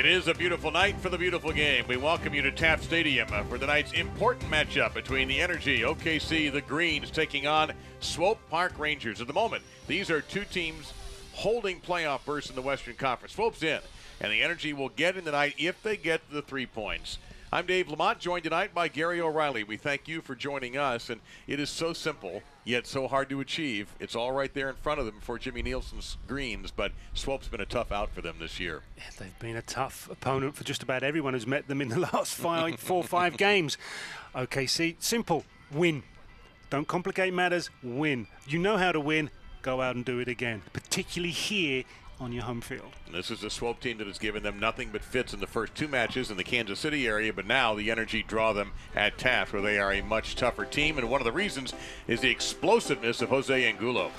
It is a beautiful night for the beautiful game. We welcome you to Taft Stadium for tonight's important matchup between the Energy, OKC, the Greens, taking on Swope Park Rangers. At the moment, these are two teams holding playoff berths in the Western Conference. Swope's in, and the Energy will get in tonight if they get the 3 points. I'm Dave Lamont, joined tonight by Gary O'Reilly. We thank you for joining us, and it is so simple, yet so hard to achieve. It's all right there in front of them for Jimmy Nielsen's Greens, but Swope's been a tough out for them this year. Yeah, they've been a tough opponent for just about everyone who's met them in the last 4 or 5 games. OKC, simple, win. Don't complicate matters, win. You know how to win, go out and do it again, particularly here on your home field. This is a Swope team that has given them nothing but fits in the first 2 matches in the Kansas City area, but now the Energy draw them at Taft, where they are a much tougher team, and one of the reasons is the explosiveness of Jose Angulo.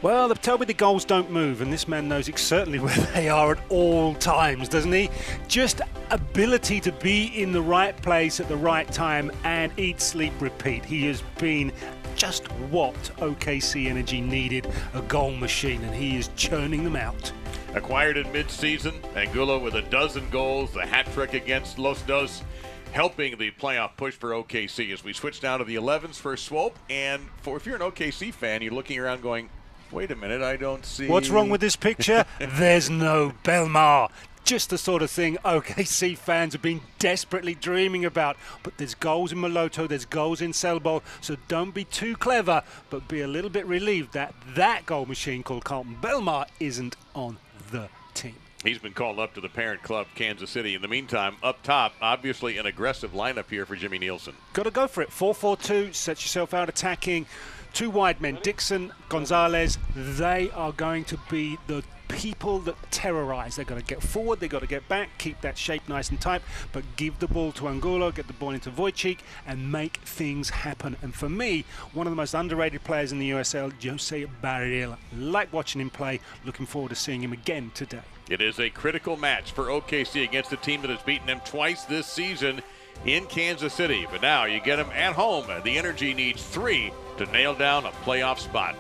Well, tell me the goals don't move, and this man knows certainly where they are at all times, doesn't he? Just ability to be in the right place at the right time and eat, sleep, repeat. He has been just what OKC Energy needed, a goal machine, and he is churning them out. Acquired in mid-season, Angulo with a dozen goals, the hat trick against Los Dos, helping the playoff push for OKC. As we switch down to the 11s for Swope, and if you're an OKC fan, you're looking around going, wait a minute, I don't see... What's wrong with this picture? There's no Belmar. Just the sort of thing OKC fans have been desperately dreaming about. But there's goals in Moloto, there's goals in Selbol, so don't be too clever, but be a little bit relieved that that goal machine called Carlton Belmar isn't on the team. He's been called up to the parent club, Kansas City. In the meantime, up top, obviously an aggressive lineup here for Jimmy Nielsen. Got to go for it. 4-4-2, set yourself out attacking. 2 wide men, Dixon, Gonzales, they are going to be the people that terrorize. They've got to get forward, they've got to get back, keep that shape nice and tight, but give the ball to Angulo, get the ball into Wojcik, and make things happen. And for me, one of the most underrated players in the USL, Jose Barril. Like watching him play, looking forward to seeing him again today. It is a critical match for OKC against a team that has beaten them twice this season in Kansas City. But now you get them at home. The Energy needs 3 to nail down a playoff spot.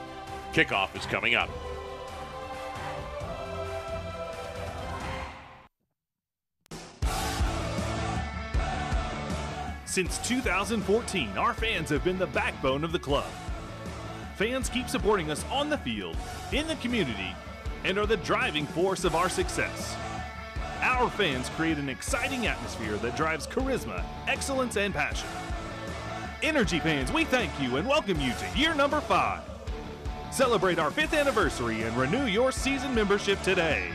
Kickoff is coming up. Since 2014, our fans have been the backbone of the club. Fans keep supporting us on the field, in the community, and are the driving force of our success. Our fans create an exciting atmosphere that drives charisma, excellence, and passion. Energy fans, we thank you and welcome you to year number 5. Celebrate our 5th anniversary and renew your season membership today.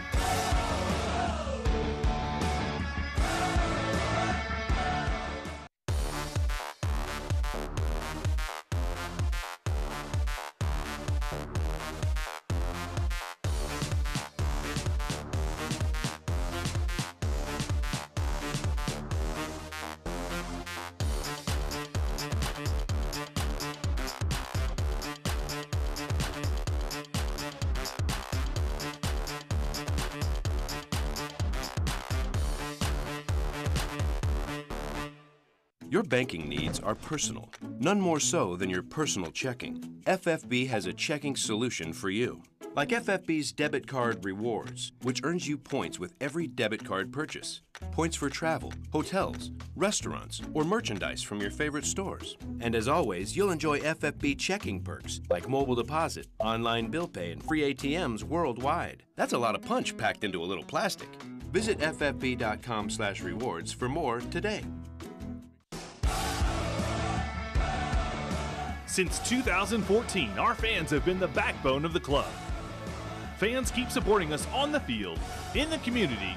Your banking needs are personal, none more so than your personal checking. FFB has a checking solution for you. Like FFB's Debit Card Rewards, which earns you points with every debit card purchase. Points for travel, hotels, restaurants, or merchandise from your favorite stores. And as always, you'll enjoy FFB checking perks like mobile deposit, online bill pay, and free ATMs worldwide. That's a lot of punch packed into a little plastic. Visit ffb.com/rewards for more today. Since 2014, our fans have been the backbone of the club. Fans keep supporting us on the field, in the community,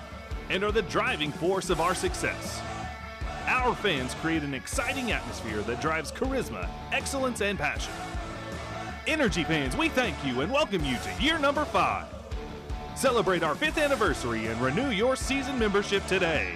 and are the driving force of our success. Our fans create an exciting atmosphere that drives charisma, excellence, and passion. Energy fans, we thank you and welcome you to year number 5. Celebrate our 5th anniversary and renew your season membership today.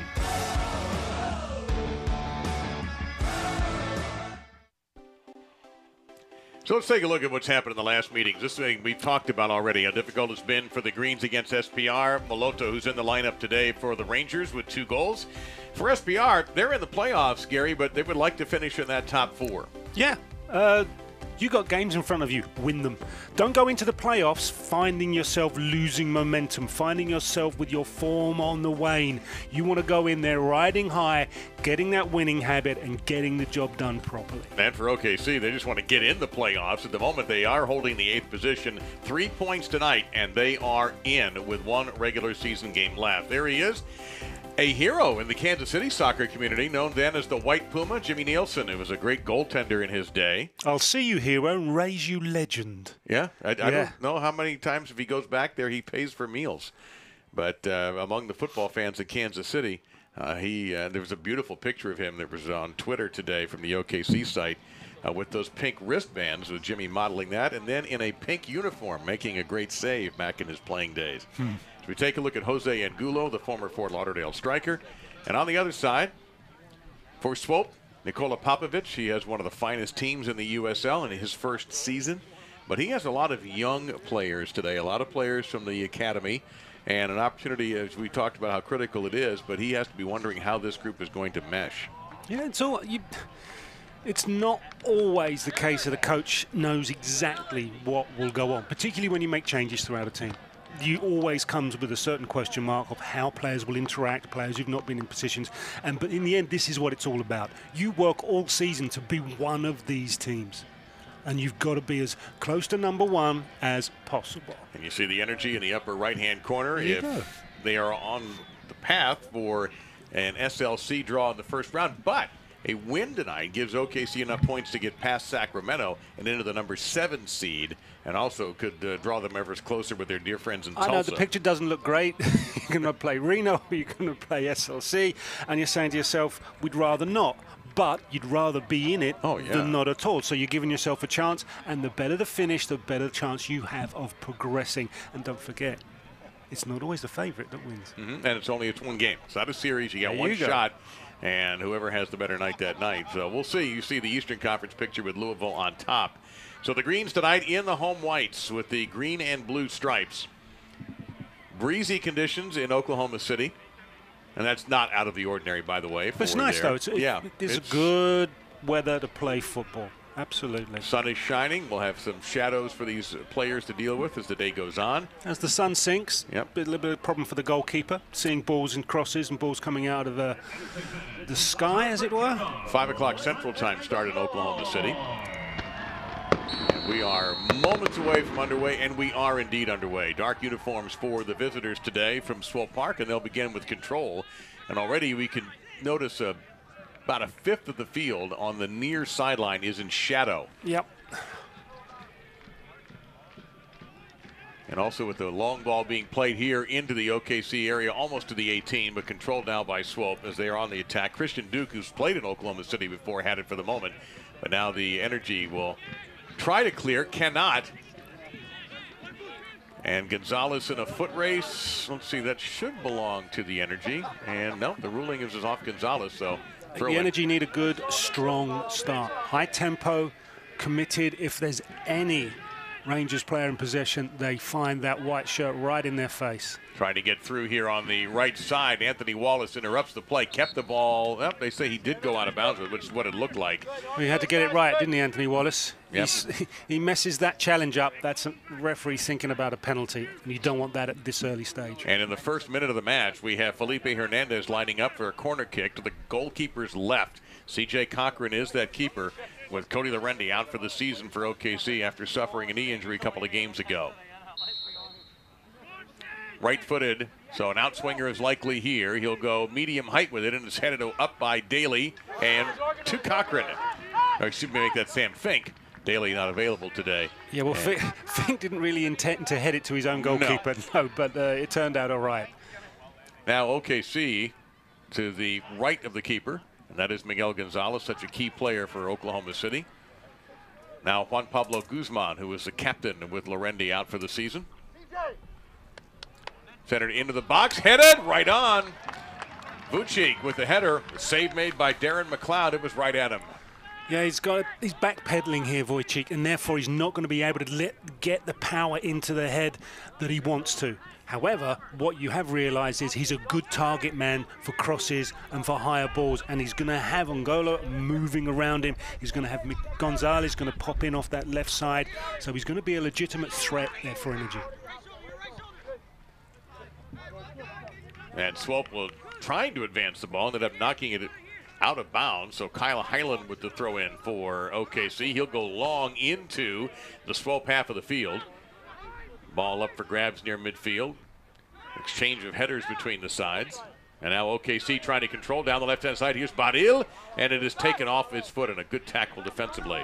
So let's take a look at what's happened in the last meetings. This thing we've talked about already, how difficult it's been for the Greens against SPR. Moloto, who's in the lineup today for the Rangers with 2 goals. For SPR, they're in the playoffs, Gary, but they would like to finish in that top 4. Yeah. You got games in front of you, win them. Don't go into the playoffs finding yourself losing momentum, finding yourself with your form on the wane. You want to go in there riding high, getting that winning habit, and getting the job done properly. And for OKC, they just want to get in the playoffs. At the moment, they are holding the 8th position, 3 points tonight, and they are in with one regular season game left. There he is. A hero in the Kansas City soccer community, known then as the White Puma, Jimmy Nielsen, who was a great goaltender in his day. I'll see you, hero, and raise you, legend. Yeah, I don't know how many times if he goes back there he pays for meals. But among the football fans in Kansas City, there was a beautiful picture of him that was on Twitter today from the OKC site with those pink wristbands, with Jimmy modeling that, and then in a pink uniform making a great save back in his playing days. We take a look at Jose Angulo, the former Fort Lauderdale striker. And on the other side, for Swope, Nikola Popovic. He has one of the finest teams in the USL in his first season. But he has a lot of young players today, a lot of players from the academy, and an opportunity, as we talked about how critical it is, but he has to be wondering how this group is going to mesh. Yeah, it's not always the case that a coach knows exactly what will go on, particularly when you make changes throughout a team. You always comes with a certain question mark of how players will interact, players who've not been in positions. But in the end, this is what it's all about. You work all season to be one of these teams. And you've got to be as close to number one as possible. And you see the energy in the upper right-hand corner. If they are on the path for an SLC draw in the first round. But a win tonight gives OKC enough points to get past Sacramento and into the number 7 seed, and also could draw them ever closer with their dear friends in Tulsa. I know the picture doesn't look great. You're going to play Reno, you're going to play SLC, and you're saying to yourself, we'd rather not. But you'd rather be in it than not at all. So you're giving yourself a chance, and the better the finish, the better chance you have of progressing. And don't forget, it's not always the favorite that wins. And it's only one game. It's not a series. You got one shot, and whoever has the better night that night. So we'll see. You see the Eastern Conference picture with Louisville on top. So the Greens tonight in the home whites with the green and blue stripes. Breezy conditions in Oklahoma City. And that's not out of the ordinary, by the way. It's nice, though. It's good weather to play football. Absolutely. Sun is shining. We'll have some shadows for these players to deal with as the day goes on. As the sun sinks, a little bit of a problem for the goalkeeper, seeing balls and crosses and balls coming out of the sky, as it were. 5 o'clock Central Time start in Oklahoma City. And we are moments away from underway, and we are indeed underway. Dark uniforms for the visitors today from Swope Park, and they'll begin with control. And already we can notice about a fifth of the field on the near sideline is in shadow. Yep. And also with the long ball being played here into the OKC area, almost to the 18, but controlled now by Swope as they are on the attack. Christian Duke, who's played in Oklahoma City before, had it for the moment. But now the Energy will try to clear, cannot. And Gonzales in a foot race. Let's see, that should belong to the Energy. And no, the ruling is off Gonzales, so the Energy need a good, strong start. High tempo, committed. If there's any Rangers player in possession, they find that white shirt right in their face. Trying to get through here on the right side. Anthony Wallace interrupts the play, kept the ball. Well, they say he did go out of bounds, which is what it looked like. Well, he had to get it right, didn't he, Anthony Wallace? Yep. He messes that challenge up. That's a referee thinking about a penalty, and you don't want that at this early stage. And in the first minute of the match, we have Felipe Hernandez lining up for a corner kick to the goalkeeper's left. C.J. Cochran is that keeper, with Cody Lorendi out for the season for OKC after suffering a knee injury a couple of games ago. Right-footed, so an outswinger is likely here. He'll go medium height with it, and it's headed up by Daly and to Cochran. Or excuse me, make that Sam Fink. Daly not available today. Yeah, well, Fink didn't really intend to head it to his own goalkeeper, no, but it turned out all right. Now OKC to the right of the keeper, and that is Miguel Gonzalez, such a key player for Oklahoma City. Now Juan Pablo Guzman, who is the captain with Lorendi out for the season. Centered into the box, headed right on. Vucic with the header. Save made by Darren McLeod. It was right at him. Yeah, he's backpedaling here, Wojcik, and therefore he's not going to be able to get the power into the head that he wants to. However, what you have realised is he's a good target man for crosses and for higher balls, and he's going to have Angola moving around him. He's going to have Gonzales going to pop in off that left side, so he's going to be a legitimate threat there for Energy. And Swope will trying to advance the ball, ended up knocking it out of bounds. So Kyle Highland with the throw in for OKC. He'll go long into the Swope half of the field. Ball up for grabs near midfield. Exchange of headers between the sides. And now OKC trying to control down the left-hand side. Here's Badil, and it is taken off his foot, and a good tackle defensively.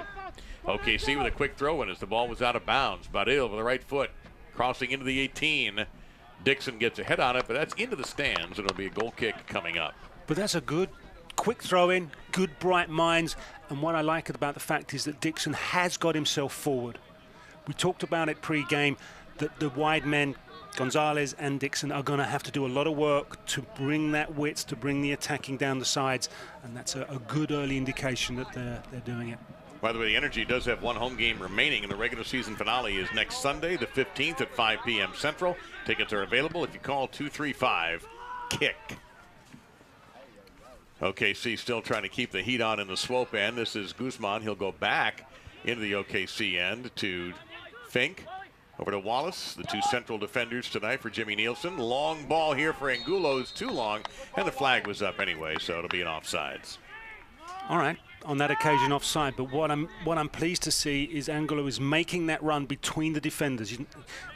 OKC with a quick throw in as the ball was out of bounds. Badil with the right foot crossing into the 18. Dixon gets a head on it, but that's into the stands. It'll be a goal kick coming up. But that's a good quick throw in, good bright minds, and what I like about the fact is that Dixon has got himself forward. We talked about it pre-game that the wide men, Gonzales and Dixon, are going to have to do a lot of work to bring that width, to bring the attacking down the sides, and that's a good early indication that they're doing it. By the way, the Energy does have one home game remaining, and the regular season finale is next Sunday, the 15th at 5 p.m. Central. Tickets are available if you call 235-KICK. OKC still trying to keep the heat on in the Swope end. This is Guzman. He'll go back into the OKC end to Fink. Over to Wallace, the two central defenders tonight for Jimmy Nielsen. Long ball here for Angulo's too long, and the flag was up anyway, so it'll be an offsides. All right, on that occasion offside, but what I'm pleased to see is Angulo is making that run between the defenders.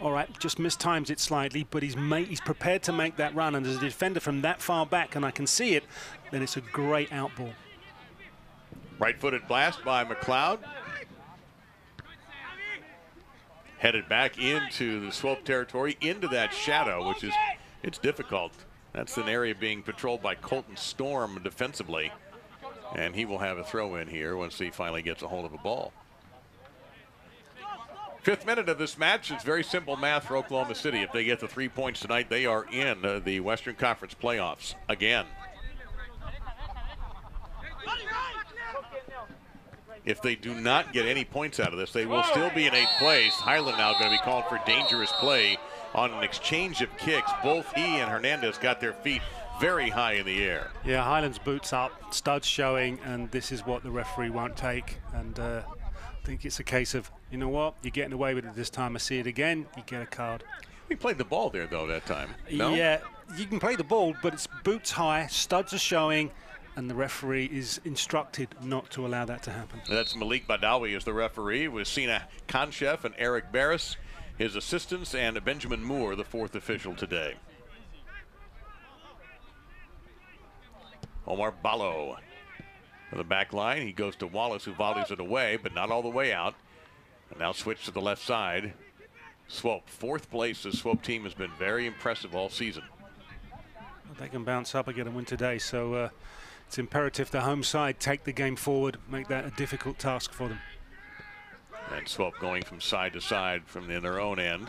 All right, just mistimes it slightly, but he's prepared to make that run, and as a defender from that far back, and I can see it, then it's a great outball. Right-footed blast by McLeod. Headed back into the Swope territory, into that shadow, which is, it's difficult. That's an area being patrolled by Colton Storm defensively. And he will have a throw in here once he finally gets a hold of a ball. 5th minute of this match. It's very simple math for Oklahoma City. If they get the 3 points tonight, they are in the Western Conference playoffs again. If they do not get any points out of this, they will still be in 8th place. Highland now going to be called for dangerous play on an exchange of kicks. Both he and Hernandez got their feet very high in the air. Yeah, Highland's boots up, studs showing, and this is what the referee won't take. And I think it's a case of, you know what, you're getting away with it this time. I see it again, you get a card. He played the ball there, though, that time. No? Yeah, you can play the ball, but it's boots high, studs are showing, and the referee is instructed not to allow that to happen. That's Malik Badawi as the referee, with Sina Konchef and Eric Barris, his assistants, and Benjamin Moore, the 4th official today. Omar Ballo for the back line. He goes to Wallace, who volleys it away, but not all the way out. And now switch to the left side. Swope, 4th place. The Swope team has been very impressive all season. Well, they can bounce up again and win today, so it's imperative the home side take the game forward, make that a difficult task for them. And Swope going from side to side from their own end.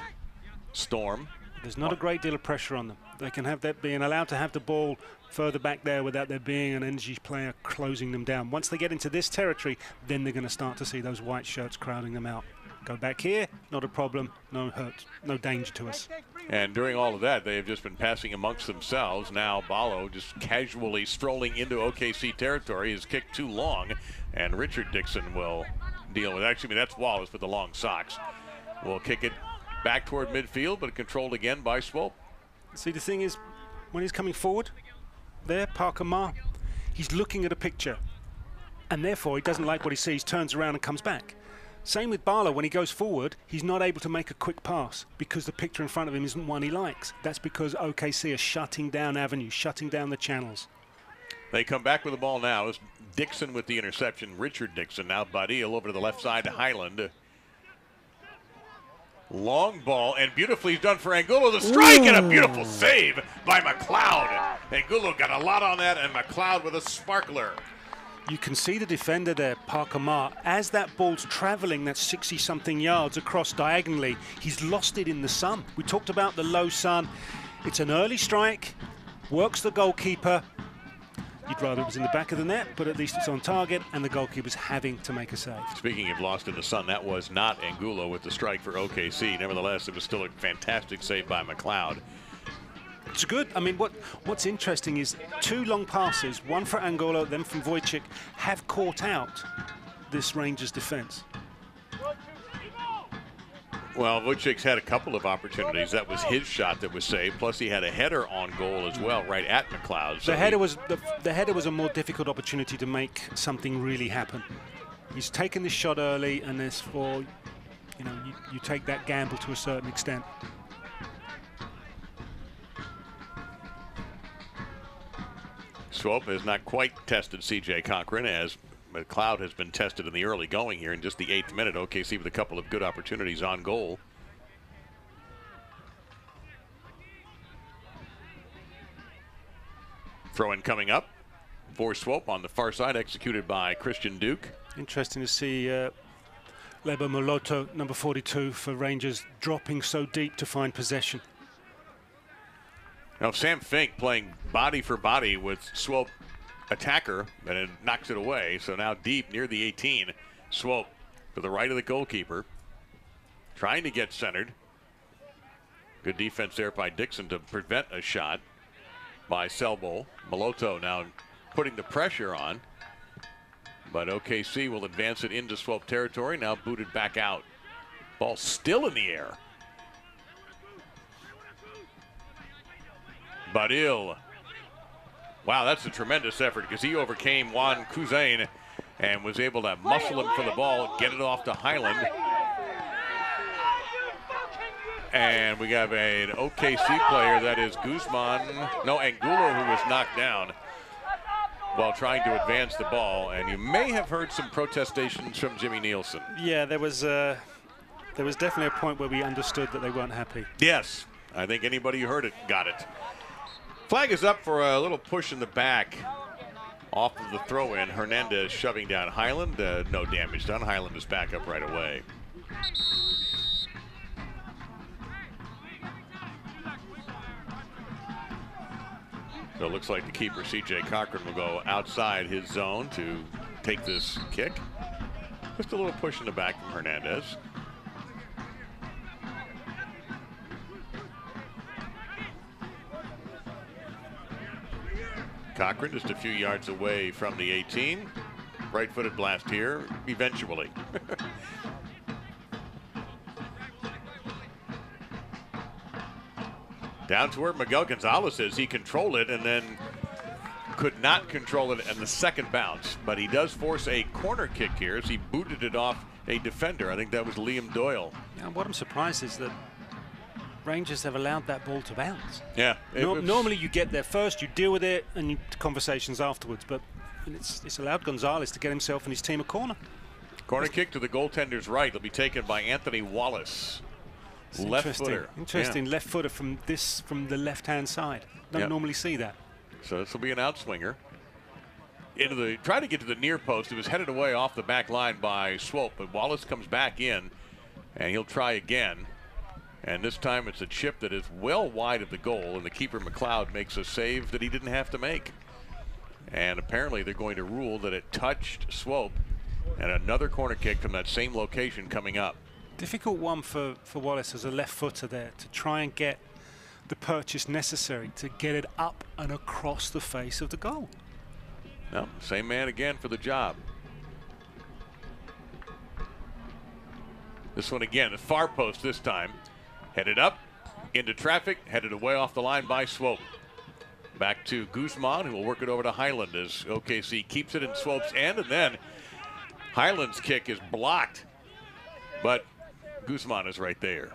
Storm. There's not a great deal of pressure on them. They can have that, being allowed to have the ball further back there without there being an Energy player closing them down. Once they get into this territory, then they're going to start to see those white shirts crowding them out. Go back here, not a problem, no hurt, no danger to us. And during all of that, they have just been passing amongst themselves. Now Ballo just casually strolling into OKC territory. His kick too long, and Richard Dixon will deal with it. Actually, that's Wallace with the long socks. Will kick it back toward midfield, but controlled again by Swope. See, the thing is, when he's coming forward, there, Parker Ma, he's looking at a picture, and therefore he doesn't like what he sees, turns around and comes back. Same with Barlow. When he goes forward, he's not able to make a quick pass because the picture in front of him isn't one he likes. That's because OKC are shutting down avenues, shutting down the channels. They come back with the ball now. It's Dixon with the interception. Richard Dixon now. Badil over to the left side to Highland. Long ball, and beautifully done for Angulo. The strike. Ooh. And a beautiful save by McLeod. Angulo got a lot on that, and McLeod with a sparkler. You can see the defender there, Parker Ma, as that ball's traveling that 60-something yards across diagonally, he's lost it in the sun. We talked about the low sun. It's an early strike, works the goalkeeper, You'd rather it was in the back of the net, but at least it's on target, and the goalkeeper's having to make a save. Speaking of lost in the sun, that was not Angulo with the strike for OKC. Nevertheless, it was still a fantastic save by McLeod. It's good. I mean, what's interesting is 2 long passes, one for Angulo, then from Wojciech, have caught out this Rangers defense. Well, Wojciech's had a couple of opportunities. That was his shot that was saved. Plus, he had a header on goal as well, right at McLeod. So the header was a more difficult opportunity to make something really happen. He's taken this shot early, and therefore, you know, you take that gamble to a certain extent. Swope has not quite tested C.J. Cochran, as McLeod has been tested in the early going here in just the 8th minute. OKC with a couple of good opportunities on goal. Throw-in coming up for Swope on the far side, executed by Christian Duke. Interesting to see Lebo Moloto, number 42 for Rangers, dropping so deep to find possession. Now Sam Fink playing body for body with Swope attacker, and it knocks it away. So now deep near the 18, Swope to the right of the goalkeeper, trying to get centered. Good defense there by Dixon to prevent a shot by Selbo. Moloto now putting the pressure on, but OKC will advance it into Swope territory, now booted back out. Ball still in the air. Badil. Wow, that's a tremendous effort, because he overcame Juan Cousin and was able to muscle him for the ball, get it off to Highland. And we have an OKC player, that is Angulo, who was knocked down while trying to advance the ball. And you may have heard some protestations from Jimmy Nielsen. Yeah, there was definitely a point where we understood that they weren't happy. Yes, I think anybody who heard it got it. Flag is up for a little push in the back off of the throw-in. Hernandez shoving down Highland. No damage done. Highland is back up right away. So it looks like the keeper, C.J. Cochran, will go outside his zone to take this kick. Just a little push in the back from Hernandez. Cochran just a few yards away from the 18. Right-footed blast here, eventually. Down to where Miguel Gonzalez is. He controlled it and then could not control it in the second bounce. But he does force a corner kick here as he booted it off a defender. I think that was Liam Doyle. Now, what I'm surprised is that Rangers have allowed that ball to bounce. Yeah. Normally you get there first, you deal with it, and conversations afterwards. But it's allowed Gonzales to get himself and his team a corner. Corner kick to the goaltender's right. It'll be taken by Anthony Wallace. Left footer. Interesting, yeah. Left footer from the left-hand side. Don't normally see that. So this will be an outswinger. Try to get to the near post. It was headed away off the back line by Swope, but Wallace comes back in, and he'll try again. And this time it's a chip that is well wide of the goal, and the keeper McLeod makes a save that he didn't have to make. And apparently they're going to rule that it touched Swope, and another corner kick from that same location coming up. Difficult one for Wallace as a left footer there to try and get the purchase necessary to get it up and across the face of the goal. No, same man again for the job. This one again, the far post this time. Headed up into traffic, headed away off the line by Swope. Back to Guzman, who will work it over to Highland as OKC keeps it in Swope's end, and then Highland's kick is blocked, but Guzman is right there.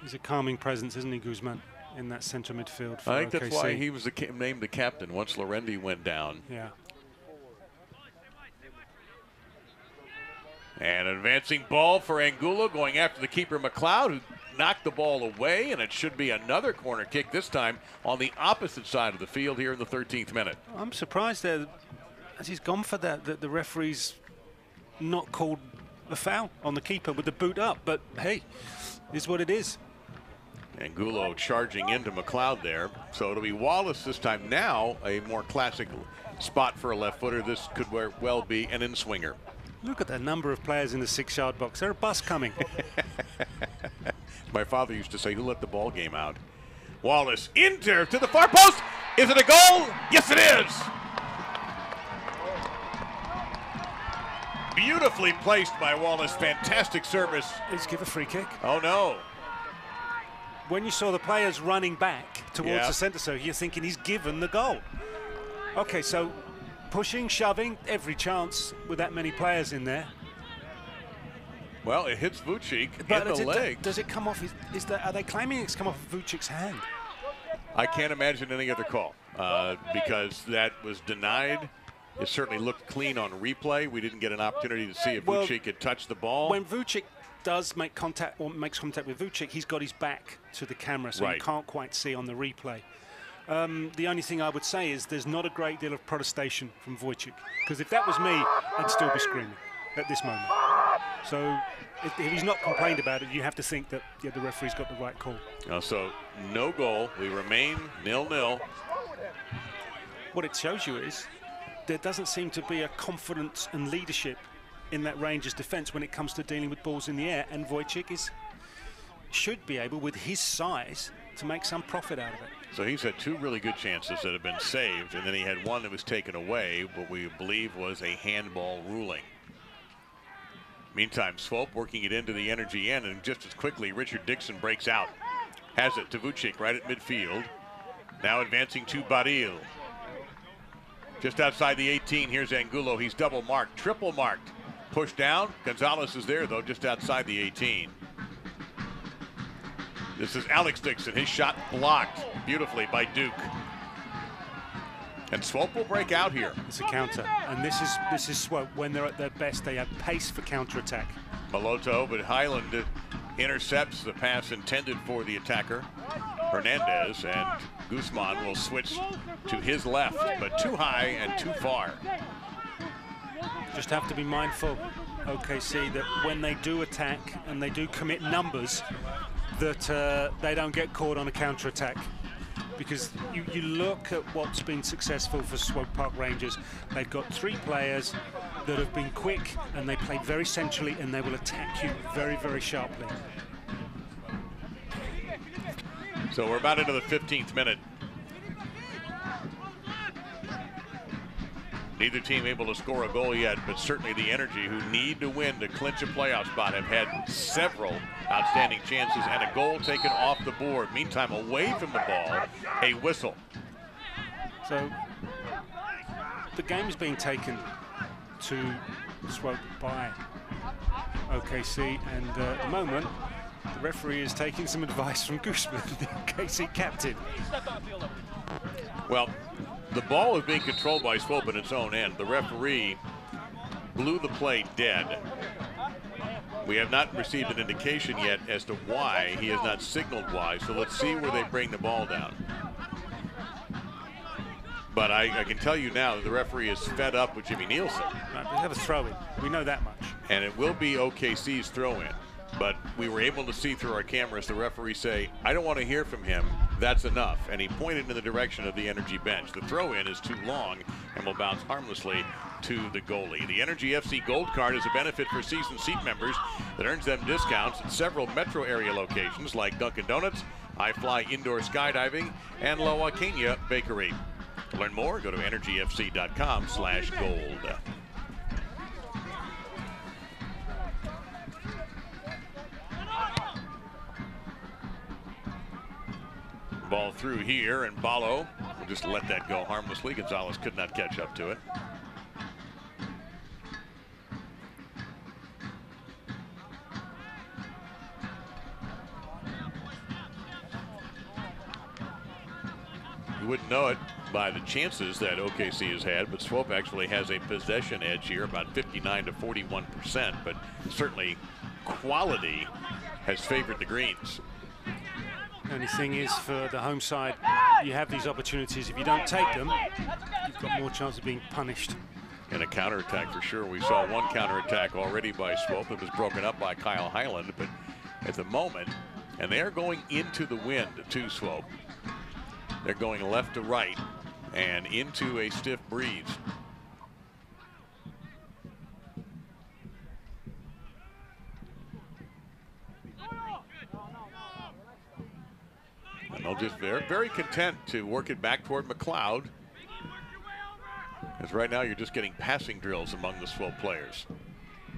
He's a calming presence, isn't he, Guzman, in that center midfield for I think OKC. that's why he was named the captain once Lorendi went down. Yeah. And an advancing ball for Angulo, going after the keeper McLeod, who knocked the ball away, and it should be another corner kick, this time on the opposite side of the field here in the 13th minute. I'm surprised there, as he's gone for that the referee's not called a foul on the keeper with the boot up, but hey, is what it is. Angulo charging into McLeod there. So it'll be Wallace this time. Now a more classic spot for a left footer. This could well be an in-swinger. Look at the number of players in the 6-yard box. There's a bus coming. My father used to say, who let the ball game out? Wallace into to the far post. Is it a goal? Yes, it is. Beautifully placed by Wallace. Fantastic service. Let's give a free kick. Oh, no. When you saw the players running back towards the centre circle, you're thinking he's given the goal. Okay, so pushing, shoving, every chance with that many players in there. Well, it hits Vucic But in the leg. Does it come off? Are they claiming it's come off Vucic's hand? I can't imagine any other call because that was denied. It certainly looked clean on replay. We didn't get an opportunity to see if Vucic had touched the ball. When Vucic does make contact or makes contact with Vucic, he's got his back to the camera, so you can't quite see on the replay. The only thing I would say is there's not a great deal of protestation from Vucic, because if that was me, I'd still be screaming at this moment. So if he's not complained about it, you have to think that the referee's got the right call. So no goal. We remain 0-0. What it shows you is there doesn't seem to be a confidence and leadership in that Rangers defence when it comes to dealing with balls in the air, and Vucic should be able, with his size, to make some profit out of it. So he's had 2 really good chances that have been saved, and then he had one that was taken away, what we believe was a handball ruling. Meantime, Swope working it into the Energy end, and just as quickly, Richard Dixon breaks out. Has it to Vucic right at midfield. Now advancing to Baril. Just outside the 18, here's Angulo. He's double marked, triple marked. Pushed down. Gonzales is there, though, just outside the 18. This is Alex Dixon. His shot blocked beautifully by Duke. And Swope will break out here. It's a counter, and this is Swope. When they're at their best, they have pace for counter-attack. Maloto, but Highland intercepts the pass intended for the attacker, Hernandez, and Guzman will switch to his left, but too high and too far. Just have to be mindful, OKC, that when they do attack and they do commit numbers, that they don't get caught on a counter-attack. Because you look at what's been successful for Swope Park Rangers. They've got 3 players that have been quick, and they play very centrally, and they will attack you very, very sharply. So we're about into the 15th minute. Neither team able to score a goal yet, but certainly the Energy, who need to win to clinch a playoff spot, have had several outstanding chances and a goal taken off the board. Meantime, away from the ball, a whistle. So the game is being taken to Swope by OKC, and at the moment, the referee is taking some advice from Guzman, the OKC captain. Well, the ball is being controlled by Swope in its own end. The referee blew the play dead. We have not received an indication yet as to why. He has not signaled why, so let's see where they bring the ball down. But I can tell you now that the referee is fed up with Jimmy Nielsen. Right, we have a throw-in. We know that much. And it will be OKC's throw-in. But we were able to see through our cameras the referee say, I don't want to hear from him. That's enough. And he pointed in the direction of the Energy bench. The throw-in is too long and will bounce harmlessly to the goalie. The Energy FC Gold Card is a benefit for season seat members that earns them discounts at several metro area locations like Dunkin' Donuts, iFly Indoor Skydiving, and La Joaquina Bakery. To learn more, go to energyfc.com/gold. Ball through here, and Balo will just let that go harmlessly. Gonzales could not catch up to it. You wouldn't know it by the chances that OKC has had, but Swope actually has a possession edge here, about 59 to 41%, but certainly quality has favored the Greens. The only thing is, for the home side, you have these opportunities. If you don't take them, you've got more chance of being punished. And a counterattack for sure. We saw one counterattack already by Swope that was broken up by Kyle Highland, but at the moment, And they are going into the wind too, Swope. They're going left to right and into a stiff breeze. And they'll just very content to work it back toward McLeod. Because right now you're just getting passing drills among the Swope players.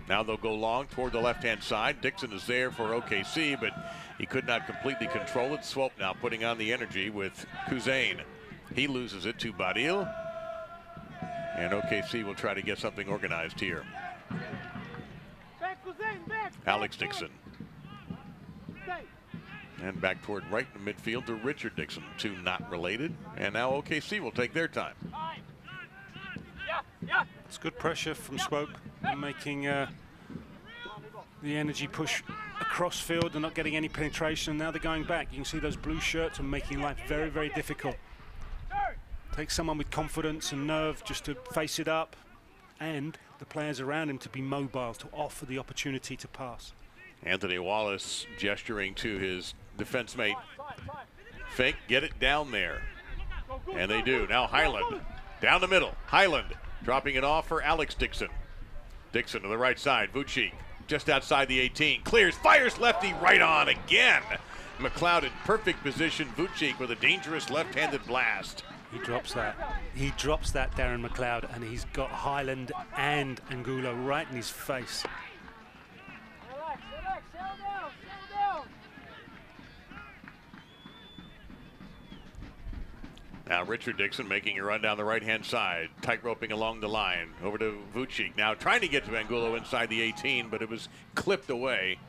Now they'll go long toward the left-hand side. Dixon is there for OKC, but he could not completely control it. Swope now putting on the energy with Kuzain. He loses it to Badil. And OKC will try to get something organized here. Alex Dixon. And back toward right in the midfield to Richard Dixon. Two not related. And now OKC will take their time. It's good pressure from Swope, making the energy push across field and not getting any penetration. Now they're going back. You can see those blue shirts are making life very, very difficult. Take someone with confidence and nerve just to face it up, and the players around him to be mobile, to offer the opportunity to pass. Anthony Wallace gesturing to his defense mate. Fake, get it down there. And they do. Now Highland down the middle. Highland dropping it off for Alex Dixon. Dixon to the right side. Vucic just outside the 18. Clears, fires lefty right on again. McLeod in perfect position. Vucic with a dangerous left-handed blast. He drops that. He drops that, Darren McLeod, and he's got Highland and Angulo right in his face. Now Richard Dixon making a run down the right-hand side, tight-roping along the line. Over to Vucic, now trying to get to Angulo inside the 18, but it was clipped away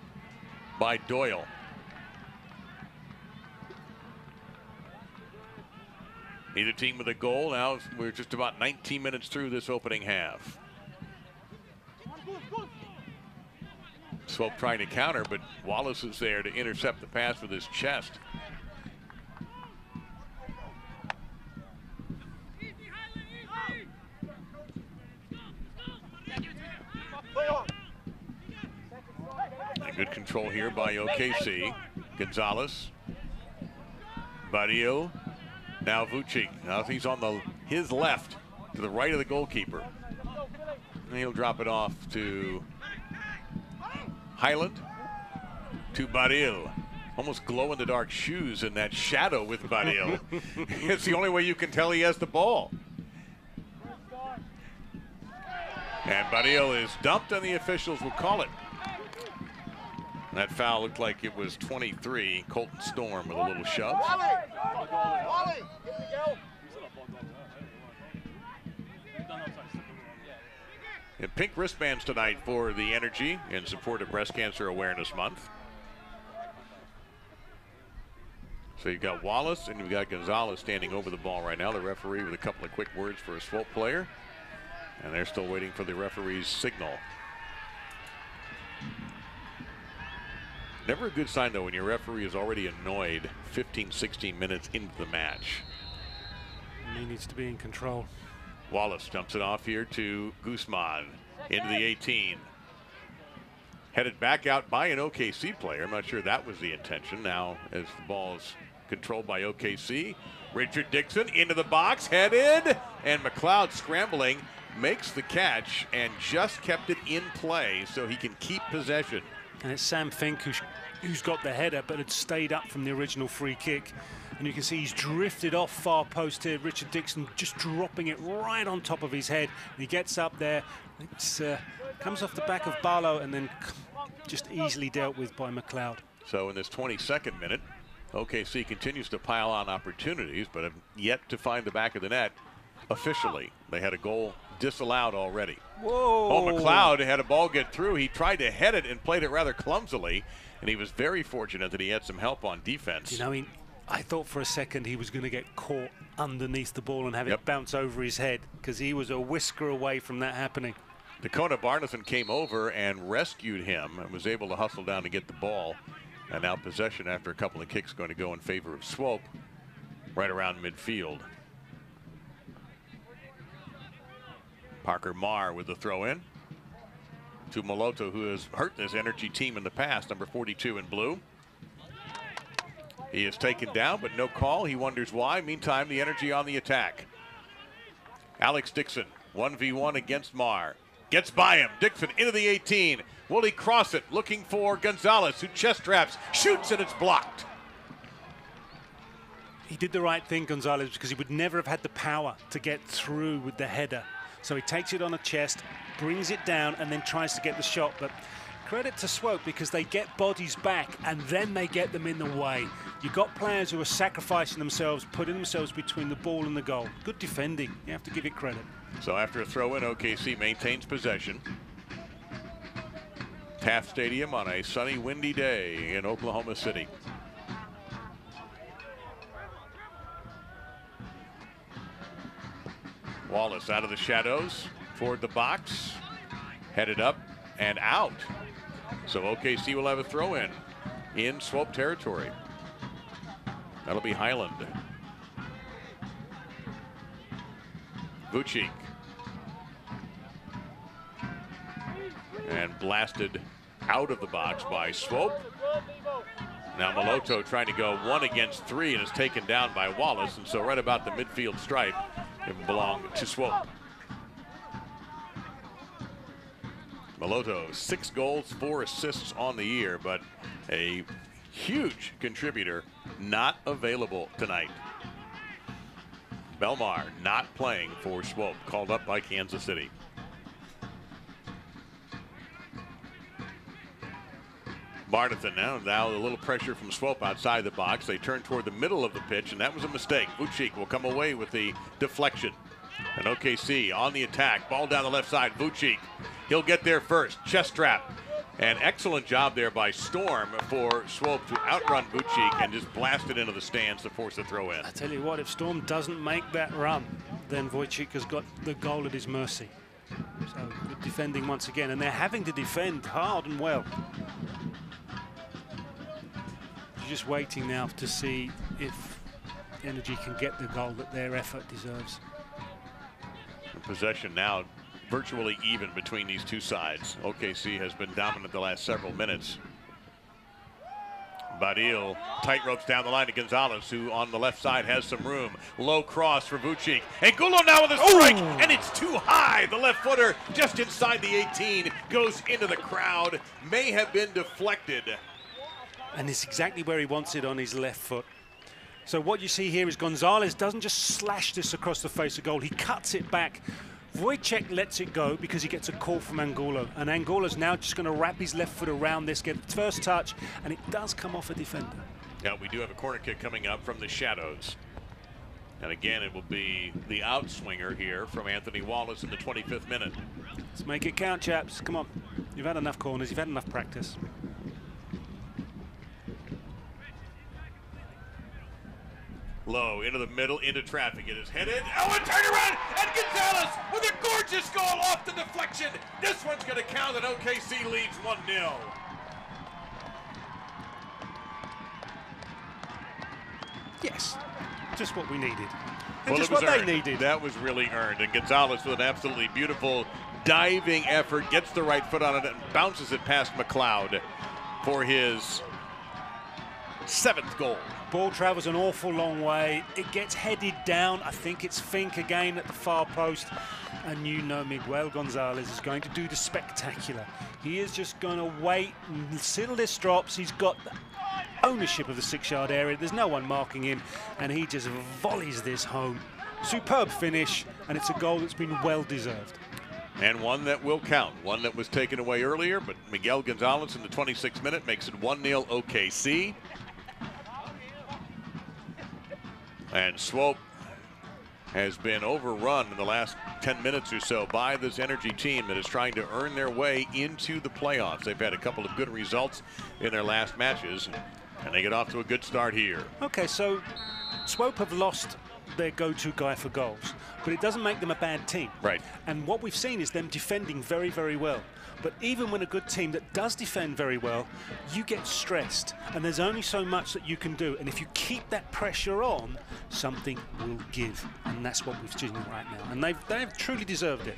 by Doyle. Neither team with a goal. Now we're just about 19 minutes through this opening half. Swope trying to counter, but Wallace is there to intercept the pass with his chest. Good control here by OKC. Gonzales. Badil. Now Vucic. Now he's on his left to the right of the goalkeeper. And he'll drop it off to Highland. To Badil. Almost glow-in-the-dark shoes in that shadow with Badil. It's the only way you can tell he has the ball. And Badil is dumped, and the officials will call it. That foul looked like it was 23. Colton Storm with a little shove. And pink wristbands tonight for the Energy in support of Breast Cancer Awareness Month. So you've got Wallace and you've got Gonzales standing over the ball right now. The referee with a couple of quick words for a Swope player. And they're still waiting for the referee's signal. Never a good sign, though, when your referee is already annoyed 15, 16 minutes into the match. He needs to be in control. Wallace jumps it off here to Guzman into the 18. Headed back out by an OKC player. I'm not sure that was the intention. Now, as the ball is controlled by OKC, Richard Dixon into the box, headed, and McLeod scrambling, makes the catch and just kept it in play so he can keep possession. And it's Sam Fink who's got the header, but had stayed up from the original free kick. And you can see he's drifted off far post here. Richard Dixon just dropping it right on top of his head. And he gets up there. It comes off the back of Barlow and then just easily dealt with by McLeod. So in this 22nd minute, OKC continues to pile on opportunities, but have yet to find the back of the net officially. They had a goal disallowed already. Whoa. Oh, McLeod had a ball get through. He tried to head it and played it rather clumsily, and he was very fortunate that he had some help on defense. You know, I thought for a second he was going to get caught underneath the ball and have it bounce over his head, because he was a whisker away from that happening. Dakota Barnathan came over and rescued him and was able to hustle down to get the ball. And now possession after a couple of kicks going to go in favor of Swope right around midfield. Parker Marr with the throw in to Moloto, who has hurt this Energy team in the past, number 42 in blue. He is taken down, but no call. He wonders why. Meantime, the Energy on the attack. Alex Dixon, 1v1 against Marr. Gets by him. Dixon into the 18. Will he cross it? Looking for Gonzales, who chest traps, shoots, and it's blocked. He did the right thing, Gonzales, because he would never have had the power to get through with the header. So he takes it on a chest, brings it down, and then tries to get the shot. But credit to Swope, because they get bodies back, and then they get them in the way. You've got players who are sacrificing themselves, putting themselves between the ball and the goal. Good defending. You have to give it credit. So after a throw-in, OKC maintains possession. Taft Stadium on a sunny, windy day in Oklahoma City. Wallace out of the shadows toward the box, headed up and out. So OKC will have a throw-in in Swope territory. That'll be Highland. Vucic. And blasted out of the box by Swope. Now Maloto trying to go 1 against 3 and is taken down by Wallace, and so right about the midfield stripe, it belonged to Swope. Maloto, 6 goals, 4 assists on the year, but a huge contributor not available tonight. Belmar not playing for Swope, called up by Kansas City. Barnathan now a little pressure from Swope outside the box. They turn toward the middle of the pitch, and that was a mistake. Vucic will come away with the deflection. And OKC on the attack. Ball down the left side. Vucic. He'll get there first. Chest trap. An excellent job there by Storm for Swope to outrun Vucic and just blast it into the stands to force a throw in. I tell you what, if Storm doesn't make that run, then Vucic has got the goal at his mercy. So good defending once again, and they're having to defend hard and well. Just waiting now to see if Energy can get the goal that their effort deserves. Possession now virtually even between these two sides. OKC has been dominant the last several minutes. Badil tight ropes down the line to Gonzales, who on the left side has some room. Low cross for Vucic. Angulo now with a strike, and it's too high. The left footer just inside the 18 goes into the crowd. May have been deflected. And it's exactly where he wants it, on his left foot. So what you see here is Gonzales doesn't just slash this across the face of goal. He cuts it back. Wojciech lets it go because he gets a call from Angulo. And Angolo's now just going to wrap his left foot around this, get first touch, and it does come off a defender. Now we do have a corner kick coming up from the shadows. And again, it will be the outswinger here from Anthony Wallace in the 25th minute. Let's make it count, chaps. Come on. You've had enough corners. You've had enough practice. Low into the middle, into traffic. It is headed. Oh, and turn around! And Gonzales with a gorgeous goal off the deflection. This one's going to count, and OKC leads 1-0. Yes, just what we needed. And Well, just it was what earned. they needed. That was really earned. And Gonzales with an absolutely beautiful diving effort, gets the right foot on it and bounces it past McLeod for his 7th goal. Ball travels an awful long way. It gets headed down. I think it's Fink again at the far post. And you know Miguel Gonzalez is going to do the spectacular. He is just going to wait until this drops. He's got the ownership of the 6-yard area. There's no one marking him. And he just volleys this home. Superb finish. And it's a goal that's been well deserved. And one that will count. One that was taken away earlier, but Miguel Gonzalez in the 26th minute makes it 1-0 OKC. And Swope has been overrun in the last 10 minutes or so by this Energy team that is trying to earn their way into the playoffs. They've had a couple of good results in their last matches, and they get off to a good start here. Okay, so Swope have lost their go-to guy for goals, but it doesn't make them a bad team. Right. And what we've seen is them defending very, very well. But even when a good team that does defend very well, you get stressed, and there's only so much that you can do. And if you keep that pressure on, something will give, and that's what we've seen right now. And they've truly deserved it.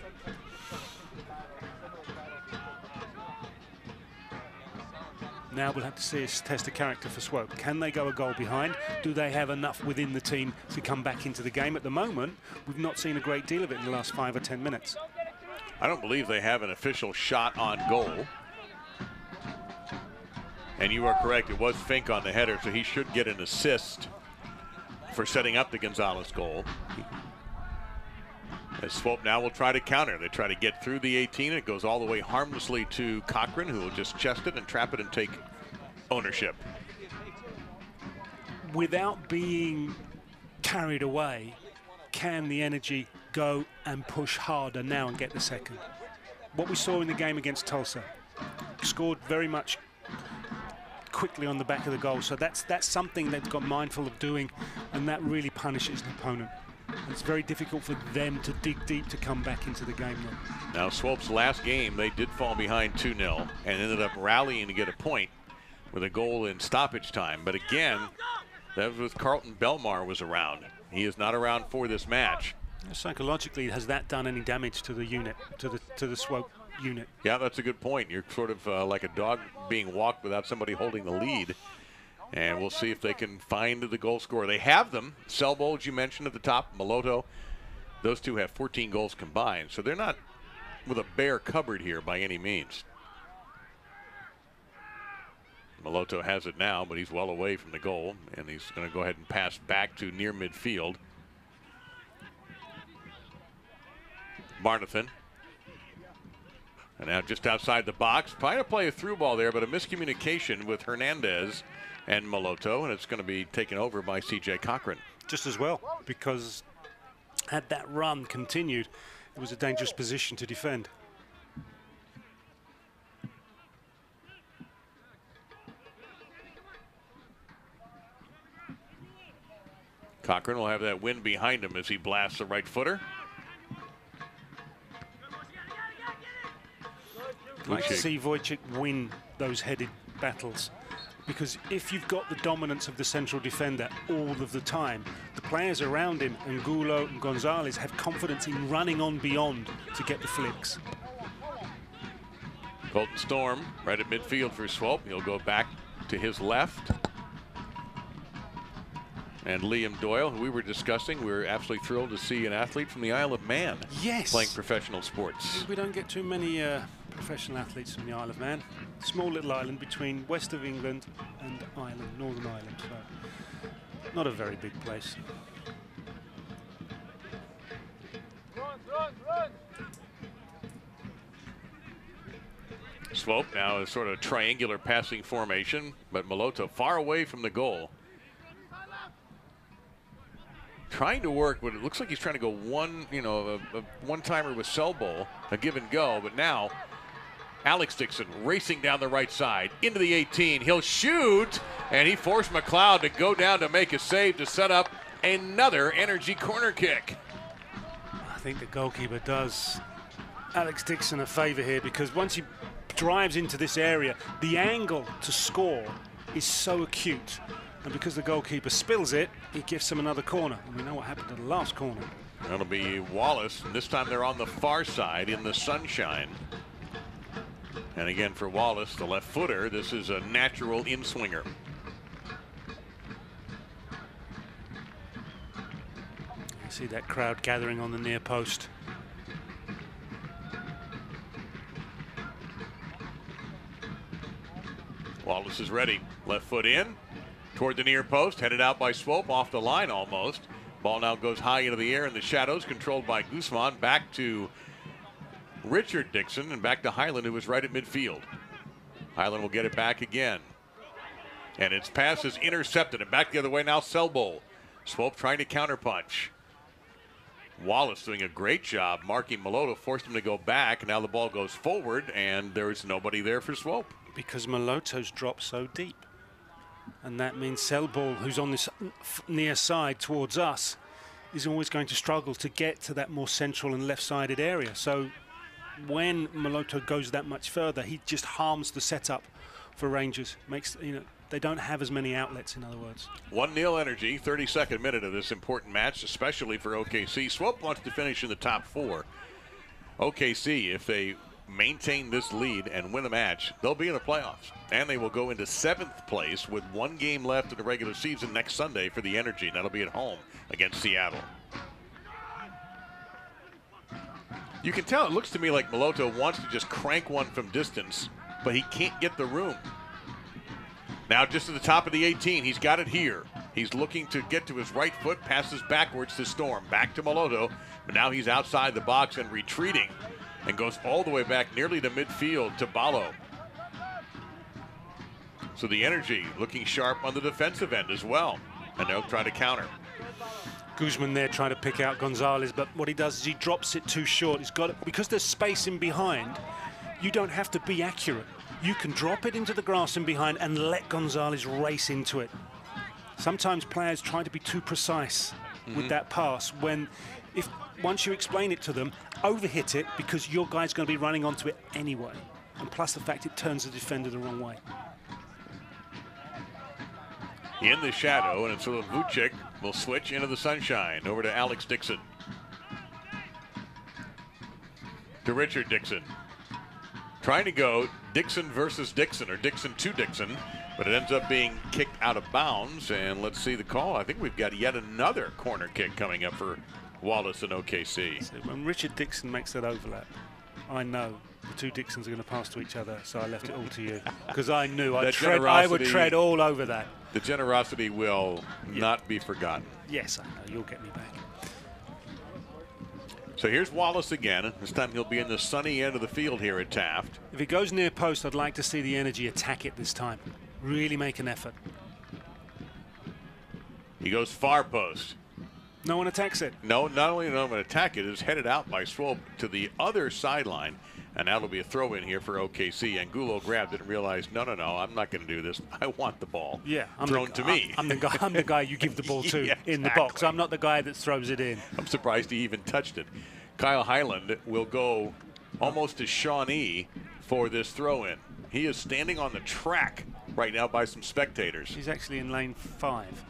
Now we'll have to see a test of character for Swope. Can they go a goal behind? Do they have enough within the team to come back into the game? At the moment, we've not seen a great deal of it in the last 5 or 10 minutes. I don't believe they have an official shot on goal. And you are correct, it was Fink on the header, so he should get an assist for setting up the Gonzales goal. As Swope now will try to counter. They try to get through the 18, and it goes all the way harmlessly to Cochran, who will just chest it and trap it and take ownership. Without being carried away, can the Energy go and push harder now and get the second? What we saw in the game against Tulsa, scored very much quickly on the back of the goal, so that's something they've got mindful of doing, and that really punishes the opponent. It's very difficult for them to dig deep to come back into the game now. Now Swope's last game, they did fall behind 2-0 and ended up rallying to get a point with a goal in stoppage time. But again, that was with Carlton Belmar was around. He is not around for this match. Psychologically, has that done any damage to the unit, to the Swope unit? Yeah, that's a good point. You're sort of like a dog being walked without somebody holding the lead. And we'll see if they can find the goal scorer. They have them. Selbold, you mentioned at the top, Maloto. Those two have 14 goals combined. So they're not with a bare cupboard here by any means. Maloto has it now, but he's well away from the goal. And he's going to go ahead and pass back to near midfield. Barnathan. And now just outside the box. Trying to play a through ball there, but a miscommunication with Hernandez and Maloto, and it's going to be taken over by C.J. Cochran. Just as well, because had that run continued, it was a dangerous position to defend. Cochran will have that wind behind him as he blasts the right footer. I'd like to see Wojciech win those headed battles, because if you've got the dominance of the central defender all of the time, the players around him, Angulo and Gonzales, have confidence in running on beyond to get the flicks. Colton Storm right at midfield for Swope. He'll go back to his left. And Liam Doyle, who we were discussing, we're absolutely thrilled to see an athlete from the Isle of Man playing professional sports. We don't get too many professional athletes from the Isle of Man. Small little island between west of England and Ireland, Northern Ireland, so not a very big place. Swope now is sort of triangular passing formation, but Maloto far away from the goal. Trying to work, but it looks like he's trying to go a one-timer with Selbold, a give and go, but now Alex Dixon racing down the right side into the 18. He'll shoot, and he forced McLeod to go down to make a save to set up another Energy corner kick. I think the goalkeeper does Alex Dixon a favor here, because once he drives into this area, the angle to score is so acute. And because the goalkeeper spills it, he gives him another corner. And we know what happened to the last corner. That'll be Wallace, and this time they're on the far side in the sunshine. And again for Wallace, the left footer, this is a natural in-swinger. You see that crowd gathering on the near post. Wallace is ready, left foot in, toward the near post, headed out by Swope, off the line almost. Ball now goes high into the air in the shadows, controlled by Guzman, back to Richard Dixon, and back to Highland, who was right at midfield. Highland will get it back again. And its pass is intercepted, and back the other way now, Selbold. Swope trying to counterpunch. Wallace doing a great job marking Maloto, forced him to go back, and now the ball goes forward, and there's nobody there for Swope. Because Maloto's dropped so deep. And that means Selbold, who's on this near side towards us, is always going to struggle to get to that more central and left-sided area. So when Maloto goes that much further, he just harms the setup for Rangers. They don't have as many outlets, in other words. 1-0 Energy, 32nd minute of this important match, especially for OKC. Swope wants to finish in the top four. OKC, if they maintain this lead and win a match, they'll be in the playoffs. And they will go into 7th place with 1 game left in the regular season next Sunday for the Energy. That'll be at home against Seattle. You can tell it looks to me like Moloto wants to just crank one from distance, but he can't get the room. Now just at the top of the 18, he's got it here. He's looking to get to his right foot, passes backwards to Storm, back to Moloto, but now he's outside the box and retreating and goes all the way back nearly to midfield to Ballo. So the Energy looking sharp on the defensive end as well, and they'll try to counter. Guzman there trying to pick out Gonzales, but what he does is he drops it too short. He's got it, because there's space in behind, you don't have to be accurate. You can drop it into the grass in behind and let Gonzales race into it. Sometimes players try to be too precise with that pass when, once you explain it to them, overhit it because your guy's going to be running onto it anyway. And plus the fact it turns the defender the wrong way. In the shadow, and it's a little Vucic will switch into the sunshine over to Alex Dixon. To Richard Dixon. Trying to go Dixon versus Dixon, or Dixon to Dixon, but it ends up being kicked out of bounds. And let's see the call. I think we've got yet another corner kick coming up for Wallace and OKC. So when Richard Dixon makes that overlap, I know the 2 Dixons are going to pass to each other, so I left it all to you. Because I knew I would tread all over that. The generosity will not be forgotten. Yes, I know. You'll get me back. So here's Wallace again. This time he'll be in the sunny end of the field here at Taft. If it goes near post, I'd like to see the Energy attack it this time. Really make an effort. He goes far post. No one attacks it. No, not only no one attack it, it's headed out by Swope to the other sideline. And that'll be a throw in here for OKC. Angulo grabbed it and realized, no, I'm not going to do this. I want the ball. Yeah, thrown to me. I'm the guy you give the ball to yeah, in the box. I'm not the guy that throws it in. I'm surprised he even touched it. Kyle Highland will go almost to Shawnee for this throw in. He is standing on the track right now by some spectators. He's actually in lane 5.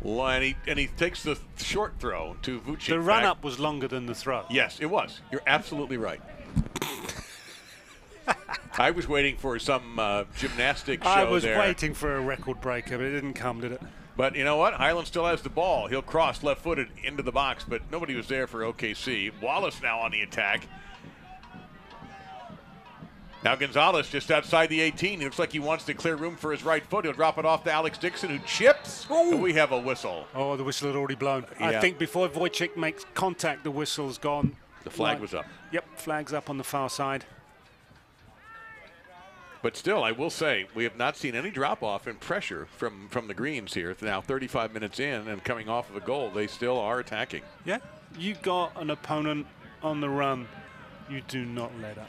And he takes the short throw to Vucic. The run-up was longer than the throw. Yes, it was. You're absolutely right. I was waiting for some gymnastics show there. I was waiting for a record breaker, but it didn't come, did it? But you know what? Highland still has the ball. He'll cross left-footed into the box, but nobody was there for OKC. Wallace now on the attack. Now Gonzalez just outside the 18. He looks like he wants to clear room for his right foot. He'll drop it off to Alex Dixon, who chips. And we have a whistle. Oh, the whistle had already blown. Yeah. I think before Wojcik makes contact, the whistle's gone. The flag was up. Yep, flag's up on the far side. But still, I will say, we have not seen any drop-off in pressure from the Greens here. Now 35 minutes in and coming off of a goal, they still are attacking. Yeah, you got an opponent on the run. You do not let up.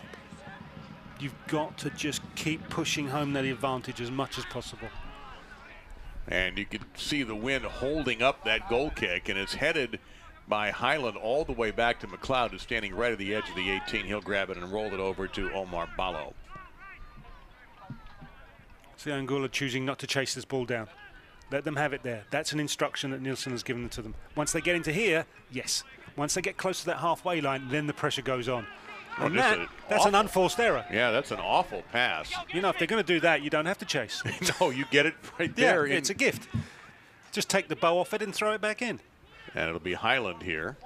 You've got to just keep pushing home that advantage as much as possible. And you can see the wind holding up that goal kick, and it's headed by Highland all the way back to McLeod, who's standing right at the edge of the 18. He'll grab it and roll it over to Omar Ballo. See Angulo choosing not to chase this ball down. Let them have it there. That's an instruction that Nielsen has given to them. Once they get into here, yes. Once they get close to that halfway line, then the pressure goes on. And that's an unforced error. Yeah, that's an awful pass. You know, if they're going to do that, you don't have to chase. No, you get it right there. Yeah, it's a gift. Just take the bow off it and throw it back in. And it'll be Highland here.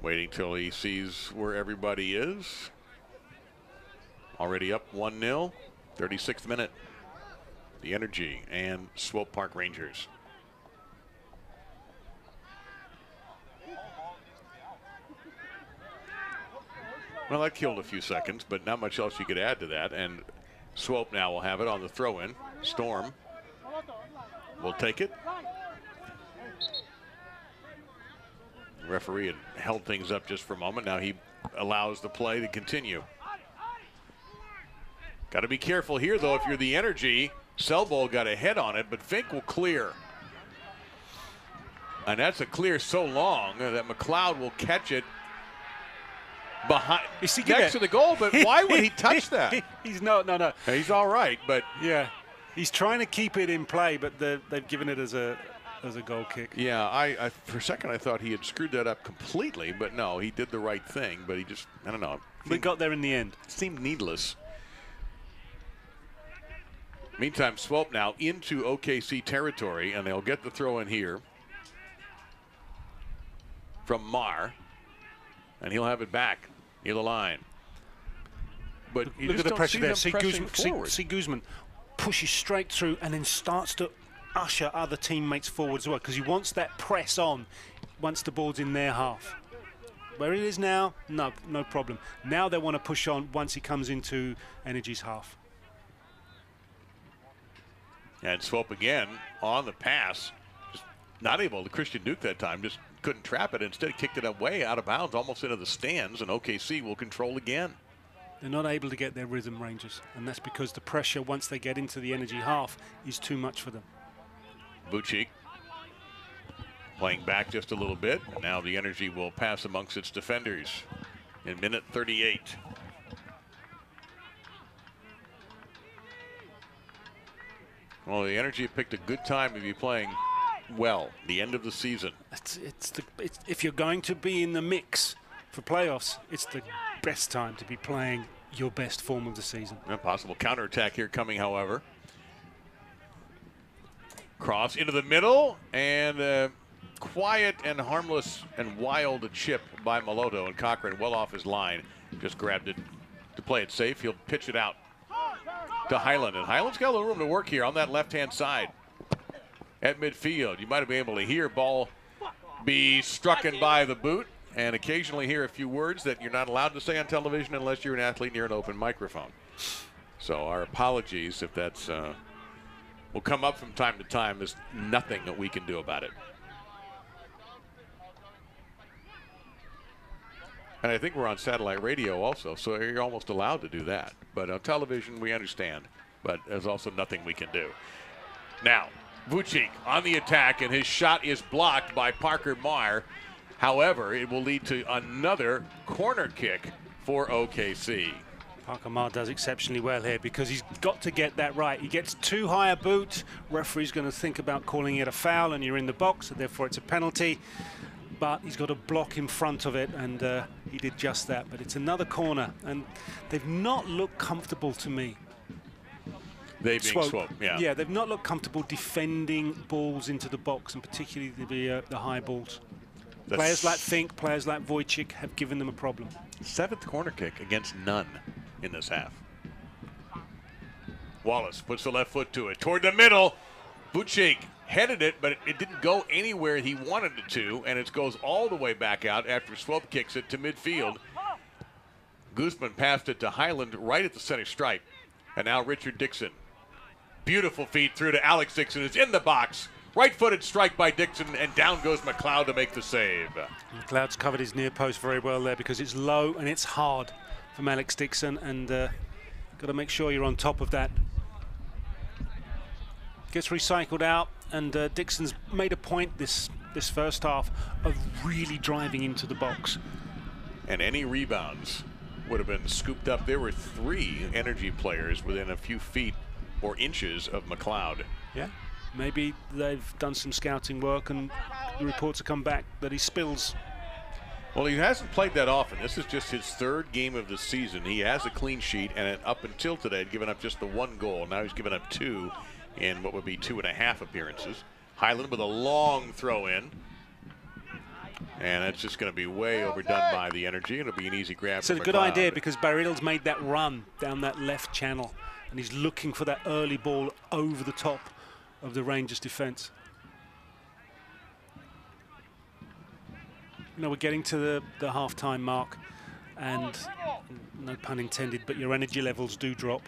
Waiting till he sees where everybody is. Already up 1-0, 36th minute. The Energy and Swope Park Rangers. Well, that killed a few seconds, but not much else you could add to that. And Swope now will have it on the throw-in. Storm will take it. The referee had held things up just for a moment. Now he allows the play to continue. Got to be careful here, though, if you're the Energy. Selbo got a head on it, but Fink will clear. And that's a clear so long that McLeod will catch it behind, next to the goal, but why would he touch that? He's no. He's all right, but yeah, he's trying to keep it in play, but they've given it as a as a goal kick. Yeah, I for a second I thought he had screwed that up completely, but no, he did the right thing, but he just, I don't know. We got there in the end. It seemed needless. Meantime, Swope now into OKC territory, and they'll get the throw in here from Mar, and he'll have it back near the line. But look at the pressure there. See Guzman pushes straight through and then starts to usher other teammates forward as well, because he wants that press on once the ball's in their half. Where it is now, no problem. Now they want to push on once he comes into Energy's half. And Swope again on the pass, just not able to. Christian Duke that time just couldn't trap it. Instead, kicked it away out of bounds, almost into the stands, and OKC will control again. They're not able to get their rhythm, Rangers, and that's because the pressure once they get into the Energy half is too much for them. Vucic playing back just a little bit. Now the Energy will pass amongst its defenders in minute 38. Well, the Energy picked a good time to be playing well, the end of the season. If you're going to be in the mix for playoffs, it's the best time to be playing your best form of the season. A possible counterattack here coming, however. Cross into the middle, and quiet and harmless and wild chip by Maloto, and Cochran well off his line. Just grabbed it to play it safe. He'll pitch it out to Highland, and Highland's got a little room to work here on that left-hand side at midfield. You might have been able to hear ball be struck in by the boot, and occasionally hear a few words that you're not allowed to say on television unless you're an athlete near an open microphone. So our apologies if that's will come up from time to time. There's nothing that we can do about it. And I think we're on satellite radio also, so you're almost allowed to do that. But on television, we understand. But there's also nothing we can do. Now, Vucic on the attack, and his shot is blocked by Parker Marr. However, it will lead to another corner kick for OKC. Parker Marr does exceptionally well here because he's got to get that right. He gets too high a boot. Referee's going to think about calling it a foul, and you're in the box, so therefore it's a penalty. But he's got a block in front of it, and he did just that. But it's another corner, and they've not looked comfortable to me. They being Swope, yeah. Yeah, they've not looked comfortable defending balls into the box, and particularly the high balls. Players like Fink, players like Wojcik have given them a problem. 7th corner kick against none in this half. Wallace puts the left foot to it. Toward the middle, Vucic headed it, but it didn't go anywhere he wanted it to, and it goes all the way back out after Swope kicks it to midfield. Guzman passed it to Highland right at the center stripe, and now Richard Dixon. Beautiful feed through to Alex Dixon, who's in the box. Right-footed strike by Dixon, and down goes McLeod to make the save. McLeod's covered his near post very well there because it's low and it's hard from Alex Dixon, and got to make sure you're on top of that. Gets recycled out, and Dixon's made a point this first half of really driving into the box. And any rebounds would have been scooped up. There were 3 Energy players within a few feet or inches of McLeod. Yeah. Maybe they've done some scouting work and the reports have come back that he spills. Well, he hasn't played that often. This is just his 3rd game of the season. He has a clean sheet, and up until today had given up just the 1 goal. Now he's given up 2 in what would be 2.5 appearances. Highland with a long throw in. And it's just going to be way overdone by the Energy. It'll be an easy grab. It's a good idea because Barrill's made that run down that left channel, and he's looking for that early ball over the top of the Rangers defense. You know, we're getting to the half-time mark, and no pun intended, but your energy levels do drop,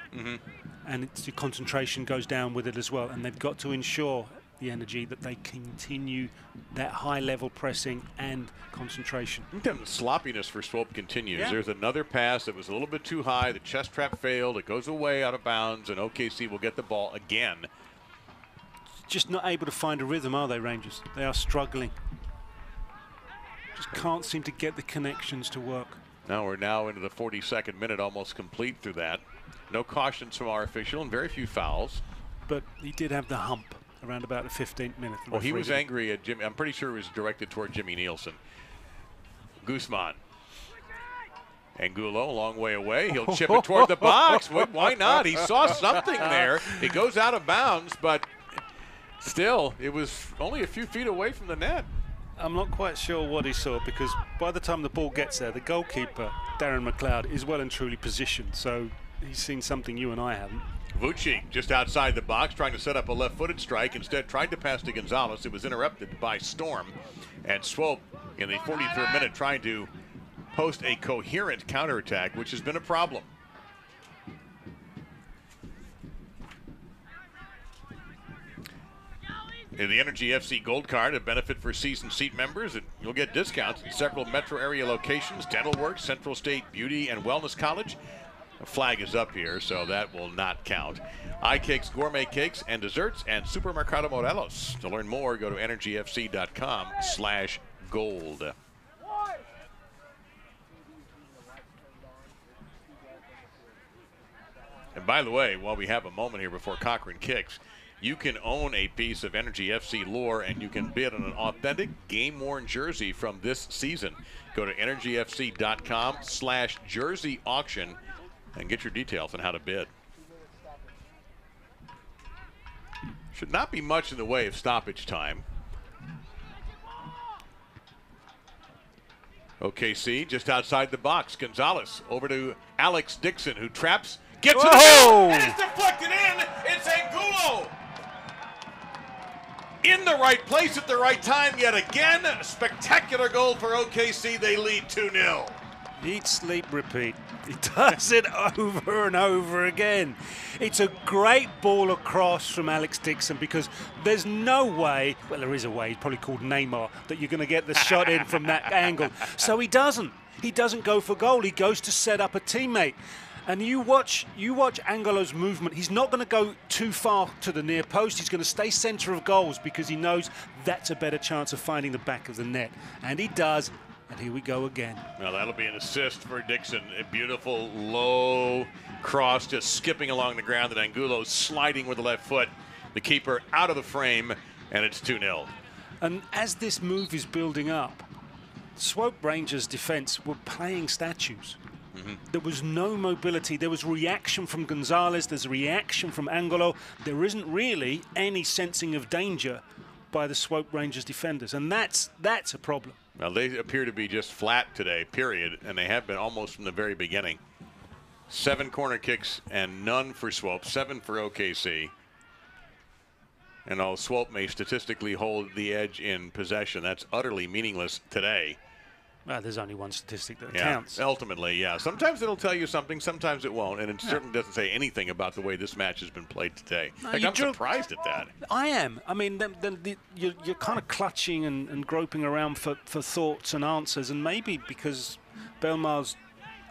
and your concentration goes down with it as well, and they've got to ensure, the Energy, that they continue that high-level pressing and concentration. The sloppiness for Swope continues. Yeah. There's another pass that was a little bit too high. The chest trap failed. It goes away out of bounds, and OKC will get the ball again. Just not able to find a rhythm, are they, Rangers? They are struggling. Just can't seem to get the connections to work. Now we're into the 42nd minute, almost complete through that. No cautions from our official and very few fouls. But he did have the hump, around about the 15th minute. Well, he was angry at Jimmy. I'm pretty sure it was directed toward Jimmy Nielsen. Guzman. Angulo, a long way away. He'll chip it toward the box. Why not? He saw something there. It goes out of bounds, but still, it was only a few feet away from the net. I'm not quite sure what he saw, because by the time the ball gets there, the goalkeeper, Darren McLeod, is well and truly positioned. So he's seen something you and I haven't. Vucci just outside the box, trying to set up a left-footed strike. Instead, tried to pass to Gonzales. It was interrupted by Storm. And Swope, in the 43rd minute, trying to post a coherent counterattack, which has been a problem. In the Energy FC Gold Card, a benefit for season seat members, and you'll get discounts in several metro area locations: Dental Works, Central State Beauty and Wellness College. The flag is up here, so that will not count. iCakes, gourmet cakes and desserts, and Supermercado Morelos. To learn more, go to energyfc.com/gold. And by the way, while we have a moment here before Cochran kicks, you can own a piece of Energy FC lore, and you can bid on an authentic game-worn jersey from this season. Go to energyfc.com/jersey auction and get your details on how to bid. Should not be much in the way of stoppage time. OKC just outside the box. Gonzales over to Alex Dixon, who traps, gets it, and it's deflected in. It's Angulo. In the right place at the right time yet again. A spectacular goal for OKC. They lead 2-0. Eat, sleep, repeat. He does it over and over again. It's a great ball across from Alex Dixon, because there's no way, well, there is a way, he's probably called Neymar, that you're going to get the shot in from that angle. So he doesn't. He doesn't go for goal. He goes to set up a teammate. And you watch Angulo's movement. He's not going to go too far to the near post. He's going to stay center of goals, because he knows that's a better chance of finding the back of the net. And he does. And here we go again. Well, that'll be an assist for Dixon. A beautiful low cross, just skipping along the ground, and Angulo sliding with the left foot. The keeper out of the frame, and it's 2-0. And as this move is building up, Swope Rangers defense were playing statues. There was no mobility. There was reaction from Gonzales. There's reaction from Angulo. There isn't really any sensing of danger by the Swope Rangers defenders, and that's a problem. Well, they appear to be just flat today, period, and they have been almost from the very beginning. 7 corner kicks and none for Swope, 7 for OKC. And although Swope may statistically hold the edge in possession, that's utterly meaningless today. Well, there's only one statistic that counts. Ultimately, yeah. Sometimes it'll tell you something, sometimes it won't, and it certainly doesn't say anything about the way this match has been played today. I'm surprised at that. I am. I mean, you're kind of clutching and groping around for thoughts and answers, and maybe because Belmar's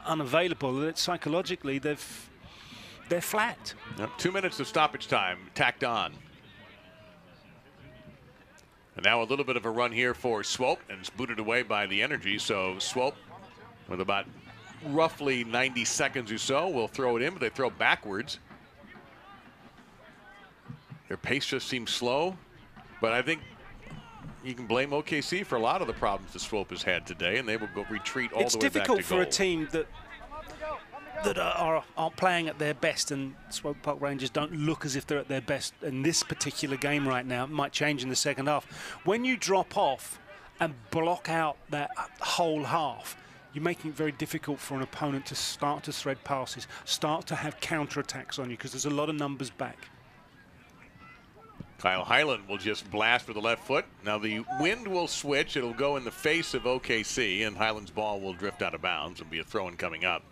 unavailable, that psychologically they're flat. Yep. 2 minutes of stoppage time tacked on. And now a little bit of a run here for Swope, and it's booted away by the Energy. So Swope, with about roughly 90 seconds or so, will throw it in, but they throw backwards. Their pace just seems slow, but I think you can blame OKC for a lot of the problems that Swope has had today, and they will go retreat all the way back to goal. It's difficult for a team that are playing at their best, and Swope Park Rangers don't look as if they're at their best in this particular game right now. It might change in the second half. When you drop off and block out that whole half, you're making it very difficult for an opponent to start to thread passes, start to have counterattacks on you, because there's a lot of numbers back. Kyle Hyland will just blast with the left foot. Now the wind will switch. It'll go in the face of OKC, and Hyland's ball will drift out of bounds. It'll be a throw-in coming up.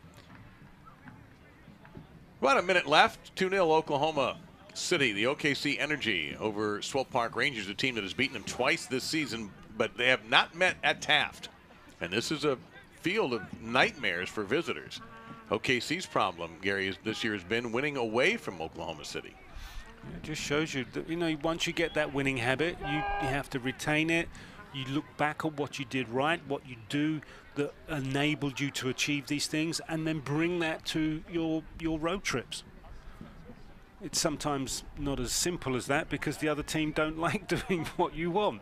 About a minute left. 2-0 Oklahoma City. The OKC Energy over Swope Park Rangers, a team that has beaten them twice this season, but they have not met at Taft. And this is a field of nightmares for visitors. OKC's problem, Gary, this year has been winning away from Oklahoma City. It just shows you that, you know, once you get that winning habit, you have to retain it. You look back at what you did right, what you do that enabled you to achieve these things, and then bring that to your road trips. it's sometimes not as simple as that because the other team don't like doing what you want.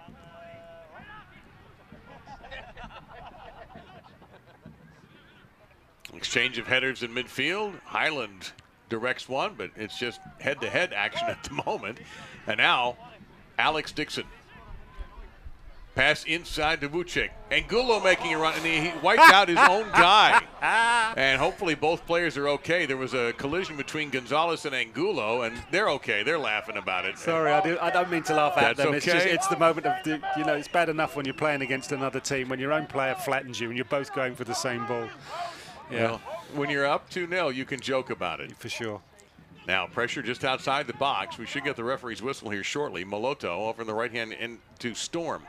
Exchange of headers in midfield. Highland directs one, but it's just head-to-head action at the moment. And now, Alex Dixon. Pass inside to Vucic. Angulo making a run, and he wipes out his own guy. And hopefully both players are okay. There was a collision between Gonzales and Angulo, and they're okay. They're laughing about it. Sorry, I don't mean to laugh at them. Okay. It's the moment of, it's bad enough when you're playing against another team, when your own player flattens you and you're both going for the same ball. Yeah. Well, when you're up 2-0, you can joke about it. For sure. Now, pressure just outside the box. We should get the referee's whistle here shortly. Moloto over in the right hand into Storm.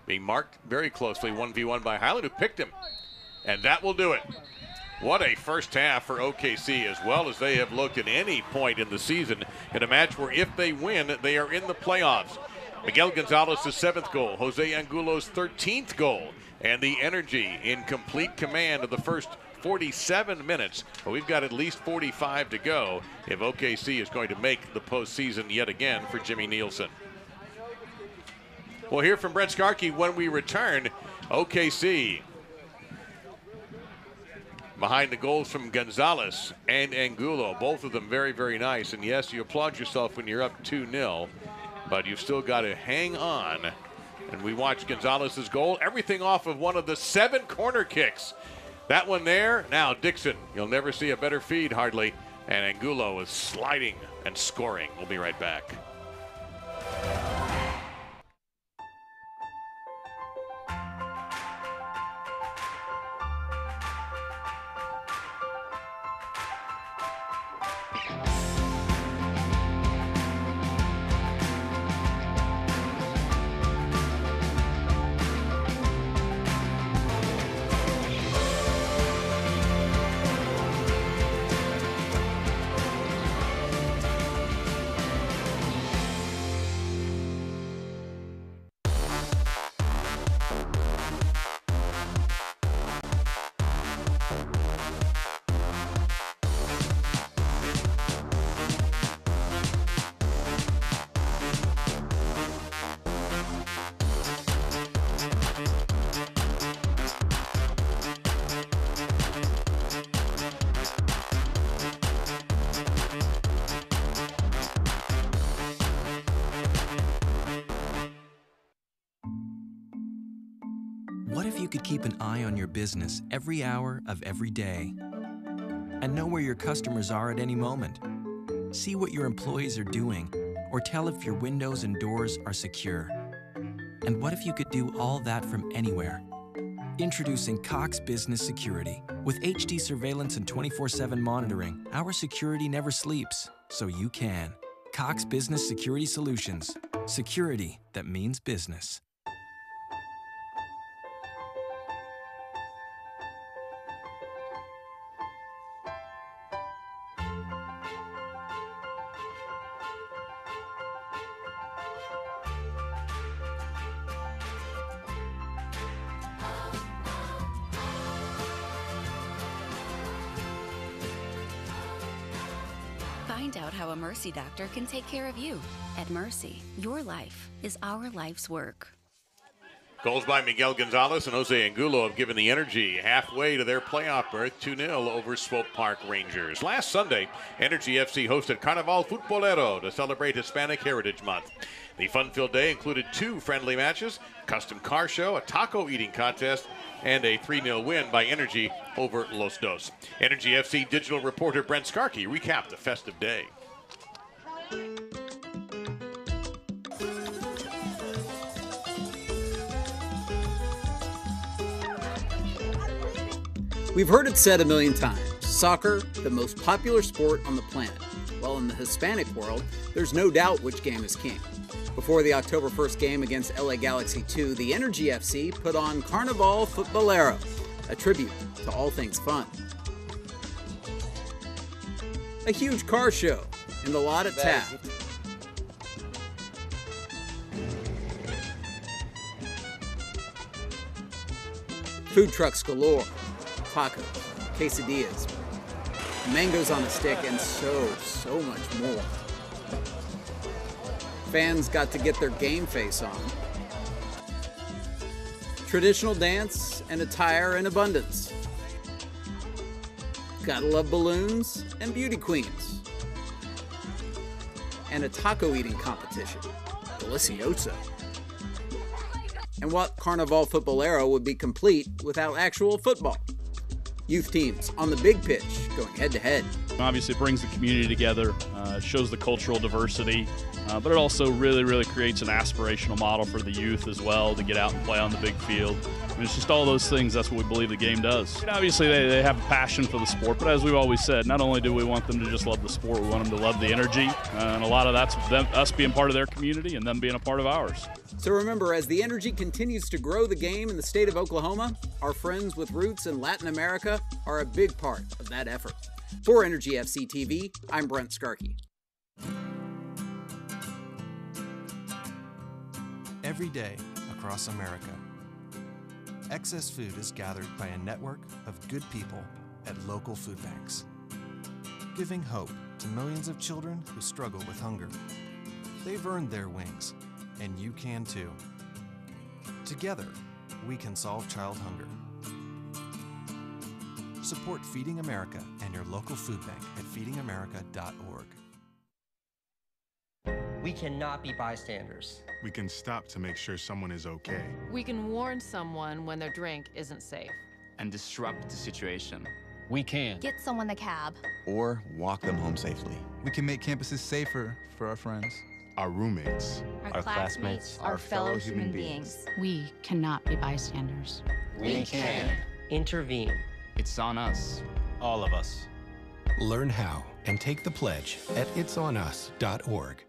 Being marked very closely, 1v1 by Highland, who picked him. And that will do it. What a first half for OKC, as well as they have looked at any point in the season in a match where if they win, they are in the playoffs. Miguel Gonzalez' 7th goal, Jose Angulo's 13th goal, and the Energy in complete command of the first 47 minutes. But we've got at least 45 to go if OKC is going to make the postseason yet again for Jimmy Nielsen. We'll hear from Brent Skarkey when we return. OKC behind the goals from Gonzales and Angulo. Both of them very, very nice. And yes, you applaud yourself when you're up 2-0, but you've still got to hang on. And we watched Gonzalez' goal. Everything off of one of the 7 corner kicks. That one there. Now Dixon. You'll never see a better feed, hardly. And Angulo is sliding and scoring. We'll be right back. What if you could keep an eye on your business every hour of every day and know where your customers are at any moment? See what your employees are doing or tell if your windows and doors are secure. And what if you could do all that from anywhere? Introducing Cox Business Security. With HD surveillance and 24/7 monitoring, our security never sleeps, so you can. Cox Business Security Solutions. Security that means business. Find out how a Mercy doctor can take care of you. At Mercy, your life is our life's work. Goals by Miguel Gonzalez and Jose Angulo have given the Energy halfway to their playoff berth, 2-0 over Swope Park Rangers. Last Sunday, Energy FC hosted Carnaval Futbolero to celebrate Hispanic Heritage Month. The fun-filled day included 2 friendly matches, custom car show, a taco eating contest, and a 3-0 win by Energy over Los Dos. Energy FC digital reporter Brent Skarkey recapped the festive day. We've heard it said a million times, soccer, the most popular sport on the planet. Well, in the Hispanic world, there's no doubt which game is king. Before the October 1st game against LA Galaxy 2, the Energy FC put on Carnaval Futbolero, a tribute to all things fun. A huge car show in the lot at Taft. Food trucks galore, tacos, quesadillas, mangoes on a stick, and so much more. Fans got to get their game face on. Traditional dance and attire in abundance. Gotta love balloons and beauty queens. And a taco eating competition. Delicioso. And what Carnival Futbolero would be complete without actual football? Youth teams on the big pitch going head to head. Obviously, it brings the community together, shows the cultural diversity, but it also really creates an aspirational model for the youth as well to get out and play on the big field. And it's just all those things. That's what we believe the game does. And obviously, they have a passion for the sport, but as we've always said, not only do we want them to just love the sport, we want them to love the energy, and a lot of that's us being part of their community and them being a part of ours. So remember, as the Energy continues to grow the game in the state of Oklahoma, our friends with roots in Latin America are a big part of that effort. For Energy FC TV, I'm Brent Skarkey. Every day across America, excess food is gathered by a network of good people at local food banks, giving hope to millions of children who struggle with hunger. They've earned their wings, and you can too. Together, we can solve child hunger. Support Feeding America and your local food bank at feedingamerica.org. We cannot be bystanders. We can stop to make sure someone is okay. We can warn someone when their drink isn't safe. And disrupt the situation. We can get someone the cab. Or walk them home safely. We can make campuses safer for our friends. Our roommates. Our classmates. Our fellow human beings. We cannot be bystanders. We can intervene. It's on us. All of us. Learn how and take the pledge at itsonus.org.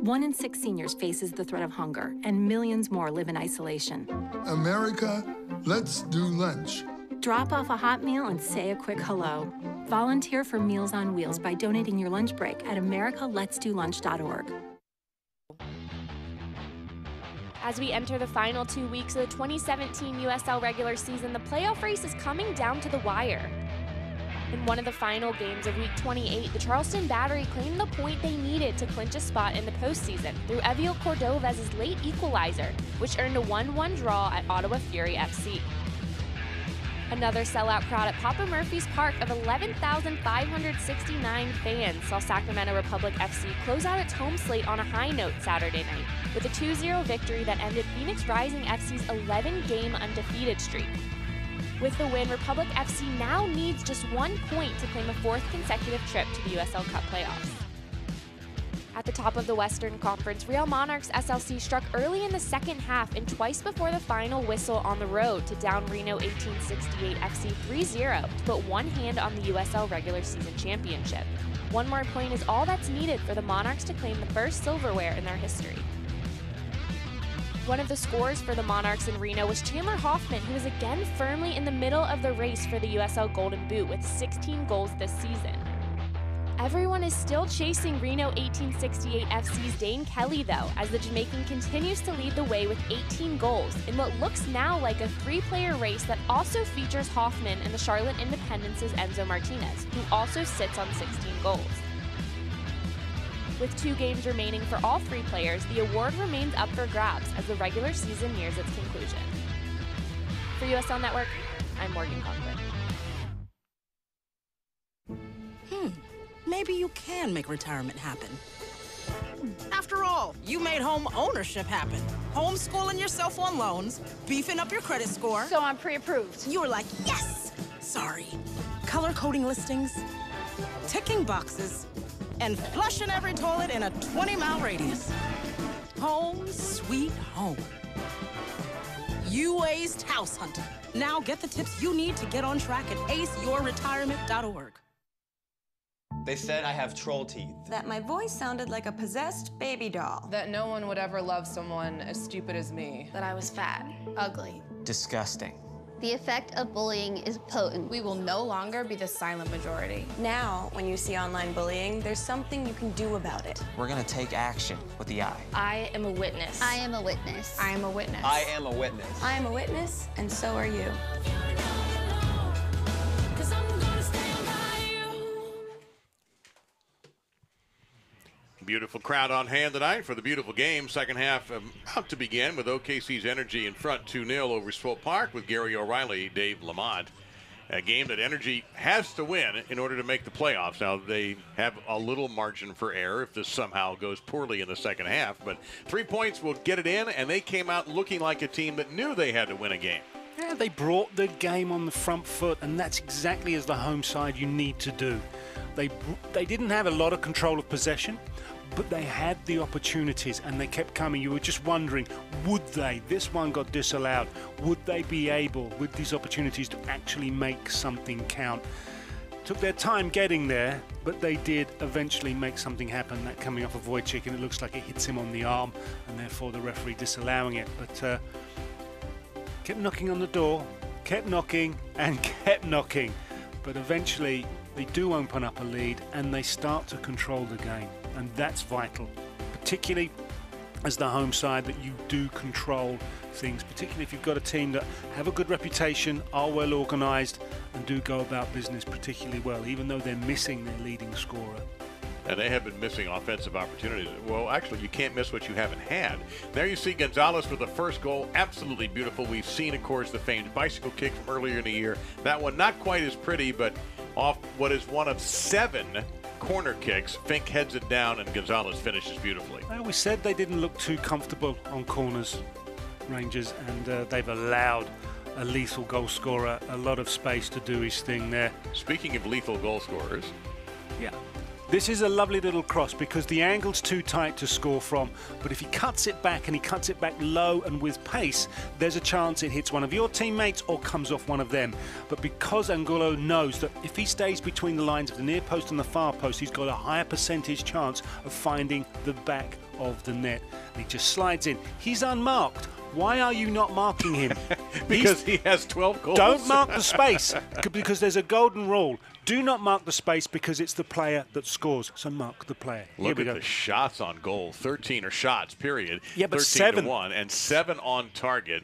1 in 6 seniors faces the threat of hunger, and millions more live in isolation. America, let's do lunch. Drop off a hot meal and say a quick hello. Volunteer for Meals on Wheels by donating your lunch break at americaletsdolunch.org. As we enter the final 2 weeks of the 2017 USL regular season, the playoff race is coming down to the wire. In one of the final games of Week 28, the Charleston Battery claimed the point they needed to clinch a spot in the postseason through Evio Cordova's late equalizer, which earned a 1-1 draw at Ottawa Fury FC. Another sellout crowd at Papa Murphy's Park of 11,569 fans saw Sacramento Republic FC close out its home slate on a high note Saturday night with a 2-0 victory that ended Phoenix Rising FC's 11-game undefeated streak. With the win, Republic FC now needs just 1 point to claim a 4th consecutive trip to the USL Cup playoffs. At the top of the Western Conference, Real Monarchs SLC struck early in the second half and twice before the final whistle on the road to down Reno 1868 FC 3-0 to put one hand on the USL regular season championship. 1 more point is all that's needed for the Monarchs to claim the first silverware in their history. One of the scorers for the Monarchs in Reno was Chandler Hoffman, who is again firmly in the middle of the race for the USL Golden Boot with 16 goals this season. Everyone is still chasing Reno 1868 FC's Dane Kelly, though, as the Jamaican continues to lead the way with 18 goals in what looks now like a 3-player race that also features Hoffman and the Charlotte Independence's Enzo Martinez, who also sits on 16 goals. With 2 games remaining for all 3 players, the award remains up for grabs as the regular season nears its conclusion. For USL Network, I'm Morgan Conklin. Maybe you can make retirement happen. After all, you made home ownership happen. Homeschooling yourself on loans, beefing up your credit score. So I'm pre-approved. You were like, yes! Sorry. Color-coding listings, ticking boxes, and flushing every toilet in a 20-mile radius. Home sweet home. You aced house hunting. Now get the tips you need to get on track at aceyourretirement.org. They said I have troll teeth. That my voice sounded like a possessed baby doll. That no one would ever love someone as stupid as me. That I was fat, ugly. Disgusting. The effect of bullying is potent. We will no longer be the silent majority. Now, when you see online bullying, there's something you can do about it. We're gonna take action with the I. I am a witness. I am a witness. I am a witness. I am a witness. I am a witness, and so are you. Beautiful crowd on hand tonight for the beautiful game. Second half about to begin with OKC's Energy in front 2-0 over Swope Park with Gary O'Reilly, Dave Lamont. A game that Energy has to win in order to make the playoffs. Now, they have a little margin for error if this somehow goes poorly in the second half, but 3 points will get it in, and they came out looking like a team that knew they had to win a game. Yeah, they brought the game on the front foot, and that's exactly as the home side you need to do. They didn't have a lot of control of possession, but they had the opportunities and they kept coming. You were just wondering, would they? This one got disallowed. Would they be able, with these opportunities, to actually make something count? Took their time getting there, but they did eventually make something happen. That coming off of Wojcik, and it looks like it hits him on the arm, and therefore the referee disallowing it. But kept knocking on the door, kept knocking and kept knocking. But eventually they do open up a lead and they start to control the game. And that's vital, particularly as the home side, that you do control things, particularly if you've got a team that have a good reputation, are well organised, and do go about business particularly well, even though they're missing their leading scorer. And they have been missing offensive opportunities. Well, actually, you can't miss what you haven't had. There you see Gonzales with the first goal. Absolutely beautiful. We've seen, of course, the famed bicycle kick from earlier in the year. That one not quite as pretty, but off what is one of 7 corner kicks. Fink heads it down, and Gonzales finishes beautifully. Well, we said they didn't look too comfortable on corners, Rangers, and they've allowed a lethal goal scorer a lot of space to do his thing there. Speaking of lethal goal scorers. Yeah. This is a lovely little cross because the angle's too tight to score from, but if he cuts it back and he cuts it back low and with pace, there's a chance it hits one of your teammates or comes off one of them. But because Angulo knows that if he stays between the lines of the near post and the far post, he's got a higher percentage chance of finding the back of the net. And he just slides in. He's unmarked. Why are you not marking him? Because he has 12 goals. Don't mark the space, because there's a golden rule. Do not mark the space because it's the player that scores. So mark the player. Look at the shots on goal. 13 are shots, period. Yeah, but 13 to 1 and 7 on target.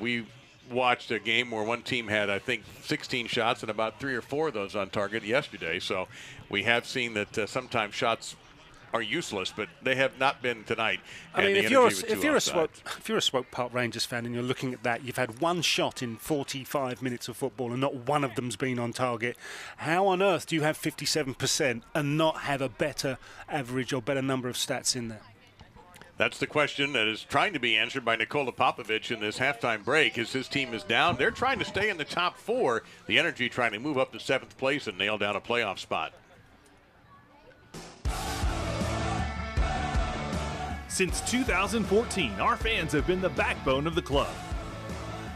We watched a game where one team had, I think, 16 shots and about 3 or 4 of those on target yesterday. So we have seen that sometimes shots are useless, but they have not been tonight. I mean, if you're a Swope Park Rangers fan and you're looking at that, you've had one shot in 45 minutes of football and not one of them's been on target. How on earth do you have 57% and not have a better average or better number of stats in there? That's the question that is trying to be answered by Nikola Popovic in this halftime break as his team is down. They're trying to stay in the top 4. The Energy trying to move up to 7th place and nail down a playoff spot. Since 2014, our fans have been the backbone of the club.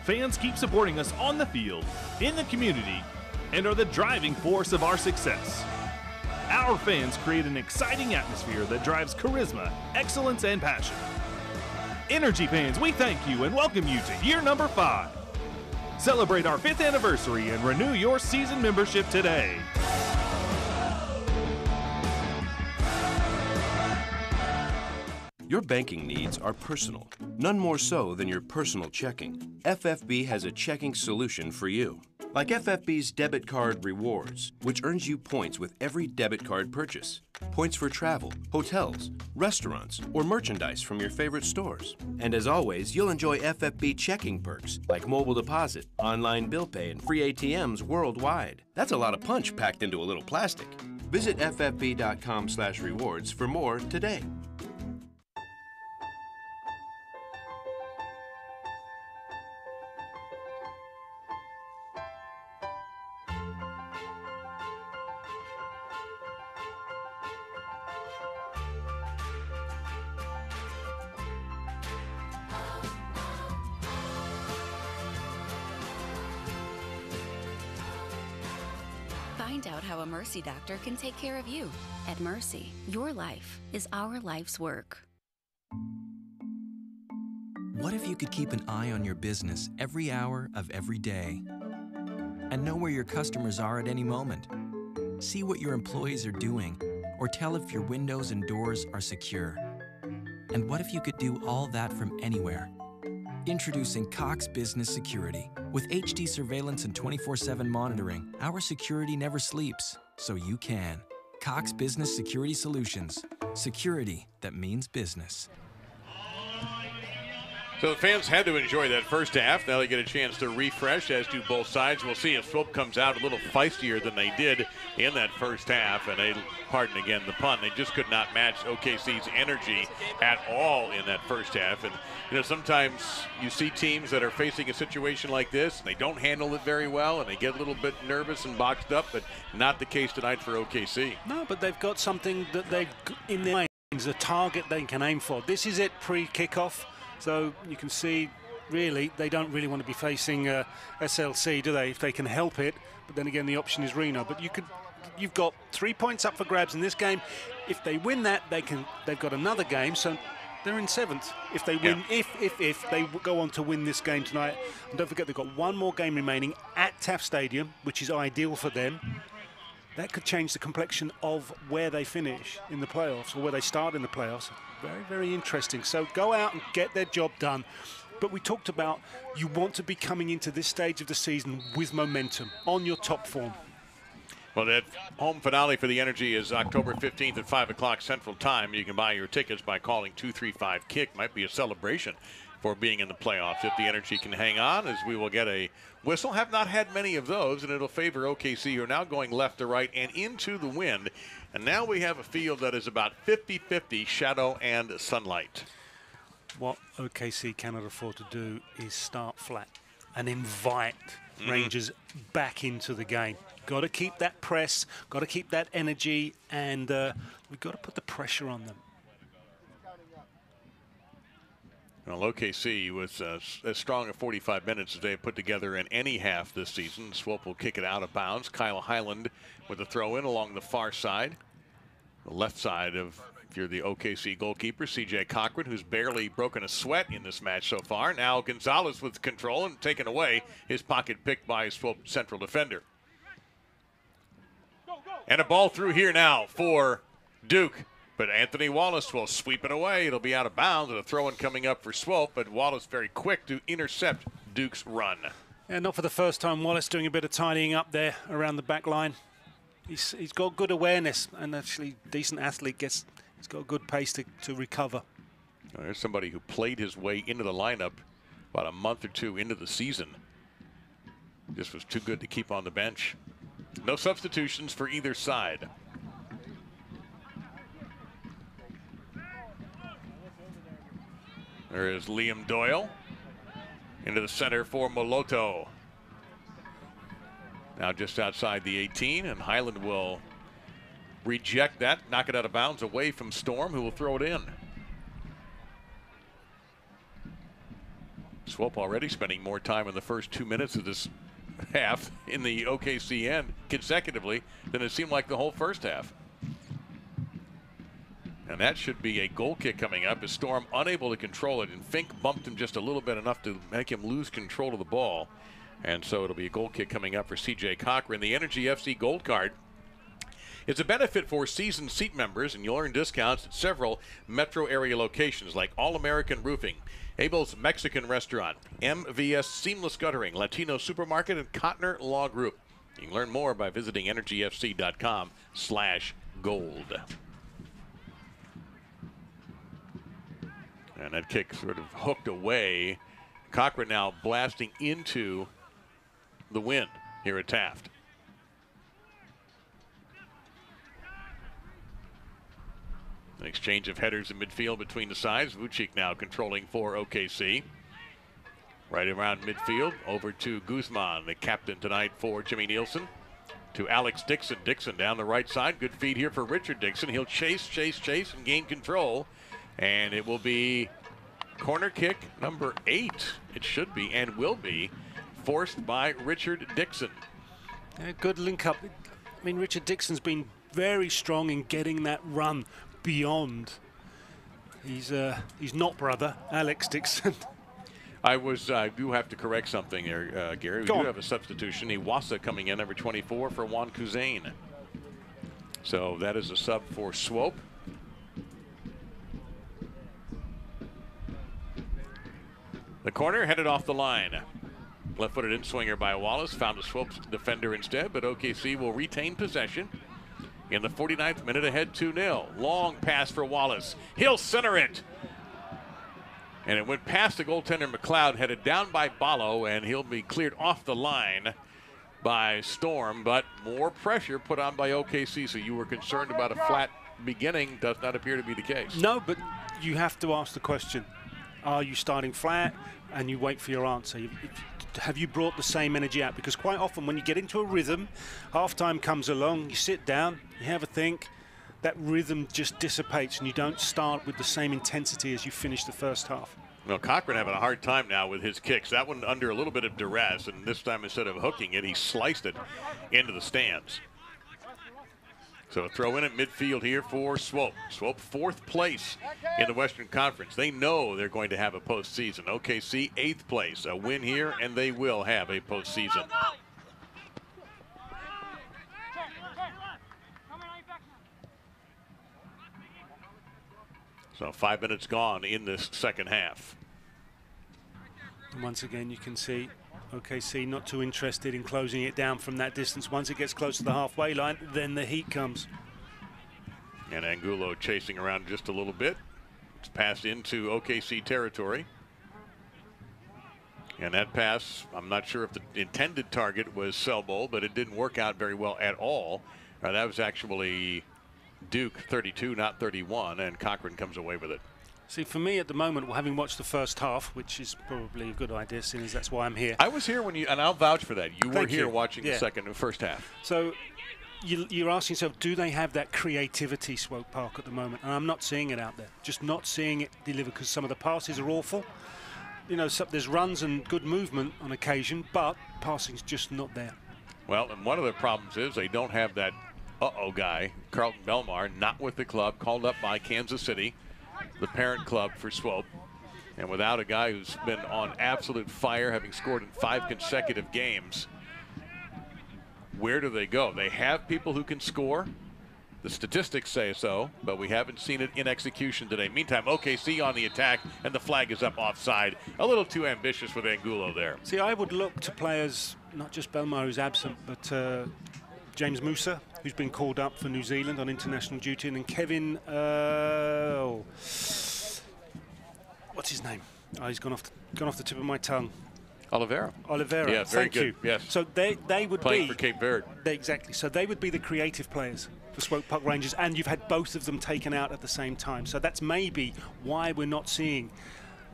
Fans keep supporting us on the field, in the community, and are the driving force of our success. Our fans create an exciting atmosphere that drives charisma, excellence, and passion. Energy fans, we thank you and welcome you to year number 5. Celebrate our 5th anniversary and renew your season membership today. Your banking needs are personal, none more so than your personal checking. FFB has a checking solution for you. Like FFB's Debit Card Rewards, which earns you points with every debit card purchase. Points for travel, hotels, restaurants, or merchandise from your favorite stores. And as always, you'll enjoy FFB checking perks like mobile deposit, online bill pay, and free ATMs worldwide. That's a lot of punch packed into a little plastic. Visit ffb.com/rewards for more today. Find out how a Mercy doctor can take care of you. At Mercy, your life is our life's work. What if you could keep an eye on your business every hour of every day and know where your customers are at any moment? See what your employees are doing or tell if your windows and doors are secure. And what if you could do all that from anywhere? Introducing Cox Business Security. With HD surveillance and 24/7 monitoring, our security never sleeps, so you can. Cox Business Security Solutions. Security that means business. So the fans had to enjoy that first half. Now they get a chance to refresh, as do both sides. We'll see if Swope comes out a little feistier than they did in that first half. And they, pardon again the pun, they just could not match OKC's energy at all in that first half. And, you know, sometimes you see teams that are facing a situation like this, and they don't handle it very well, and they get a little bit nervous and boxed up, but not the case tonight for OKC. No, but they've got something that they've in their minds, a target they can aim for. This is it pre-kickoff. So you can see, really, they don't really want to be facing SLC, do they, if they can help it? But then again, the option is Reno. But you've got 3 points up for grabs in this game. If they win that, they've got another game, so they're in 7th. If they win, if they go on to win this game tonight, and don't forget they've got one more game remaining at Taft Stadium, which is ideal for them. That could change the complexion of where they finish in the playoffs, or where they start in the playoffs. Very, very interesting. So go out and get their job done. But we talked about you want to be coming into this stage of the season with momentum, on your top form. Well, that home finale for the Energy is October 15th at 5 o'clock Central Time. You can buy your tickets by calling 235-KICK. Might be a celebration for being in the playoffs if the Energy can hang on, as we will get a whistle. Have not had many of those, and it'll favor OKC, who are now going left to right and into the wind. And now we have a field that is about 50-50 shadow and sunlight. What OKC cannot afford to do is start flat and invite Rangers back into the game. Got to keep that press, got to keep that energy, and we've got to put the pressure on them. Well, OKC was as strong as 45 minutes as they have put together in any half this season. Swope will kick it out of bounds. Kyle Highland with the throw in along the far side. The left side of, if you're the OKC goalkeeper, CJ Cochran, who's barely broken a sweat in this match so far. Now Gonzales with control and taken away. His pocket picked by his Swope central defender. And a ball through here now for Duke. But Anthony Wallace will sweep it away. It'll be out of bounds, and a throw-in coming up for Swope, but Wallace very quick to intercept Duke's run. Yeah, not for the first time. Wallace doing a bit of tidying up there around the back line. He's got good awareness, and actually decent athlete. He's got good pace to recover. Well, there's somebody who played his way into the lineup about a month or two into the season. Just was too good to keep on the bench. No substitutions for either side. There is Liam Doyle into the center for Moloto. Now just outside the 18, and Highland will reject that, knock it out of bounds away from Storm, who will throw it in. Swope already spending more time in the first 2 minutes of this half in the OKC end consecutively than it seemed like the whole first half. And that should be a goal kick coming up as Storm unable to control it, and Fink bumped him just a little bit, enough to make him lose control of the ball. And so it'll be a goal kick coming up for CJ Cochran. The Energy FC Gold Card is a benefit for season seat members, and you'll earn discounts at several metro area locations like All-American Roofing, Abel's Mexican Restaurant, MVS Seamless Guttering, Latino Supermarket, and Cotner Law Group. You can learn more by visiting energyfc.com/gold. And that kick sort of hooked away. Cochran now blasting into the wind here at Taft. An exchange of headers in midfield between the sides. Vucic now controlling for OKC. Right around midfield, over to Guzman, the captain tonight for Jimmy Nielsen. To Alex Dixon. Dixon down the right side. Good feed here for Richard Dixon. He'll chase, and gain control. And it will be corner kick number 8. It should be and will be forced by Richard Dixon. Yeah, good link up. I mean, Richard Dixon's been very strong in getting that run beyond. He's not brother Alex Dixon. I do have to correct something there, Gary. We do have a substitution. Iwasa coming in, number 24 for Juan Kuzain. So that is a sub for Swope. The corner headed off the line. Left-footed in-swinger by Wallace. Found a Swope defender instead, but OKC will retain possession. in the 49th minute, ahead 2-0. Long pass for Wallace. He'll center it. And it went past the goaltender McLeod, headed down by Ballo, and he'll be cleared off the line by Storm, but more pressure put on by OKC. So you were concerned about a flat beginning. Does not appear to be the case. No, but you have to ask the question, are you starting flat? And you wait for your answer. Have you brought the same energy out? Because quite often when you get into a rhythm, halftime comes along, you sit down, you have a think, that rhythm just dissipates and you don't start with the same intensity as you finish the first half. Well, Cochran having a hard time now with his kicks. That one under a little bit of duress, and this time instead of hooking it, he sliced it into the stands. So a throw in at midfield here for Swope. Swope 4th place in the Western Conference. They know they're going to have a postseason. OKC 8th place. A win here, and they will have a postseason. So 5 minutes gone in this second half. And once again, you can see OKC not too interested in closing it down from that distance. Once it gets close to the halfway line, then the heat comes. And Angulo chasing around just a little bit. It's passed into OKC territory. And that pass, I'm not sure if the intended target was Selbold, but it didn't work out very well at all. That was actually Duke, 32, not 31, and Cochran comes away with it. See, for me at the moment, having watched the first half, which is probably a good idea, seeing as that's why I'm here. I was here when you, and I'll vouch for that. You were here watching the second and first half. So you're asking yourself, do they have that creativity, Swope Park, at the moment? And I'm not seeing it out there. Just not seeing it deliver, because some of the passes are awful. You know, there's runs and good movement on occasion, but passing's just not there. Well, and one of the problems is they don't have that guy, Carlton Belmar, not with the club, called up by Kansas City, the parent club for Swope. And without a guy who's been on absolute fire, having scored in 5 consecutive games, where do they go? They have people who can score. The statistics say so, but we haven't seen it in execution today. Meantime, OKC on the attack, and the flag is up offside. A little too ambitious with Angulo there. See, I would look to players, not just Belmar, who's absent, but James Musa, who's been called up for New Zealand on international duty, and then Kevin, what's his name? Oh, he's gone off the tip of my tongue. Oliveira. Yeah, very good. Yes. So they would playing for Cape Verde. Exactly. So they would be the creative players for Swope Park Rangers, and you've had both of them taken out at the same time. So that's maybe why we're not seeing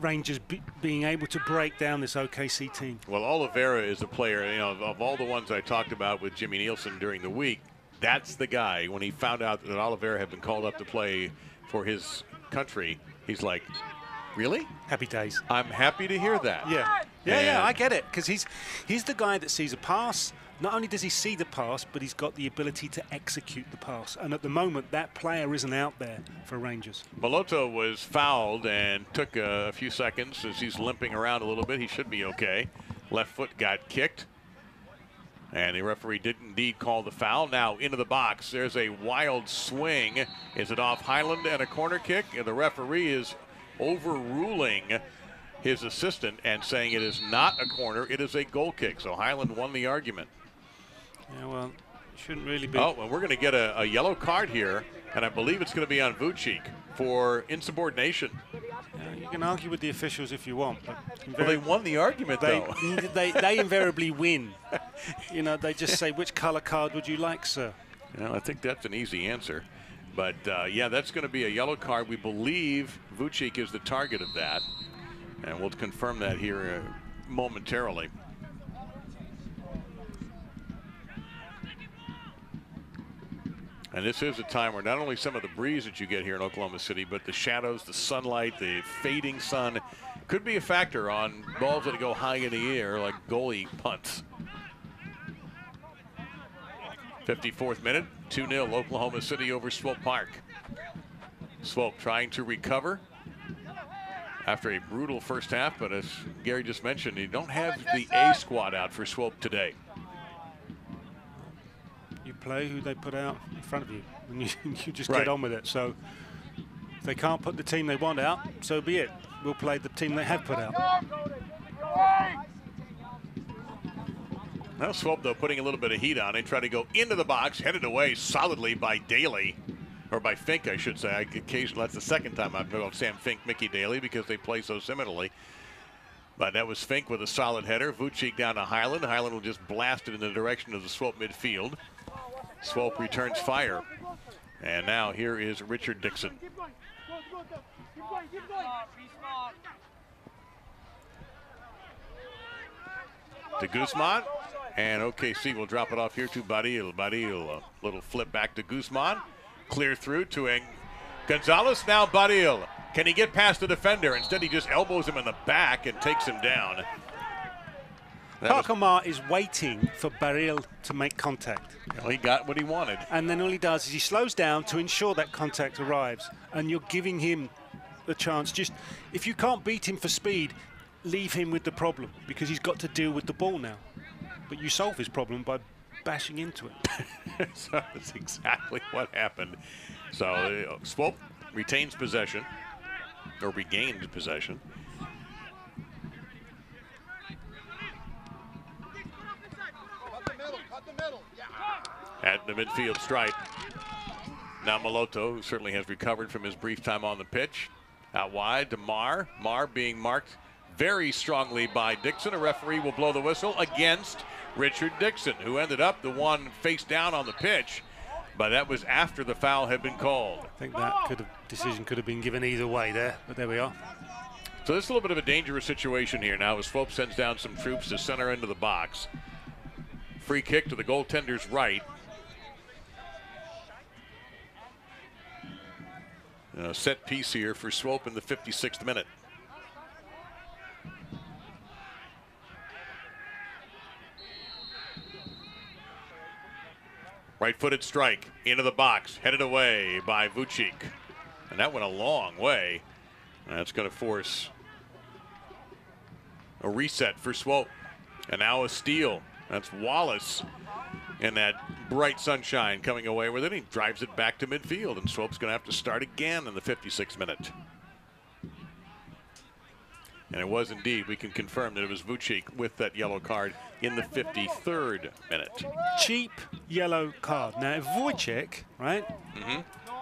Rangers being able to break down this OKC team. Well, Oliveira is a player, you know, of all the ones I talked about with Jimmy Nielsen during the week, that's the guy. When he found out that Oliveira had been called up to play for his country, he's like, really? Happy days. I'm happy to hear that. Yeah, I get it, because he's the guy that sees a pass. Not only does he see the pass, but he's got the ability to execute the pass. And at the moment, that player isn't out there for Rangers. Moloto was fouled and took a few seconds as he's limping around a little bit. He should be okay. Left foot got kicked. And the referee did indeed call the foul. Now into the box. There's a wild swing. Is it off Highland and a corner kick? And the referee is overruling his assistant and saying it is not a corner, it is a goal kick. So Highland won the argument. Yeah, well, it shouldn't really be. Oh, well, we're going to get a yellow card here, and I believe it's going to be on Vucic for insubordination. You can argue with the officials if you want, but well, they won the argument, though. they invariably win. You know, they just say, which color card would you like, sir? Well, I think that's an easy answer. But, yeah, that's going to be a yellow card. We believe Vucic is the target of that, and we'll confirm that here momentarily. And this is a time where not only some of the breeze that you get here in Oklahoma City, but the shadows, the sunlight, the fading sun could be a factor on balls that go high in the air like goalie punts. 54th minute, 2-0 Oklahoma City over Swope Park. Swope trying to recover after a brutal first half, but as Gary just mentioned, you don't have the A squad out for Swope today. You play who they put out in front of you, and you just get on with it. So if they can't put the team they want out, so be it. We'll play the team they have put out. Now Swope, though, putting a little bit of heat on. They try to go into the box, headed away solidly by Daly. Or by Fink, I should say. Occasionally, that's the second time I've known Sam Fink, Mickey Daly, because they play so similarly. But that was Fink with a solid header. Vucic down to Highland. Highland will just blast it in the direction of the Swope midfield. Swope returns fire. And now here is Richard Dixon. To Guzman. And OKC will drop it off here to Badil. Badil, a little flip back to Guzman. Clear through to Gonzales. Now Badil. Can he get past the defender? Instead, he just elbows him in the back and takes him down. Parkamar is waiting for Baril to make contact. Well, he got what he wanted. And then all he does is he slows down to ensure that contact arrives. And you're giving him the chance. Just, if you can't beat him for speed, leave him with the problem, because he's got to deal with the ball now. But you solve his problem by bashing into it. So that's exactly what happened. So Swope retains possession, or regained possession. At the midfield stripe. Now Maloto, who certainly has recovered from his brief time on the pitch. Out wide to Marr. Marr being marked very strongly by Dixon. A referee will blow the whistle against Richard Dixon, who ended up the one face down on the pitch. But that was after the foul had been called. I think that decision could have been given either way there, but there we are. So this is a little bit of a dangerous situation here now as Swope sends down some troops to center into the box. Free kick to the goaltender's right. Set piece here for Swope in the 56th minute. Right-footed strike into the box, headed away by Vucic. And that went a long way. That's going to force a reset for Swope. And now a steal. That's Wallace in that bright sunshine coming away with it. He drives it back to midfield, and Swope's going to have to start again in the 56th minute. And it was indeed, we can confirm that it was Vucic with that yellow card in the 53rd minute. Cheap yellow card. Now, if Vucic, right,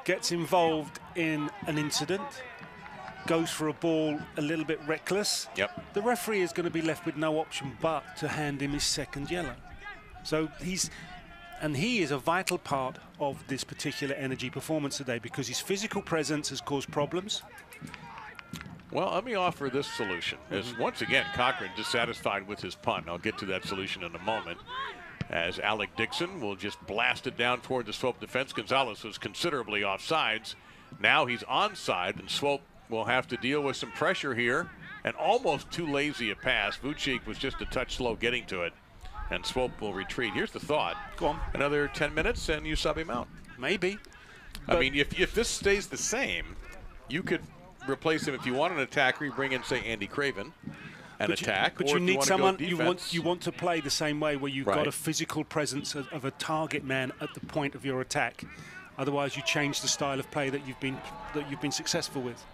gets involved in an incident, goes for a ball a little bit reckless, the referee is going to be left with no option but to hand him his second yellow. So he is a vital part of this particular Energy performance today, because his physical presence has caused problems. Well, let me offer this solution. As once again, Cochran dissatisfied with his punt. I'll get to that solution in a moment. As Alec Dixon will just blast it down toward the Swope defense. Gonzales was considerably offsides. Now he's onside, and Swope will have to deal with some pressure here. And almost too lazy a pass. Vucic was just a touch slow getting to it. And Swope will retreat. Here's the thought. Go on. Another 10 minutes and you sub him out. Maybe. I mean, if this stays the same, you could replace him if you want an attacker. You bring in, say, Andy Craven and attack. But or you need someone you want to play the same way, where you've got a physical presence of a target man at the point of your attack. Otherwise, you change the style of play that you've been successful with.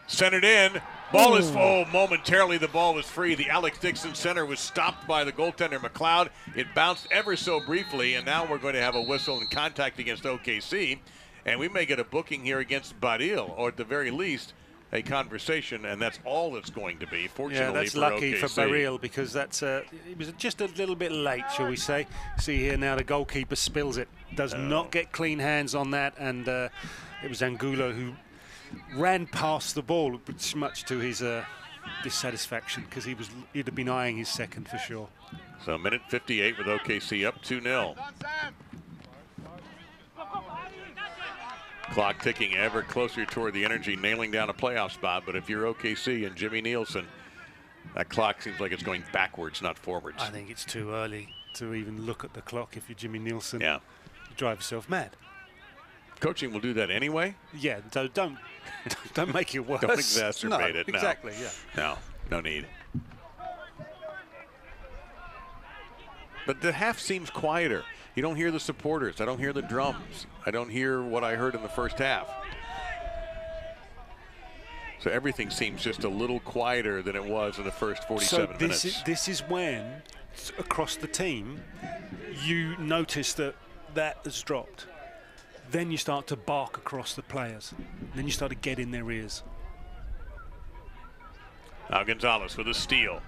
Centered in. Ball is full. Momentarily, the ball was free. The Alex Dixon center was stopped by the goaltender, McLeod. It bounced ever so briefly, and now we're going to have a whistle and contact against OKC. And we may get a booking here against Badil, or at the very least, a conversation, and that's all it's going to be, fortunately, yeah, that's for lucky OKC. for Baril, because that's it was just a little bit late, shall we say. See here now, the goalkeeper spills it. Does not get clean hands on that, and it was Angulo who ran past the ball, much to his dissatisfaction, because he'd have been eyeing his second for sure. So minute 58 with OKC up 2-0. Clock ticking ever closer toward the Energy nailing down a playoff spot, but if you're OKC and Jimmy Nielsen, that clock seems like it's going backwards, not forwards. I think it's too early to even look at the clock if you're Jimmy Nielsen. Yeah. You drive yourself mad. Coaching will do that anyway? Yeah, so don't make it worse. Don't exacerbate it, no. Exactly, yeah. No need. But the half seems quieter. You don't hear the supporters. I don't hear the drums. I don't hear what I heard in the first half. So everything seems just a little quieter than it was in the first 47 minutes. This is when across the team, you notice that has dropped. Then you start to bark across the players. Then you start to get in their ears. Now Gonzales with a steal.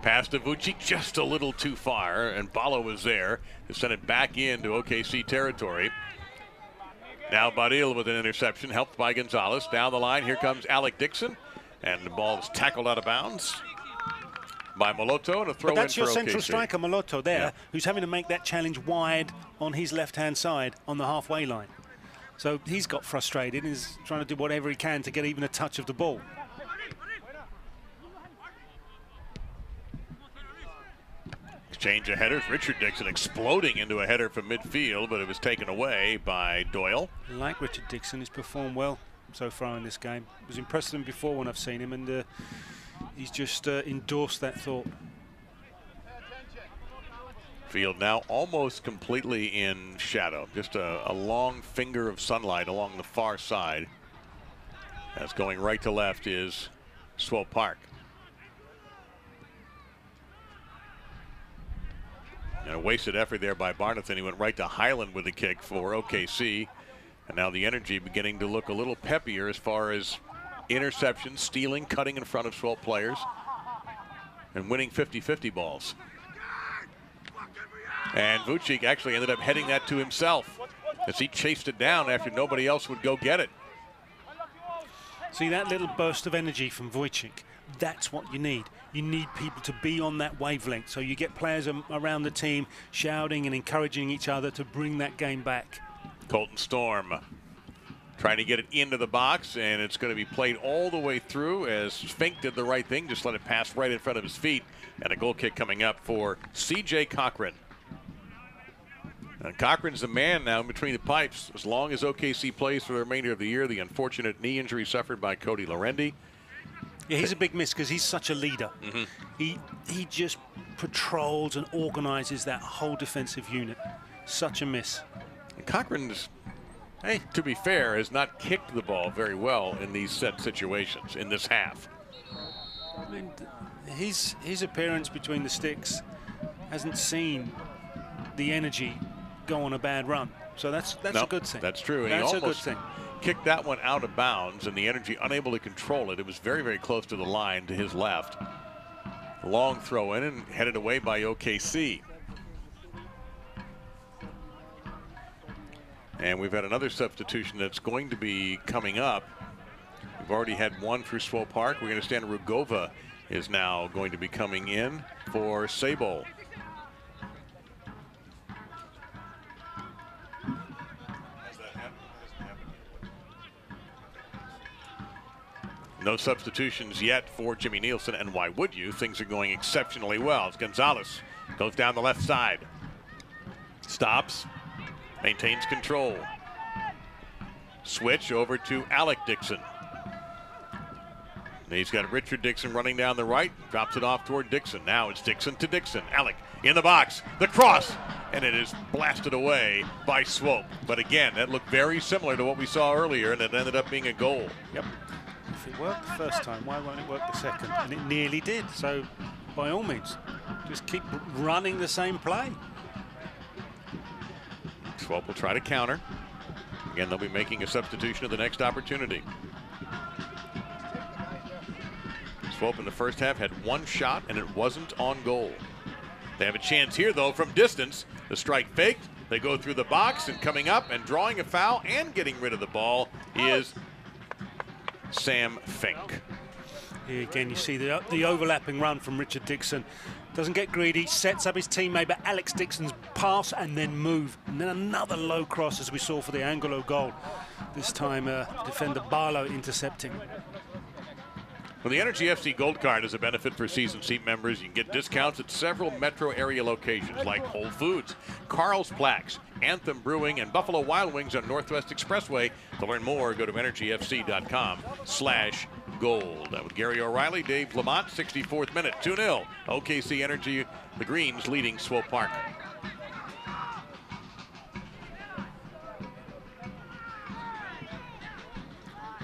Pass to Vucic just a little too far, and Balo was there to send it back into OKC territory. Now Baril with an interception, helped by Gonzales. Down the line, here comes Alec Dixon, and the ball is tackled out of bounds by Moloto, and a throw in for OKC. But that's your central striker, Moloto, there, who's having to make that challenge wide on his left-hand side on the halfway line. So he's got frustrated and is trying to do whatever he can to get even a touch of the ball. Exchange of headers. Richard Dixon exploding into a header from midfield, but it was taken away by Doyle. Like Richard Dixon, he's performed well so far in this game. I was impressed with him before when I've seen him, and he's just endorsed that thought. Field now almost completely in shadow. Just a long finger of sunlight along the far side. As going right to left is Swope Park. And a wasted effort there by Barnathan. He went right to Highland with the kick for OKC. And now the Energy beginning to look a little peppier as far as interceptions, stealing, cutting in front of Swope players, and winning 50-50 balls. And Vucic actually ended up heading that to himself as he chased it down after nobody else would go get it. See that little burst of energy from Vucic? That's what you need. You need people to be on that wavelength. So you get players around the team shouting and encouraging each other to bring that game back. Colton Storm trying to get it into the box, and it's going to be played all the way through as Fink did the right thing, just let it pass right in front of his feet. And a goal kick coming up for C.J. Cochran. And Cochran's the man now in between the pipes as long as OKC plays for the remainder of the year. The unfortunate knee injury suffered by Cody Lorendi. Yeah, he's a big miss because he's such a leader. He just patrols and organizes that whole defensive unit. Such a miss. And Cochran's, hey, to be fair, has not kicked the ball very well in these set situations in this half. I mean, his appearance between the sticks hasn't seen the Energy go on a bad run. So that's a good thing. That's true. And that's he a good thing. Kicked that one out of bounds, and the Energy unable to control it. It was very, very close to the line to his left. Long throw in and headed away by OKC. And we've had another substitution that's going to be coming up. We've already had one for Swope Park. We're going to stand Rugova is now going to be coming in for Sable. No substitutions yet for Jimmy Nielsen, and why would you? Things are going exceptionally well. As Gonzales goes down the left side. Stops, maintains control. Switch over to Alec Dixon. And he's got Richard Dixon running down the right, drops it off toward Dixon. Now it's Dixon to Dixon. Alec in the box, the cross, and it is blasted away by Swope. But again, that looked very similar to what we saw earlier, and it ended up being a goal. Yep. If it worked the first time, why won't it work the second? And it nearly did. So, by all means, just keep running the same play. Swope will try to counter. Again, they'll be making a substitution at the next opportunity. Swope in the first half had one shot, and it wasn't on goal. They have a chance here, though, from distance. The strike faked. They go through the box, and coming up and drawing a foul and getting rid of the ball is Sam Fink. Here again, you see the overlapping run from Richard Dixon. Doesn't get greedy, sets up his teammate, but Alex Dixon's pass and then move. And then another low cross, as we saw for the Angelo goal. This time, defender Barlow intercepting. Well, the Energy FC Gold Card is a benefit for season seat members. You can get discounts at several metro area locations like Whole Foods, Carl's Plaques, Anthem Brewing, and Buffalo Wild Wings on Northwest Expressway. To learn more, go to energyfc.com/gold. With Gary O'Reilly, Dave Lamont, 64th minute, 2-0. OKC Energy, the Greens leading Swope Park.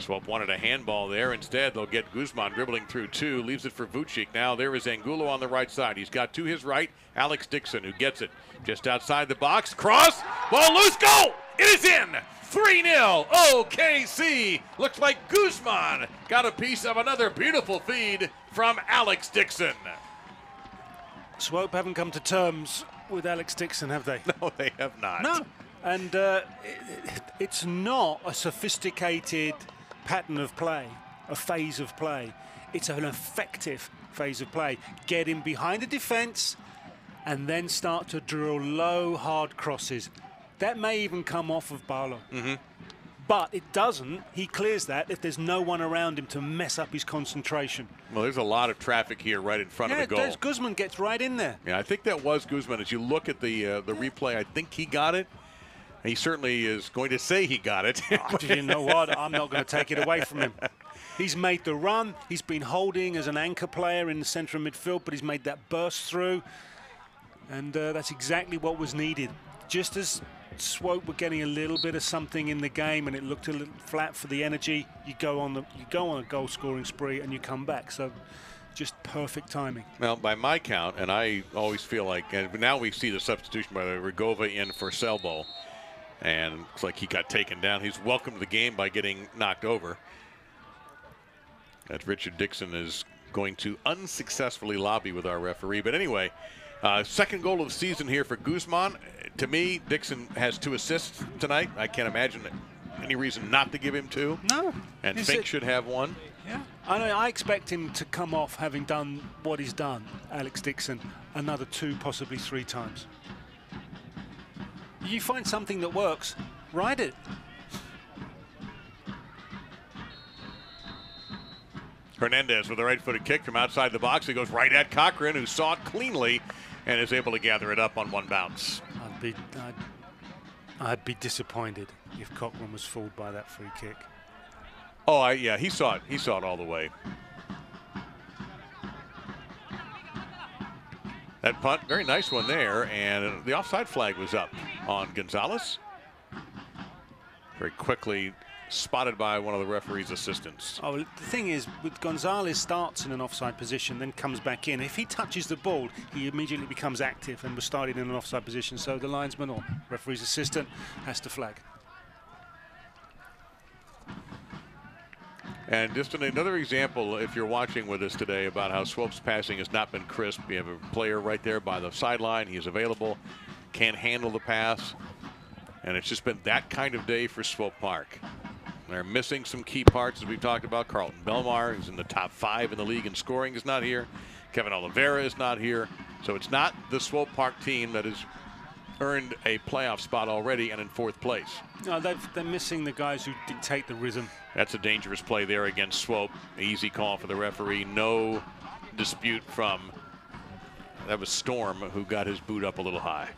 Swope wanted a handball there. Instead, they'll get Guzman dribbling through two, leaves it for Vucic. Now there is Angulo on the right side. He's got to his right Alex Dixon, who gets it just outside the box. Cross, ball loose, goal! It is in! 3-0 OKC. Looks like Guzman got a piece of another beautiful feed from Alex Dixon. Swope haven't come to terms with Alex Dixon, have they? No, they have not. No. And it's not a sophisticated pattern of play, a phase of play. It's an effective phase of play. Get in behind the defense and then start to drill low, hard crosses. That may even come off of Barlow. But it doesn't. He clears that if there's no one around him to mess up his concentration. Well, there's a lot of traffic here right in front of the goal. Guzman gets right in there. Yeah, I think that was Guzman. As you look at the replay, I think he got it. He certainly is going to say he got it. You know what? I'm not going to take it away from him. He's made the run. He's been holding as an anchor player in the centre of midfield, but he's made that burst through. And that's exactly what was needed. Just as Swope were getting a little bit of something in the game and it looked a little flat for the Energy, you go on a goal scoring spree and you come back. So just perfect timing. Well, by my count, and I always feel like, and now we see the substitution by Rigova in for Selbo, and it's like he got taken down. He's welcomed the game by getting knocked over. As Richard Dixon is going to unsuccessfully lobby with our referee. But anyway, second goal of the season here for Guzman. To me, Dixon has 2 assists tonight. I can't imagine any reason not to give him 2. No. And Fink should have 1. Yeah. I expect him to come off having done what he's done, Alex Dixon, another 2, possibly 3 times. You find something that works, ride it. Hernandez with a right-footed kick from outside the box. He goes right at Cochran, who saw it cleanly and is able to gather it up on 1 bounce. I'd be disappointed if Cochran was fooled by that free kick. Oh, yeah, he saw it. He saw it all the way. That punt, very nice one there, and the offside flag was up on Gonzales. Very quickly spotted by one of the referee's assistants. Oh, the thing is, with Gonzales starts in an offside position, then comes back in. If he touches the ball, he immediately becomes active and was started in an offside position. So the linesman or referee's assistant has to flag. And just another example, if you're watching with us today, about how Swope's passing has not been crisp. We have a player right there by the sideline. He is available, can't handle the pass. And it's just been that kind of day for Swope Park. They're missing some key parts, as we've talked about. Carlton Belmar, who's in the top 5 in the league in scoring, is not here. Kevin Oliveira is not here. So it's not the Swope Park team that has earned a playoff spot already and in 4th place. No, they're missing the guys who dictate the rhythm. That's a dangerous play there against Swope. Easy call for the referee. No dispute from, that was Storm, who got his boot up a little high.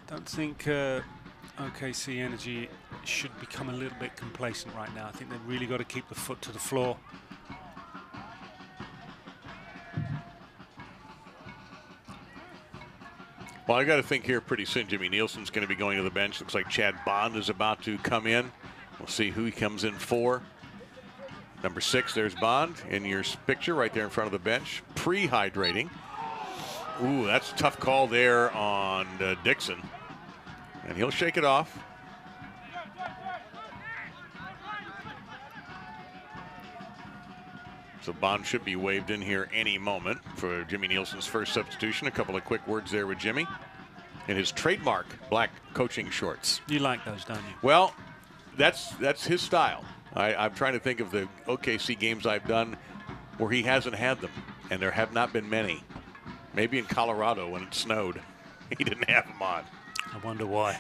Don't think OKC Energy should become a little bit complacent right now. I think they've really got to keep the foot to the floor. Well, I got to think here pretty soon Jimmy Nielsen's going to be going to the bench. Looks like Chad Bond is about to come in. We'll see who he comes in for. Number 6, there's Bond in your picture right there in front of the bench. Pre-hydrating. Ooh, that's a tough call there on Dixon. And he'll shake it off. So Bond should be waved in here any moment for Jimmy Nielsen's first substitution. A couple of quick words there with Jimmy in his trademark black coaching shorts. You like those, don't you? Well, that's his style. I'm trying to think of the OKC games I've done where he hasn't had them, and there have not been many. Maybe in Colorado when it snowed, he didn't have them on. I wonder why.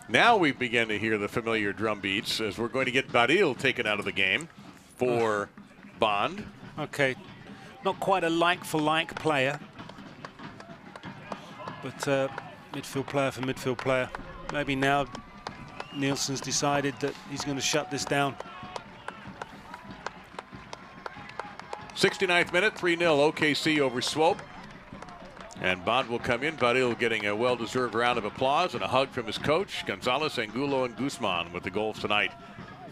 Now we begin to hear the familiar drum beats as we're going to get Baril taken out of the game for Bond. Okay, not quite a like-for-like player, but midfield player for midfield player. Maybe now Nielsen's decided that he's going to shut this down. 69th minute, 3-0 OKC over Swope. And Bond will come in, but he'll getting a well-deserved round of applause and a hug from his coach, Gonzales, Angulo, and Guzman with the goals tonight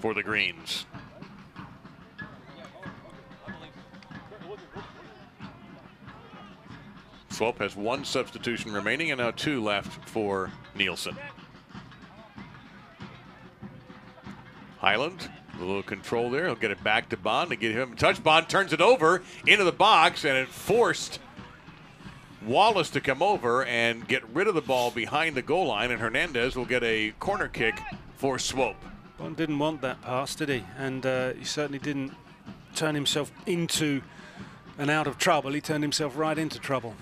for the Greens. Swope has 1 substitution remaining and now 2 left for Nielsen. Highland, a little control there. He'll get it back to Bond and get him a touch. Bond turns it over into the box, and it forced Wallace to come over and get rid of the ball behind the goal line, and Hernandez will get a corner kick for Swope. Bond didn't want that pass, did he? And he certainly didn't turn himself into and out of trouble. He turned himself right into trouble.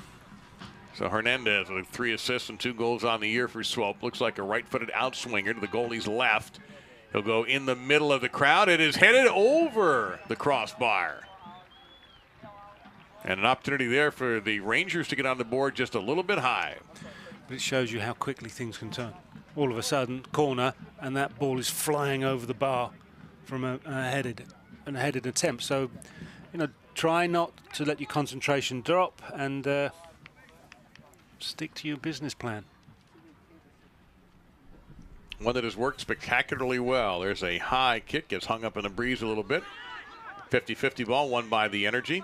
So Hernandez with 3 assists and 2 goals on the year for Swope. Looks like a right-footed outswinger to the goalie's left. He'll go in the middle of the crowd. It is headed over the crossbar. And an opportunity there for the Rangers to get on the board just a little bit high. But it shows you how quickly things can turn. All of a sudden, corner, and that ball is flying over the bar from a headed attempt. So, you know, try not to let your concentration drop and stick to your business plan. One that has worked spectacularly well. There's a high kick, gets hung up in the breeze a little bit. 50-50 ball won by the Energy.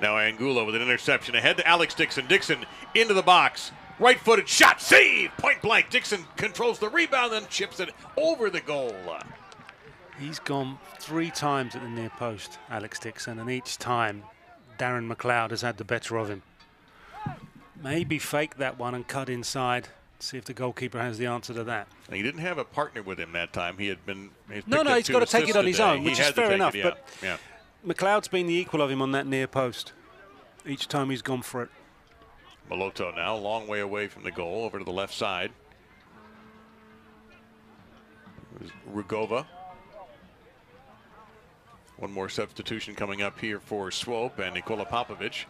Now Angulo with an interception ahead to Alex Dixon. Dixon into the box. Right-footed shot, save! Point blank. Dixon controls the rebound and chips it over the goal. He's gone 3 times at the near post, Alex Dixon, and each time Darren McLeod has had the better of him. Maybe fake that one and cut inside. See if the goalkeeper has the answer to that. And he didn't have a partner with him that time. He had been. He's got to take it on his own, which is fair enough. But yeah. McLeod's been the equal of him on that near post. Each time he's gone for it. Moloto now, a long way away from the goal, over to the left side. Rugova. One more substitution coming up here for Swope, and Nikola Popovic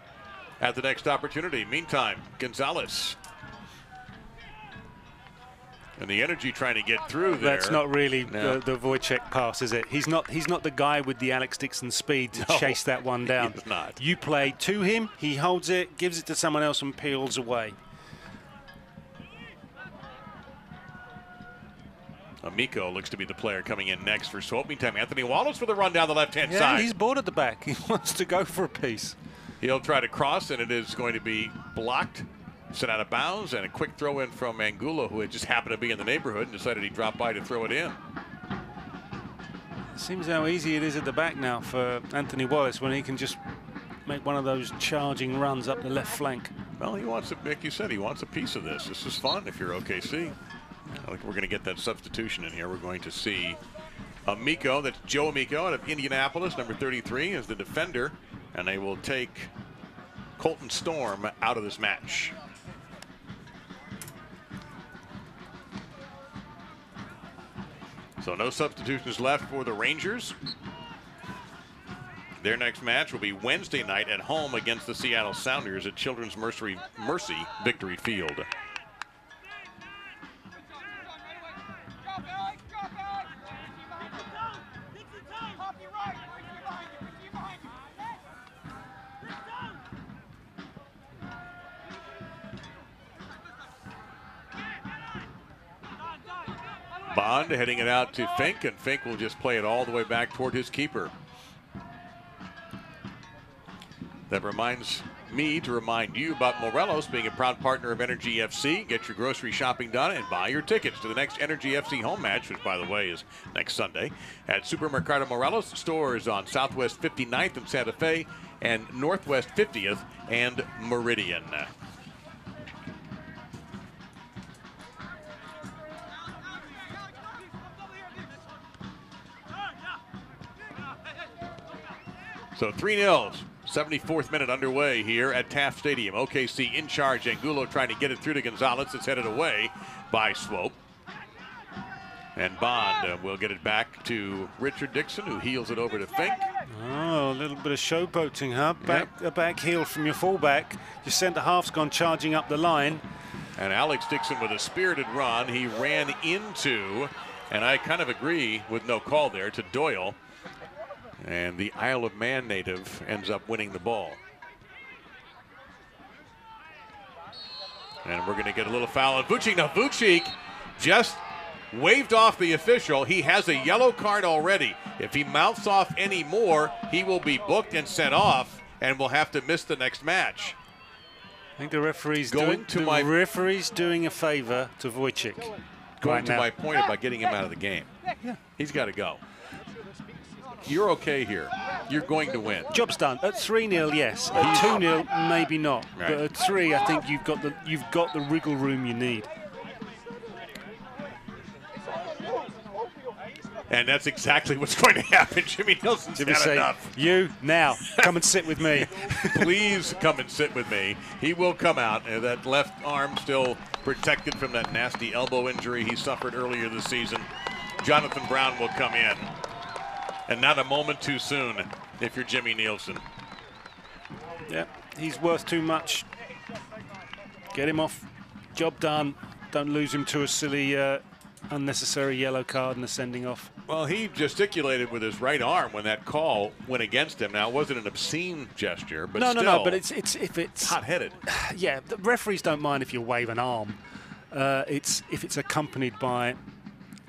at the next opportunity. Meantime, Gonzales. And the Energy trying to get through there. That's not really the Wojciech pass, is it? He's not the guy with the Alex Dixon speed to chase that one down. He's not. You play to him, he holds it, gives it to someone else and peels away. Amico looks to be the player coming in next for Swope. Meantime, Anthony Wallace with a run down the left-hand Yeah, side. he's bored at the back. He wants to go for a piece. He'll try to cross, and it is going to be blocked. Sent out of bounds, and a quick throw in from Angulo, who had just happened to be in the neighborhood and decided he'd drop by to throw it in. It seems how easy it is at the back now for Anthony Wallace when he can just make one of those charging runs up the left flank. Well, he wants, like you said, he wants a piece of this. This is fun if you're OKC. I think we're going to get that substitution in here. We're going to see Amico, that's Joe Amico out of Indianapolis, number 33, as the defender, and they will take Colton Storm out of this match. So no substitutions left for the Rangers. Their next match will be Wednesday night at home against the Seattle Sounders at Children's Mercy Victory Field. Bond heading it out to Fink, and Fink will just play it all the way back toward his keeper. That reminds me to remind you about Morelos being a proud partner of Energy FC. Get your grocery shopping done and buy your tickets to the next Energy FC home match, which, by the way, is next Sunday at Supermercado Morelos. Stores on Southwest 59th and Santa Fe and Northwest 50th and Meridian. So 3-0, 74th minute underway here at Taft Stadium. OKC in charge. Angulo trying to get it through to Gonzales. It's headed away by Swope. And Bond will get it back to Richard Dixon, who heels it over to Fink. Oh, a little bit of showboating, huh? A back heel from your fullback. Your centre-half's gone charging up the line. And Alex Dixon with a spirited run. He ran into, and I kind of agree with no call there, to Doyle. And the Isle of Man native ends up winning the ball. And we're going to get a little foul on Vucic. Now, Vucic just waved off the official. He has a yellow card already. If he mouths off any more, he will be booked and sent off and will have to miss the next match. I think the referee's doing a favor to Vucic. Going to my point about getting him out of the game. Yeah. He's got to go. You're okay here. You're going to win. Job's done. At 3-0, yes. At 2-0, maybe not. Right. But at 3, I think you've got the wriggle room you need. And that's exactly what's going to happen. Jimmy Nielsen's had enough. You, now, come and sit with me. Please come and sit with me. He will come out. And that left arm still protected from that nasty elbow injury he suffered earlier this season. Jonathan Brown will come in. And not a moment too soon if you're Jimmy Nielsen. Yeah, he's worth too much. Get him off. Job done. Don't lose him to a silly, unnecessary yellow card and a sending off. Well, he gesticulated with his right arm when that call went against him. Now, it wasn't an obscene gesture, but no. But it's hot-headed. Yeah, the referees don't mind if you wave an arm. It's if it's accompanied by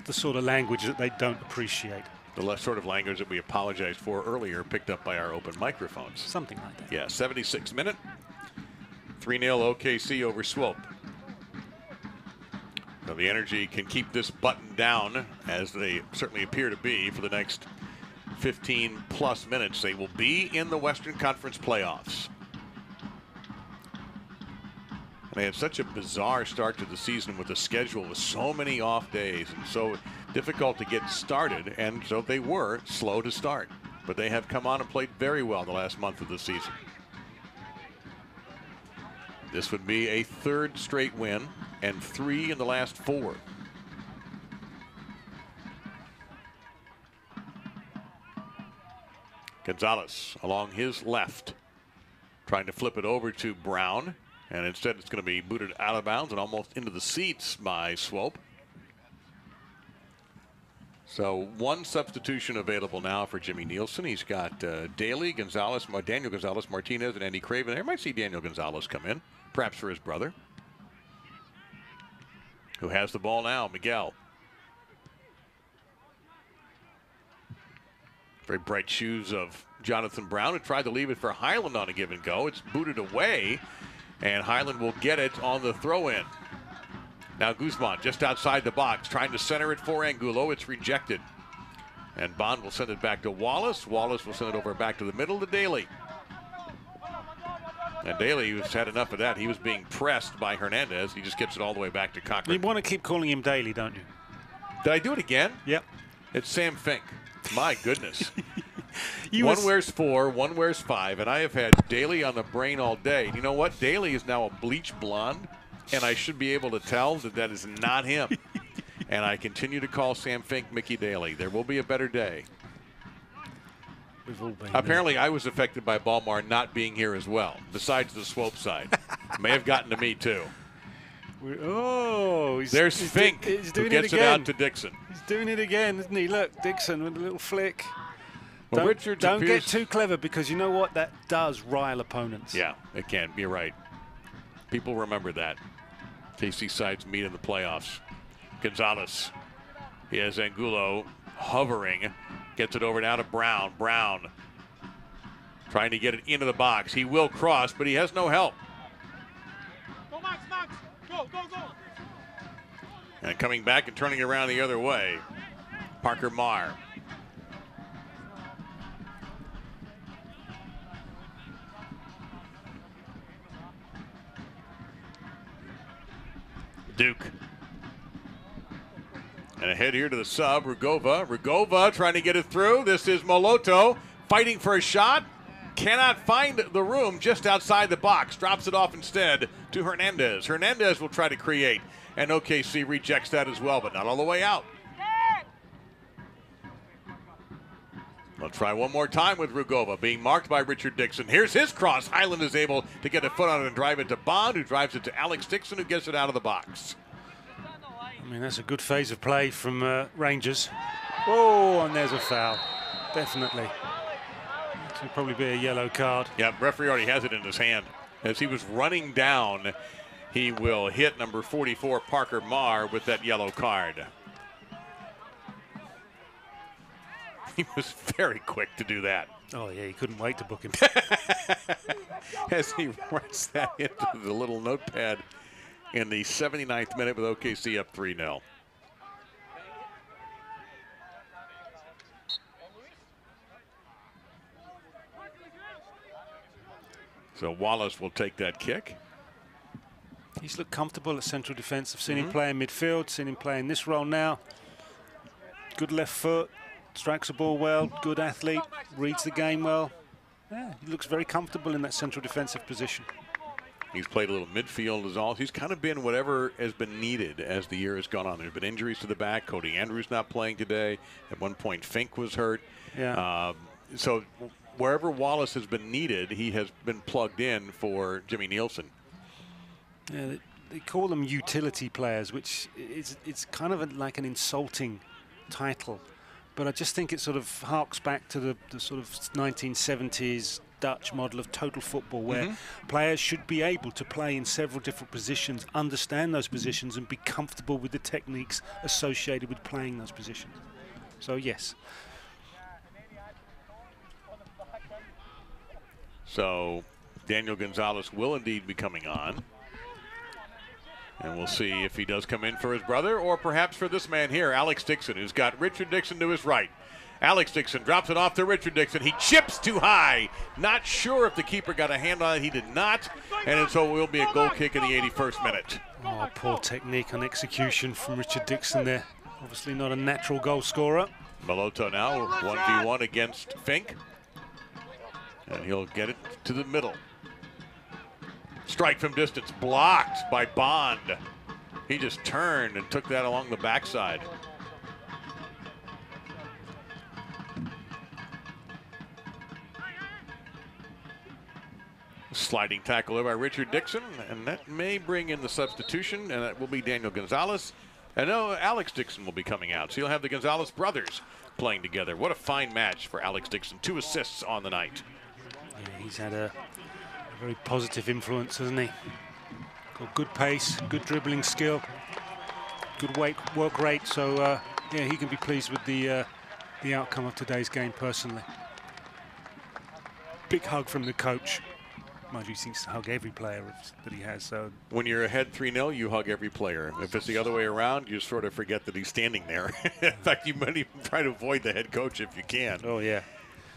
the sort of language that they don't appreciate. The sort of language that we apologized for earlier, picked up by our open microphones. Something like that. Yeah, 76th minute. 3-0 OKC over Swope. So the Energy can keep this button down, as they certainly appear to be, for the next 15-plus minutes. They will be in the Western Conference playoffs. They had such a bizarre start to the season with the schedule with so many off days and so difficult to get started, and so they were slow to start. But they have come on and played very well the last month of the season. This would be a third straight win and 3 in the last 4. Gonzales along his left, trying to flip it over to Brown. And instead, it's going to be booted out of bounds and almost into the seats by Swope. So 1 substitution available now for Jimmy Nielsen. He's got Daniel Gonzalez, Martinez, and Andy Craven there. Might see Daniel Gonzalez come in, perhaps for his brother, who has the ball now, Miguel. Very bright shoes of Jonathan Brown, who tried to leave it for Highland on a give and go. It's booted away. And Highland will get it on the throw-in. Now Guzman just outside the box, trying to center it for Angulo. It's rejected. And Bond will send it back to Wallace. Wallace will send it over back to the middle to Daly. And Daly, who's had enough of that, he was being pressed by Hernandez. He just gets it all the way back to Cochran. You want to keep calling him Daly, don't you? Did I do it again? Yep. It's Sam Fink. My goodness. One wears 4, one wears 5, and I have had Daly on the brain all day. You know what? Daly is now a bleach blonde, and I should be able to tell that that is not him. And I continue to call Sam Fink Mickey Daly. There will be a better day. We've all been Apparently, there. I was affected by Ballmar not being here as well, besides the Swope side. May have gotten to me, too. There's Fink, who gets it out to Dixon. He's doing it again, isn't he? Look, Dixon with a little flick. Well, don't get too clever, because you know what? That does rile opponents. Yeah, it can. You're right. People remember that. KC sides meet in the playoffs. Gonzales. He has Angulo hovering. Gets it over now to Brown. Brown trying to get it into the box. He will cross, but he has no help. Go, Max, Max. Go. And coming back and turning around the other way, Parker Marr. Duke. And ahead here to the sub, Rugova. Rugova trying to get it through. This is Moloto fighting for a shot. Cannot find the room just outside the box. Drops it off instead to Hernandez. Hernandez will try to create. And OKC rejects that as well, but not all the way out. We'll try one more time with Rugova, being marked by Richard Dixon. Here's his cross. Highland is able to get a foot on it and drive it to Bond, who drives it to Alex Dixon, who gets it out of the box. I mean, that's a good phase of play from Rangers. Oh, and there's a foul. Definitely. This will probably be a yellow card. Yeah, referee already has it in his hand as he was running down he will hit number 44, Parker Marr, with that yellow card. He was very quick to do that. Oh, yeah, he couldn't wait to book him. As he writes that into the little notepad in the 79th minute with OKC up 3-0. So Wallace will take that kick. He's looked comfortable at central defence. I've seen him play in midfield, seen him play in this role now. Good left foot, strikes the ball well, good athlete, reads the game well. Yeah, he looks very comfortable in that central defensive position. He's played a little midfield as all. He's kind of been whatever has been needed as the year has gone on. There's been injuries to the back. Cody Andrews not playing today. At one point, Fink was hurt. Yeah. So wherever Wallace has been needed, he has been plugged in for Jimmy Nielsen. Yeah, they call them utility players, which it's kind of like an insulting title. But I just think it sort of harks back to the sort of 1970s Dutch model of total football, where players should be able to play in several different positions, understand those positions, and be comfortable with the techniques associated with playing those positions. So, yes. So Daniel Gonzalez will indeed be coming on. And we'll see if he does come in for his brother or perhaps for this man here, Alex Dixon, who's got Richard Dixon to his right. Alex Dixon drops it off to Richard Dixon. He chips too high. Not sure if the keeper got a hand on it. He did not. And so it will be a goal kick in the 81st minute. Oh, poor technique and execution from Richard Dixon there. Obviously not a natural goal scorer. Maloto now 1v1 against Fink. And he'll get it to the middle. Strike from distance blocked by Bond. He just turned and took that along the backside. Sliding tackle there by Richard Dixon, and that may bring in the substitution, and that will be Daniel Gonzalez. And no, Alex Dixon will be coming out, so you'll have the Gonzalez brothers playing together. What a fine match for Alex Dixon. 2 assists on the night. Yeah, he's had a very positive influence, hasn't he? Got good pace, good dribbling skill, good work rate. So yeah, he can be pleased with the outcome of today's game personally. Big hug from the coach. Mind you, he seems to hug every player that he has. So when you're ahead 3-0, you hug every player. If it's the other way around, you sort of forget that he's standing there. In fact, you might even try to avoid the head coach if you can. Oh yeah.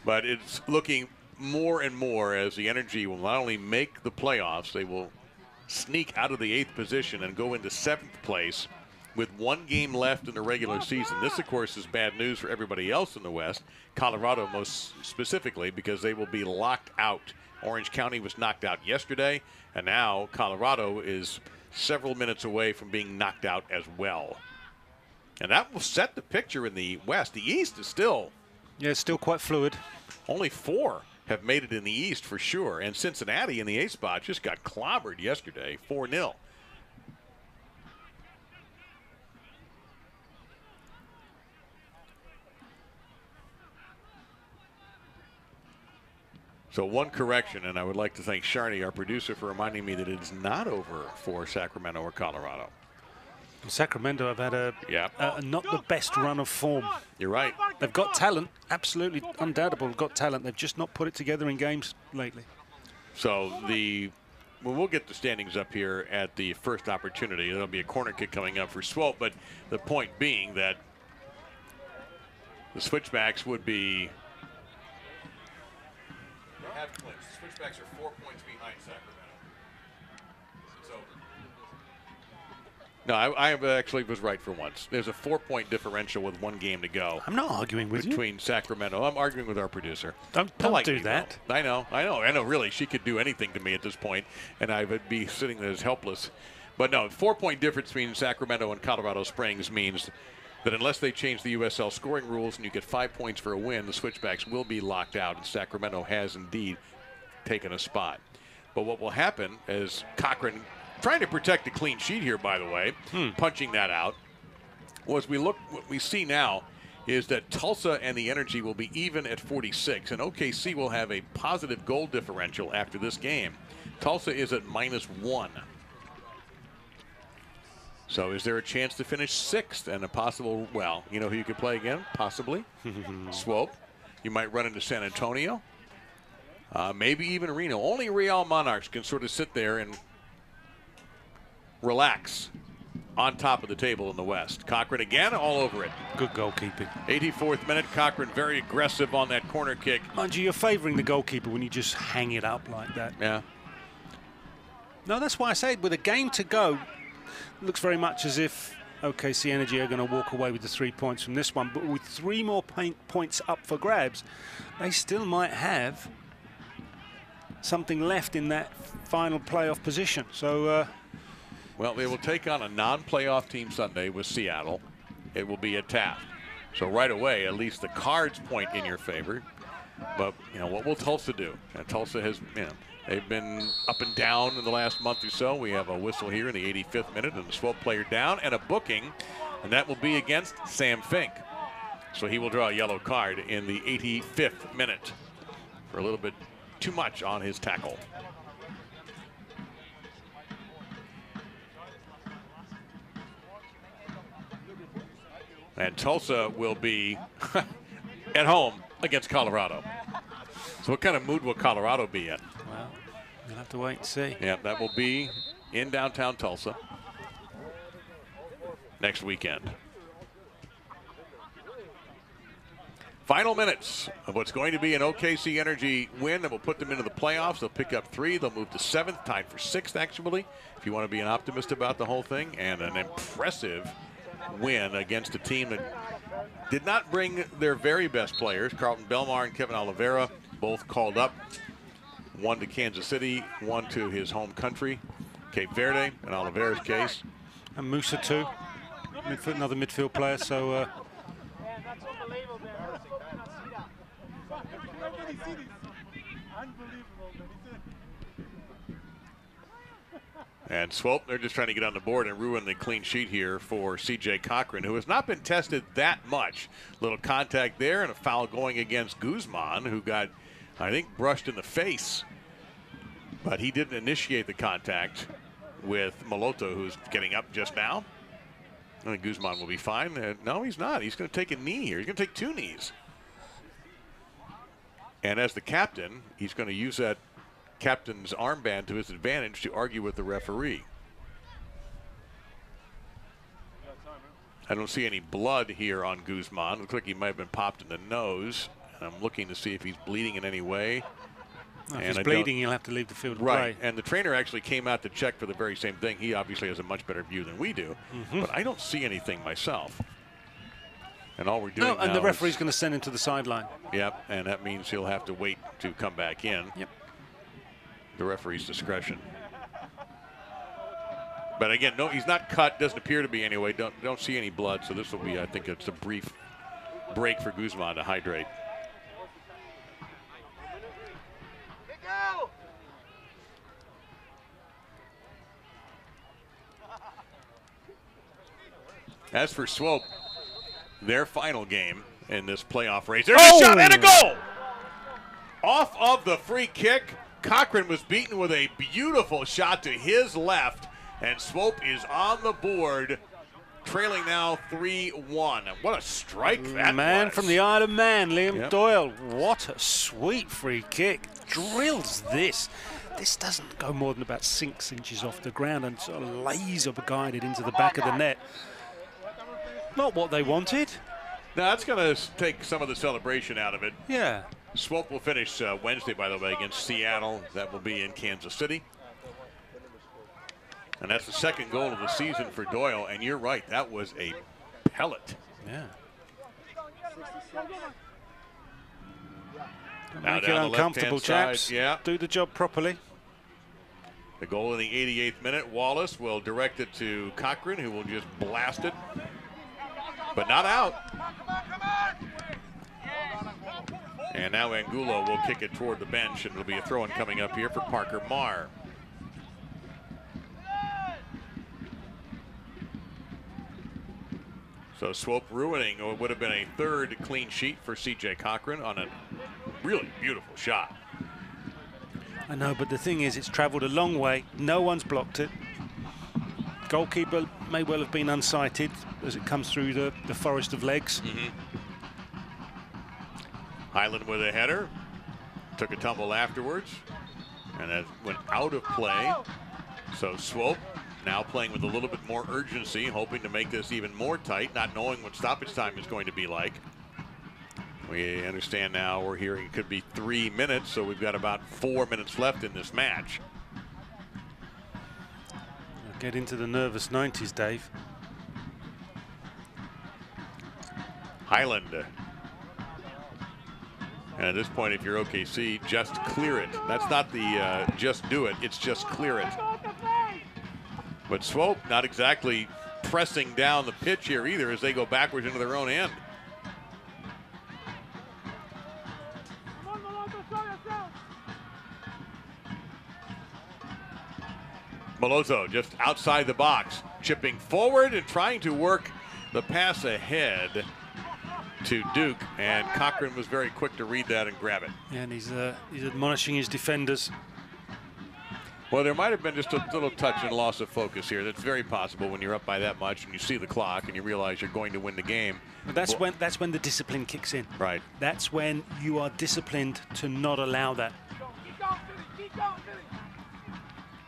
But it's looking more and more as the Energy will not only make the playoffs, they will sneak out of the 8th position and go into 7th place with 1 game left in the regular season. This, of course, is bad news for everybody else in the West, Colorado most specifically, because they will be locked out. Orange County was knocked out yesterday, and now Colorado is several minutes away from being knocked out as well. And that will set the picture in the West. The East is still... Yeah, it's still quite fluid. Only 4 have made it in the East for sure. And Cincinnati in the 8th spot just got clobbered yesterday, 4-0. So one correction, and I would like to thank Sharni, our producer, for reminding me that it is not over for Sacramento or Colorado. Sacramento have had a not the best run of form. You're right. They've got talent, absolutely undoubtable. Got talent. They've just not put it together in games lately. So we'll get the standings up here at the first opportunity. There'll be a corner kick coming up for Swope, but the point being that the Switchbacks would be. They have clinched. The Switchbacks are 4 points behind Sacramento. It's over. No, I actually was right for once. There's a 4-point differential with 1 game to go. I'm not arguing with between Sacramento. I'm arguing with our producer. Don't do that. I know. Really, she could do anything to me at this point, and I would be sitting there as helpless. But no, 4-point difference between Sacramento and Colorado Springs means that unless they change the USL scoring rules and you get 5 points for a win, the Switchbacks will be locked out, and Sacramento has indeed taken a spot. But what will happen is Cochran, trying to protect a clean sheet here, by the way, punching that out, what we see now is that Tulsa and the Energy will be even at 46, and OKC will have a positive goal differential after this game. Tulsa is at -1. So is there a chance to finish 6th and a possible, well, you know who you could play again? Possibly. Swope. You might run into San Antonio. Maybe even Reno. Only Real Monarchs can sort of sit there and relax on top of the table in the West. Cochran again, all over it. Good goalkeeping. 84th minute, Cochran very aggressive on that corner kick. Mind you, you're favouring the goalkeeper when you just hang it up like that. Yeah. No, that's why I say with a game to go, it looks very much as if OKC Energy are going to walk away with the 3 points from this one. But with 3 more points up for grabs, they still might have something left in that final playoff position. So, well, they will take on a non-playoff team Sunday with Seattle. It will be at Taft. So right away, at least the cards point in your favor. But, you know, what will Tulsa do? And Tulsa has, you know, they've been up and down in the last month or so. We have a whistle here in the 85th minute and the Swope player down and a booking, and that will be against Sam Fink. So he will draw a yellow card in the 85th minute for a little bit too much on his tackle. And Tulsa will be at home against Colorado. So what kind of mood will Colorado be in? Well, we'll have to wait and see. Yeah, that will be in downtown Tulsa next weekend. Final minutes of what's going to be an OKC Energy win that will put them into the playoffs. They'll pick up 3. They'll move to 7th, tied for 6th, actually, if you want to be an optimist about the whole thing. And an impressive win against a team that did not bring their very best players. Carlton Belmar and Kevin Oliveira both called up. One to Kansas City, one to his home country, Cape Verde, in Oliveira's case. And Musa too, another midfield player. So and Swope, they're just trying to get on the board and ruin the clean sheet here for C.J. Cochran, who has not been tested that much. Little contact there and a foul going against Guzman, who got, I think, brushed in the face. But he didn't initiate the contact with Moloto, who's getting up just now. I think Guzman will be fine. No, he's not. He's going to take a knee here. He's going to take 2 knees. And as the captain, he's going to use that captain's armband to his advantage to argue with the referee. I don't see any blood here on Guzman. Looks like he might have been popped in the nose. And I'm looking to see if he's bleeding in any way. If he's bleeding, he'll have to leave the field to right. play. And the trainer actually came out to check for the very same thing. He obviously has a much better view than we do. But I don't see anything myself. And all we're doing now and the referee's going to send him to the sideline. Yep, and that means he'll have to wait to come back in. Yep. The referee's discretion. But again, no, he's not cut. Doesn't appear to be anyway. Don't see any blood. So this will be, I think, it's a brief break for Guzman to hydrate. As for Swope, their final game in this playoff race. There's a shot and a goal! Off of the free kick, Cochran was beaten with a beautiful shot to his left, and Swope is on the board, trailing now 3-1. What a strike that Man was. from the Isle of Man, Liam Doyle. What a sweet free kick. Drills this. This doesn't go more than about 6 inches off the ground and sort of laser guided into the back of the net. Not what they wanted. No, that's going to take some of the celebration out of it. Yeah. Swope will finish Wednesday, by the way, against Seattle. That will be in Kansas City. And that's the 2nd goal of the season for Doyle. And you're right, that was a pellet. Yeah. Now Make it down the uncomfortable, left-hand chaps. side, yeah. Do the job properly. The goal in the 88th minute. Wallace will direct it to Cochran, who will just blast it. But not out. And now Angulo will kick it toward the bench, and it'll be a throw-in coming up here for Parker Marr. So Swope ruining what would have been a 3rd clean sheet for C.J. Cochran on a really beautiful shot. I know, but the thing is, it's traveled a long way. No one's blocked it. Goalkeeper may well have been unsighted as it comes through the forest of legs. Highland with a header. Took a tumble afterwards. And that went out of play. So Swope now playing with a little bit more urgency, hoping to make this even more tight, not knowing what stoppage time is going to be like. We understand now we're hearing it could be 3 minutes, so we've got about 4 minutes left in this match. We'll get into the nervous 90s, Dave. Highland. And at this point, if you're OKC, just clear it. That's not the just do it, it's just clear it. But Swope not exactly pressing down the pitch here either as they go backwards into their own end. Malozzo just outside the box, chipping forward and trying to work the pass ahead to Duke, and Cochran was very quick to read that and grab it. Yeah, and he's admonishing his defenders. Well, there might have been just a little touch and loss of focus here. That's very possible when you're up by that much and you see the clock and you realize you're going to win the game. But that's when the discipline kicks in. Right. That's when you are disciplined to not allow that.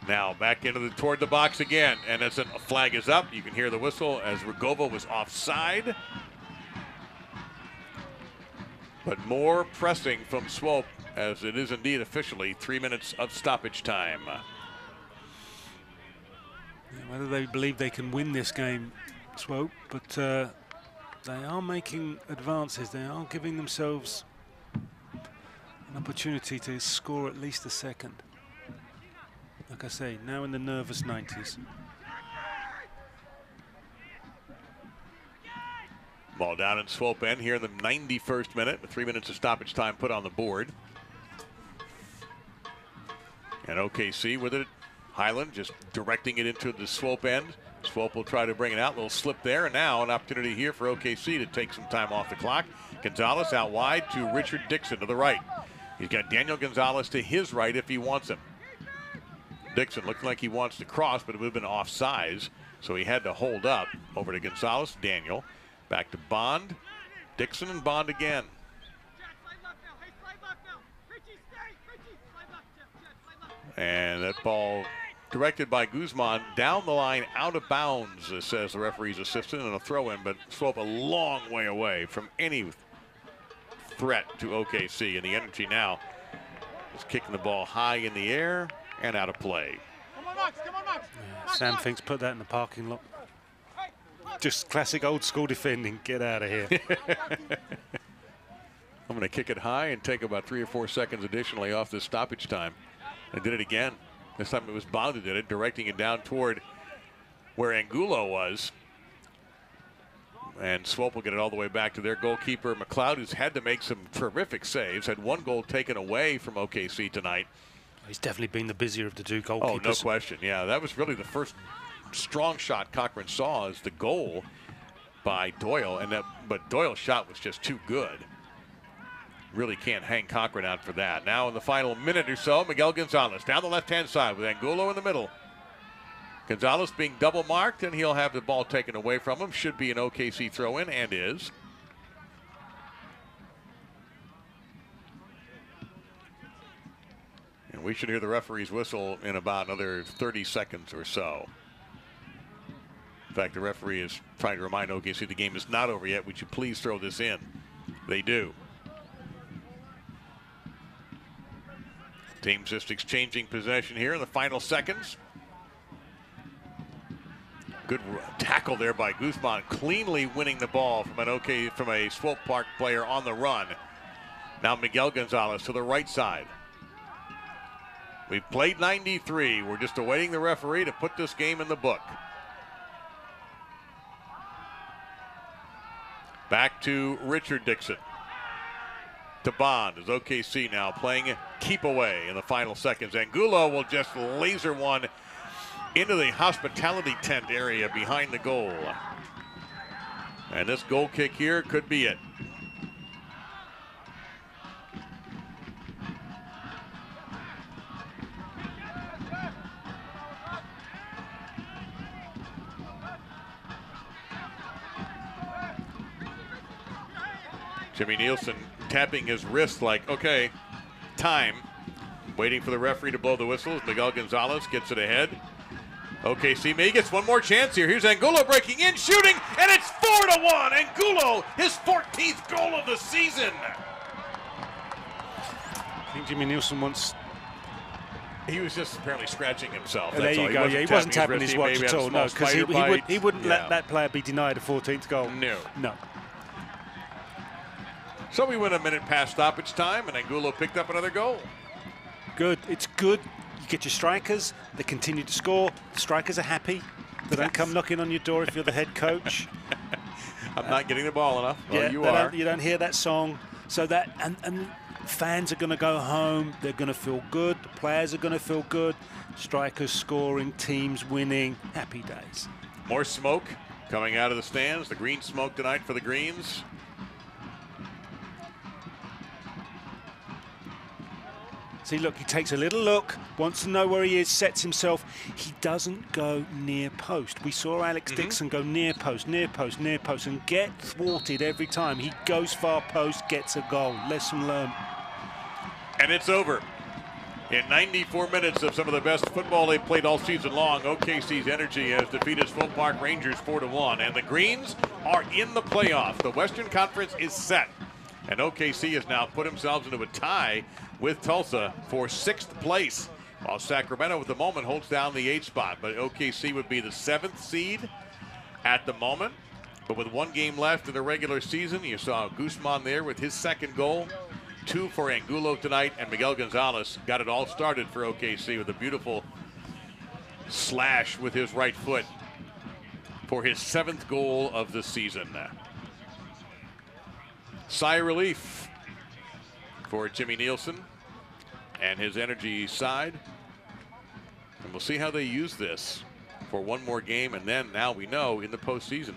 Now back toward the box again, and as a flag is up, you can hear the whistle as Rugova was offside. But more pressing from Swope as it is indeed officially 3 minutes of stoppage time. Whether they believe they can win this game, Swope, but they are making advances. They are giving themselves an opportunity to score at least a second. Like I say, now in the nervous 90s. Ball down in Swope end here in the 91st minute with 3 minutes of stoppage time put on the board. And OKC with it. Highland just directing it into the Swope end. Swope will try to bring it out. A little slip there. And now an opportunity here for OKC to take some time off the clock. Gonzales out wide to Richard Dixon to the right. He's got Daniel Gonzalez to his right if he wants him. Dixon looking like he wants to cross, but it would have been offsides. So he had to hold up. Over to Gonzalez, Daniel. Back to Bond. Dixon and Bond again. And that ball directed by Guzman down the line, out of bounds, says the referee's assistant, and a throw-in, but Swope a long way away from any threat to OKC. And the Energy now is kicking the ball high in the air and out of play. Come on, Max, come on, Max. Yeah, Sam thinks put that in the parking lot. Just classic old school defending. Get out of here. I'm going to kick it high and take about 3 or 4 seconds additionally off this stoppage time. And did it again. This time it was Bond who did it, directing it down toward where Angulo was. And Swope will get it all the way back to their goalkeeper, McLeod, who's had to make some terrific saves. Had one goal taken away from OKC tonight. He's definitely been the busier of the two goalkeepers. Oh, no question. Yeah, that was really the first strong shot Cochran saw as the goal by Doyle. But Doyle's shot was just too good. Really can't hang Cochran out for that. Now in the final minute or so, Miguel Gonzalez down the left-hand side with Angulo in the middle. Gonzalez being double marked, and he'll have the ball taken away from him. Should be an OKC throw-in, and is. And we should hear the referee's whistle in about another 30 seconds or so. In fact, the referee is trying to remind OKC the game is not over yet. Would you please throw this in? They do. Teams just exchanging possession here in the final seconds. Good tackle there by Guzman, cleanly winning the ball from a Swope Park player on the run. Now Miguel Gonzalez to the right side. We've played 93. We're just awaiting the referee to put this game in the book. Back to Richard Dixon. To Bond as OKC now playing keep away in the final seconds. Angulo will just laser one into the hospitality tent area behind the goal. And this goal kick here could be it. Jimmy Nielsen tapping his wrist like, okay, time. Waiting for the referee to blow the whistle as Miguel Gonzalez gets it ahead. OKC may gets one more chance here. Here's Angulo breaking in, shooting, and it's 4-1. Angulo, his 14th goal of the season. I think Jimmy Nielsen wants... He was just apparently scratching himself. There you go. He wasn't tapping his watch at all. No, because he wouldn't let that player be denied a 14th goal. No. So we went a minute past stoppage time, and Angulo picked up another goal. Good. It's good. You get your strikers. They continue to score. The strikers are happy. They don't come knocking on your door if you're the head coach. I'm not getting the ball enough. Well, yeah, you are. You don't hear that song. So that and fans are going to go home. They're going to feel good. The players are going to feel good. Strikers scoring, teams winning. Happy days. More smoke coming out of the stands. The green smoke tonight for the Greens. See, look, he takes a little look, wants to know where he is, sets himself. He doesn't go near post. We saw Alex Dixon go near post, near post, near post, and get thwarted every time. He goes far post, gets a goal. Lesson learned. And it's over. In 94 minutes of some of the best football they've played all season long, OKC's Energy has defeated Swope Park Rangers 4-1. And the Greens are in the playoff. The Western Conference is set. And OKC has now put themselves into a tie with Tulsa for 6th place, while Sacramento at the moment holds down the 8th spot. But OKC would be the 7th seed at the moment. But with one game left in the regular season, you saw Guzman there with his second goal. 2 for Angulo tonight, and Miguel Gonzalez got it all started for OKC with a beautiful slash with his right foot for his 7th goal of the season. Sigh of relief for Jimmy Nielsen and his Energy side. And we'll see how they use this for one more game, and then now we know in the postseason.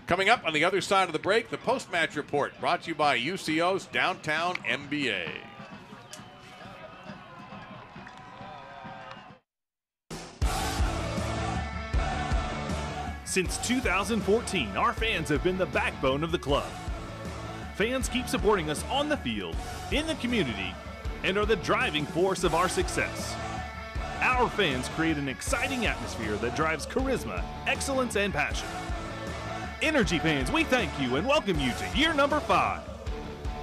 Coming up on the other side of the break, the post-match report brought to you by UCO's Downtown MBA. Since 2014, our fans have been the backbone of the club. Fans keep supporting us on the field, in the community, and are the driving force of our success. Our fans create an exciting atmosphere that drives charisma, excellence, and passion. Energy fans, we thank you and welcome you to year number 5.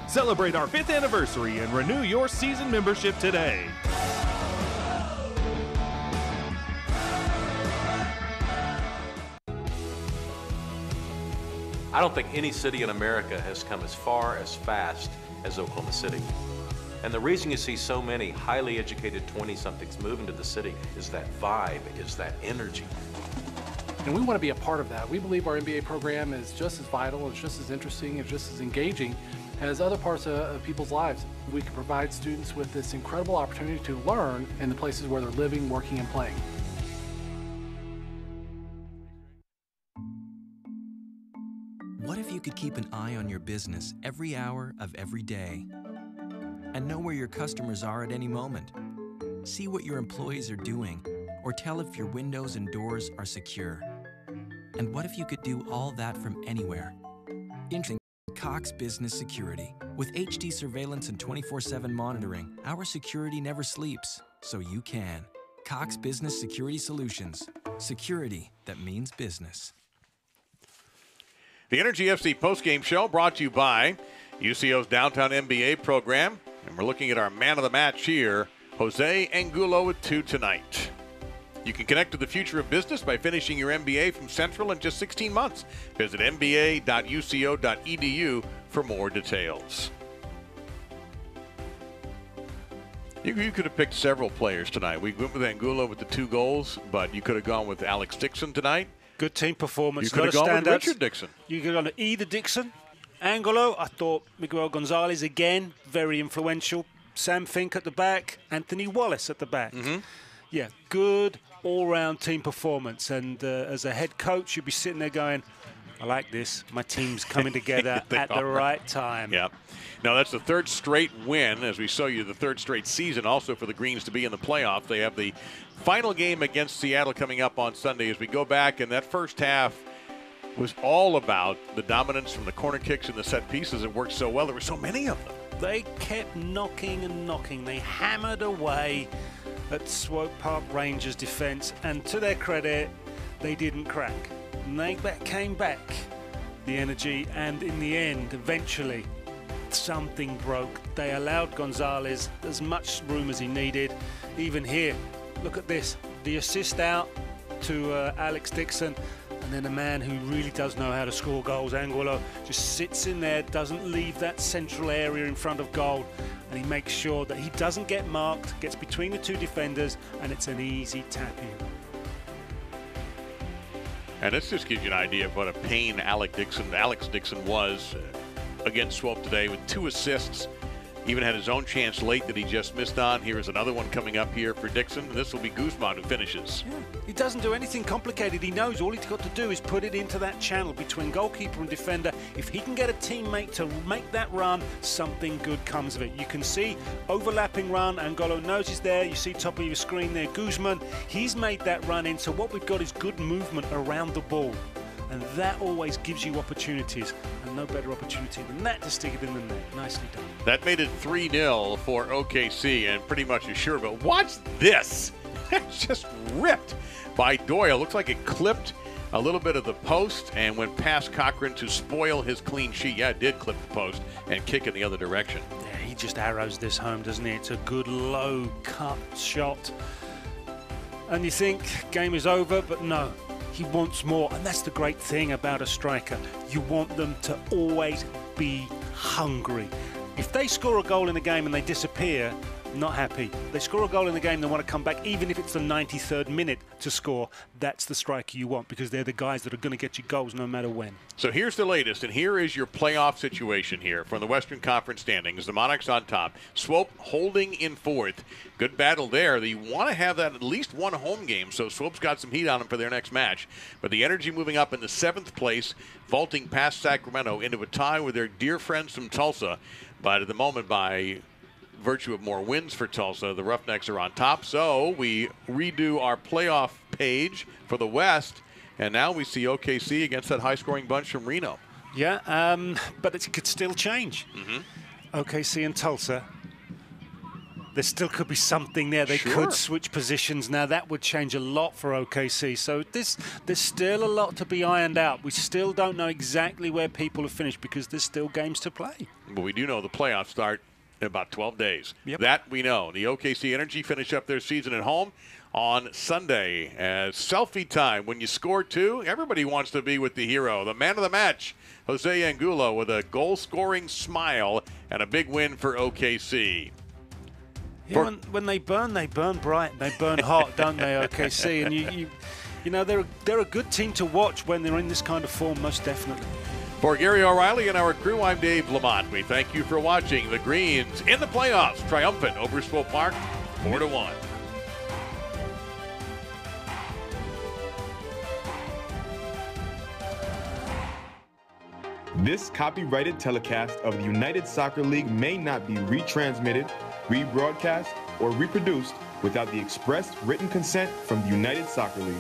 Celebrate our 5th anniversary and renew your season membership today. I don't think any city in America has come as far as fast as Oklahoma City. And the reason you see so many highly educated 20-somethings moving to the city is that vibe, is that energy. And we want to be a part of that. We believe our MBA program is just as vital, it's just as interesting, it's just as engaging as other parts of people's lives. We can provide students with this incredible opportunity to learn in the places where they're living, working, and playing. What if you could keep an eye on your business every hour of every day and know where your customers are at any moment? See what your employees are doing or tell if your windows and doors are secure. And what if you could do all that from anywhere? Introducing Cox Business Security. With HD surveillance and 24/7 monitoring, our security never sleeps, so you can. Cox Business Security Solutions. Security that means business. The Energy FC postgame show brought to you by UCO's Downtown MBA program. And we're looking at our man of the match here, Jose Angulo with 2 tonight. You can connect to the future of business by finishing your MBA from Central in just 16 months. Visit mba.uco.edu for more details. You could have picked several players tonight. We went with Angulo with the 2 goals, but you could have gone with Alex Dixon tonight. Good team performance. You could have gone with Richard Dixon. You could have gone to either Dixon, Angulo. I thought Miguel Gonzalez again, very influential. Sam Fink at the back, Anthony Wallace at the back. Yeah, good all-round team performance. And as a head coach, you'd be sitting there going, I like this. My team's coming together at the right time. Yeah. Now, that's the 3rd straight win, as we show you, the 3rd straight season also for the Greens to be in the playoffs. They have the final game against Seattle coming up on Sunday. As we go back in that first half, was all about the dominance from the corner kicks and the set pieces. It worked so well. There were so many of them. They kept knocking and knocking. They hammered away at Swope Park Rangers defence, and to their credit, they didn't crack. And they came back, the Energy, and in the end, eventually, something broke. They allowed Gonzales as much room as he needed. Even here, look at this. The assist out to Alex Dixon, and then a man who really does know how to score goals, Angulo, just sits in there, doesn't leave that central area in front of goal, and he makes sure that he doesn't get marked, gets between the two defenders, and it's an easy tap in. And this just gives you an idea of what a pain Alex Dixon was against Swope today with 2 assists. Even had his own chance late that he just missed on. Here is another one coming up here for Dixon. This will be Guzman who finishes. Yeah. He doesn't do anything complicated. He knows all he's got to do is put it into that channel between goalkeeper and defender. If he can get a teammate to make that run, something good comes of it. You can see overlapping run. Angolo knows he's there. You see top of your screen there, Guzman. He's made that run in. So what we've got is good movement around the ball. And that always gives you opportunities, and no better opportunity than that to stick it in the net. Nicely done. That made it 3-0 for OKC, and pretty much assured. But watch this. It's just ripped by Doyle. Looks like it clipped a little bit of the post and went past Cochran to spoil his clean sheet. Yeah, it did clip the post and kick in the other direction. Yeah, he just arrows this home, doesn't he? It's a good low cut shot. And you think game is over, but no. He wants more, and that's the great thing about a striker. You want them to always be hungry. If they score a goal in a game and they disappear, not happy. They score a goal in the game, they want to come back, even if it's the 93rd minute to score. That's the striker you want, because they're the guys that are going to get you goals no matter when. So here's the latest, and here is your playoff situation here from the Western Conference standings. The Monarchs on top. Swope holding in 4th. Good battle there. You want to have that at least one home game, so Swope's got some heat on them for their next match. But the Energy moving up in the 7th place, vaulting past Sacramento into a tie with their dear friends from Tulsa. But at the moment, by virtue of more wins for Tulsa, the Roughnecks are on top. So we redo our playoff page for the West, and now we see OKC against that high-scoring bunch from Reno. Yeah, but it could still change. OKC and Tulsa, there still could be something there. They could switch positions now. That would change a lot for OKC. So there's still a lot to be ironed out. We still don't know exactly where people have finished because there's still games to play. But we do know the playoffs start in about 12 days. Yep. That we know. The OKC Energy finish up their season at home on Sunday. As selfie time, when you score 2, everybody wants to be with the hero, the man of the match, Jose Angulo, with a goal-scoring smile and a big win for OKC. Yeah, when they burn bright, they burn hot, don't they, OKC? And you know they're a good team to watch when they're in this kind of form, most definitely. For Gary O'Reilly and our crew, I'm Dave Lamont. We thank you for watching. The Greens in the playoffs, triumphant over Swope Park, 4-1. This copyrighted telecast of the United Soccer League may not be retransmitted, rebroadcast, or reproduced without the express written consent from the United Soccer League.